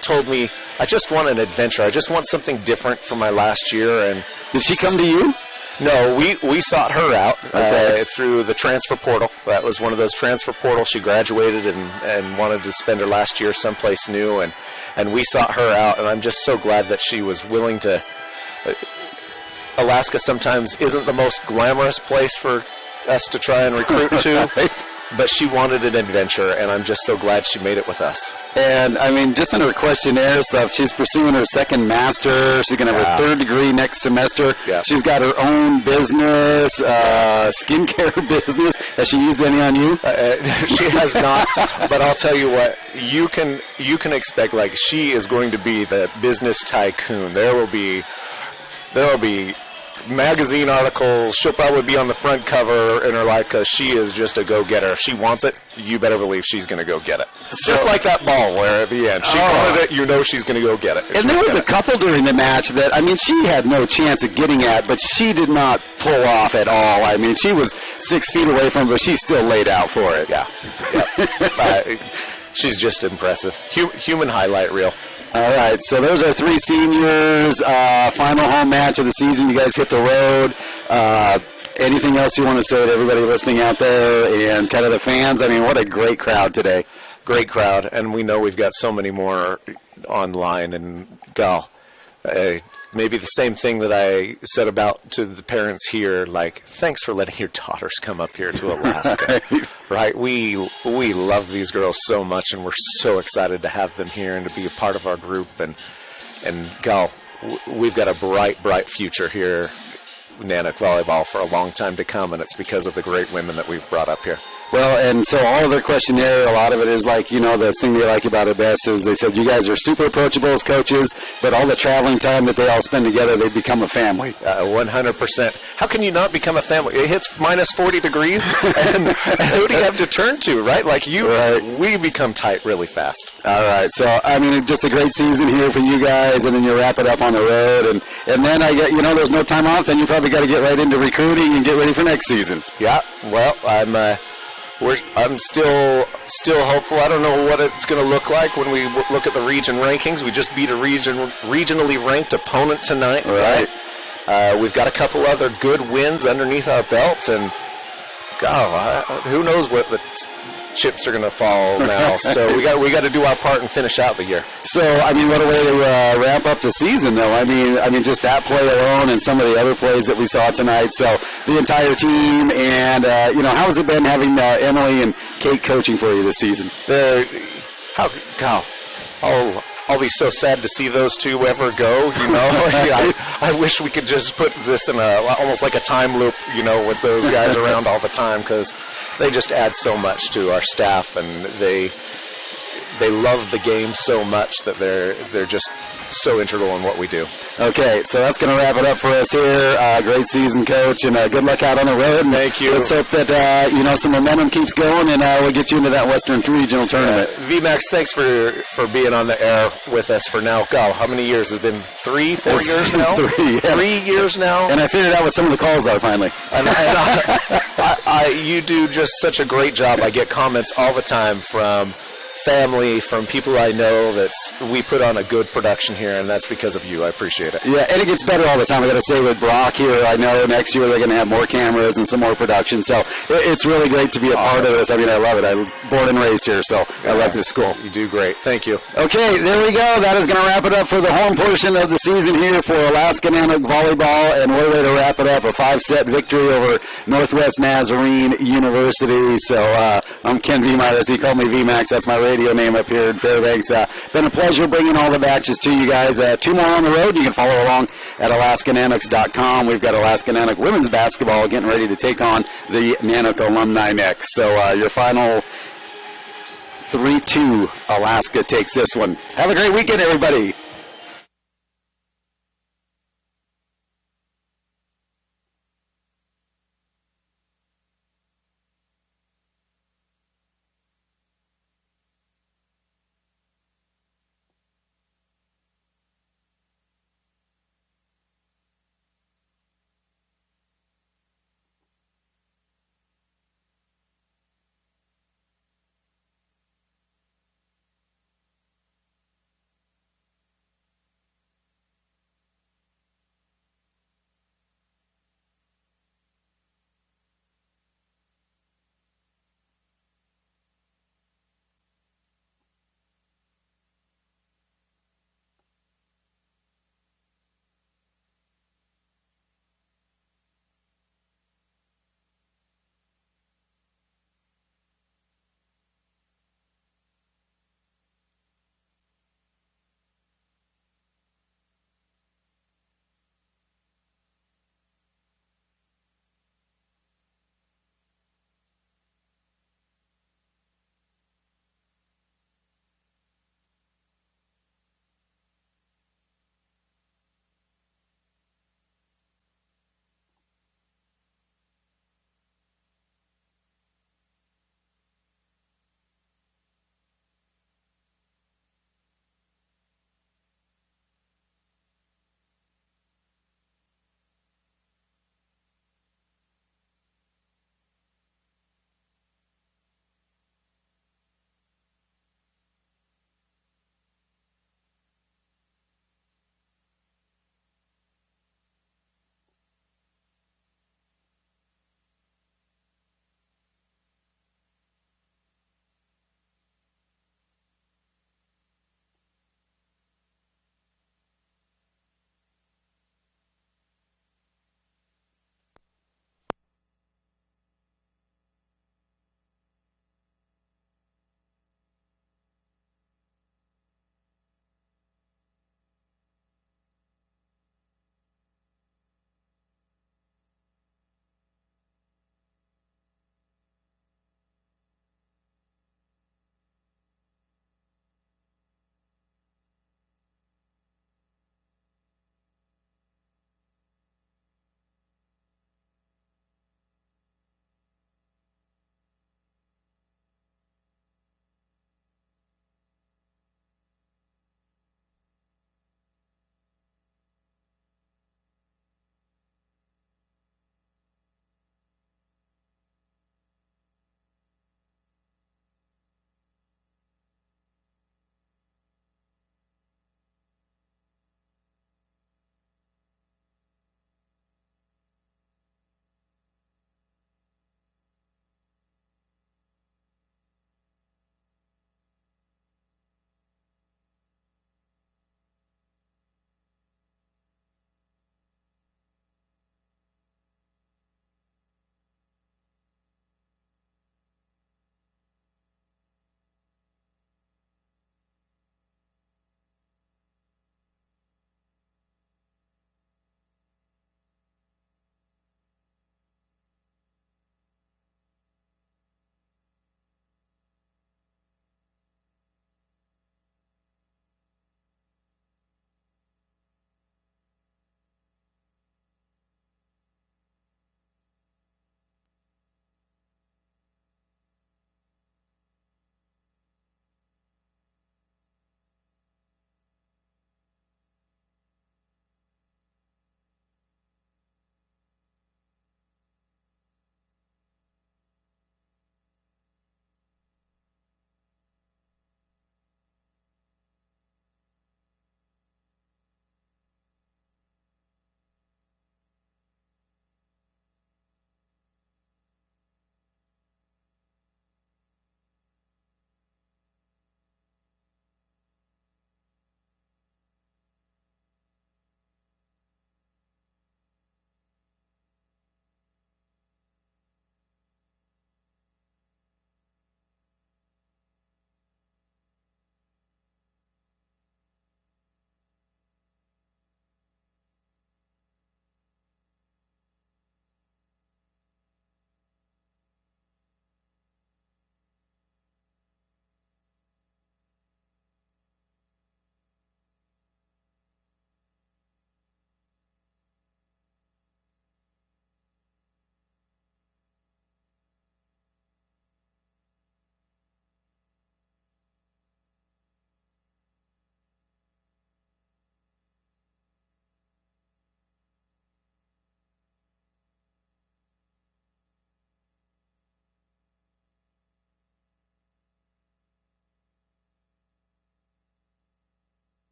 told me, "I just want an adventure. I just want something different from my last year." And did she come to you? No, we sought her out through the transfer portal. That was one of those transfer portals. She graduated and wanted to spend her last year someplace new, and we sought her out. And I'm just so glad that she was willing to. Alaska sometimes isn't the most glamorous place for us to try and recruit to, but she wanted an adventure, and I'm just so glad she made it with us. And, I mean, just in her questionnaire stuff, she's pursuing her 2nd master. She's going to have her 3rd degree next semester. Yeah. She's got her own business, skincare business. Has she used any on you? She has not, but I'll tell you what, you can expect, she is going to be the business tycoon. There will be magazine articles. She'll probably be on the front cover in her life because she is just a go-getter. If she wants it, you better believe she's going to go get it. Just like that ball where at the end, she wanted it, she's going to go get it. And there was a couple during the match that, I mean, she had no chance of getting at, but she did not pull off at all. I mean, she was 6 feet away from it, but she still laid out for it. Yeah. She's just impressive. Human highlight reel. All right, so those are 3 seniors. Final home match of the season. You guys hit the road. Anything else you want to say to everybody listening out there and kind of the fans? I mean, what a great crowd today. Great crowd, and we know we've got so many more online. And, maybe the same thing that I said about to the parents here, like, thanks for letting your daughters come up here to Alaska. Right? We love these girls so much, and we're so excited to have them here and to be a part of our group. And Gal, we've got a bright future here, Nanook volleyball, for a long time to come, and it's because of the great women that we've brought up here. Well, and so all of their questionnaire, a lot of it is like, the thing they like about it best is they said you guys are super approachable as coaches, but all the traveling time that they all spend together, they become a family. 100%. How can you not become a family? It hits minus 40 degrees, and who do you have to turn to, right? Like we become tight really fast. All right. So, just a great season here for you guys, and then you wrap it up on the road, and then I get, there's no time off, then you probably got to get right into recruiting and get ready for next season. Yeah. Well, I'm still hopeful. I don't know what it's going to look like when we look at the region rankings. We just beat a regionally ranked opponent tonight, right? We've got a couple other good wins underneath our belt, and who knows what the chips are going to fall now. So we got to do our part and finish out the year. So, what a way to wrap up the season, though. Just that play alone and some of the other plays that we saw tonight. So the entire team, and how has it been having Emily and Kate coaching for you this season? I'll be so sad to see those two ever go. I wish we could just put this in almost like a time loop. With those guys around all the time, because they just add so much to our staff, and they love the game so much that they're just so integral in what we do. Okay, so that's going to wrap it up for us here. Great season, Coach, and good luck out on the road. Thank you. Let's hope that some momentum keeps going, and we'll get you into that Western Regional Tournament. VMAX, thanks for being on the air with us for now. How many years? Has it been 3, 4 years now? 3, yeah. 3 years now. And I figured out what some of the calls are finally. You do just such a great job. I get comments all the time from family, from people I know, that we put on a good production here, and that's because of you. I appreciate it. Yeah, and it gets better all the time. I got to say, with Brock here, I know next year they're going to have more cameras and some more production. So it's really great to be a part of this. I love it. I'm born and raised here, so I love this school. You do great. Thank you. Okay, there we go. That is going to wrap it up for the home portion of the season here for Alaska Nanook volleyball, and we're ready to wrap it up. A 5-set victory over Northwest Nazarene University. So I'm Ken VMax, as he called me VMax. That's my radio name up here in Fairbanks. Been a pleasure bringing all the matches to you guys. 2 more on the road. You can follow along at AlaskaNanooks.com. We've got Alaska Nanook women's basketball getting ready to take on the Nanook alumni next. So your final 3-2, Alaska takes this one. Have a great weekend, everybody.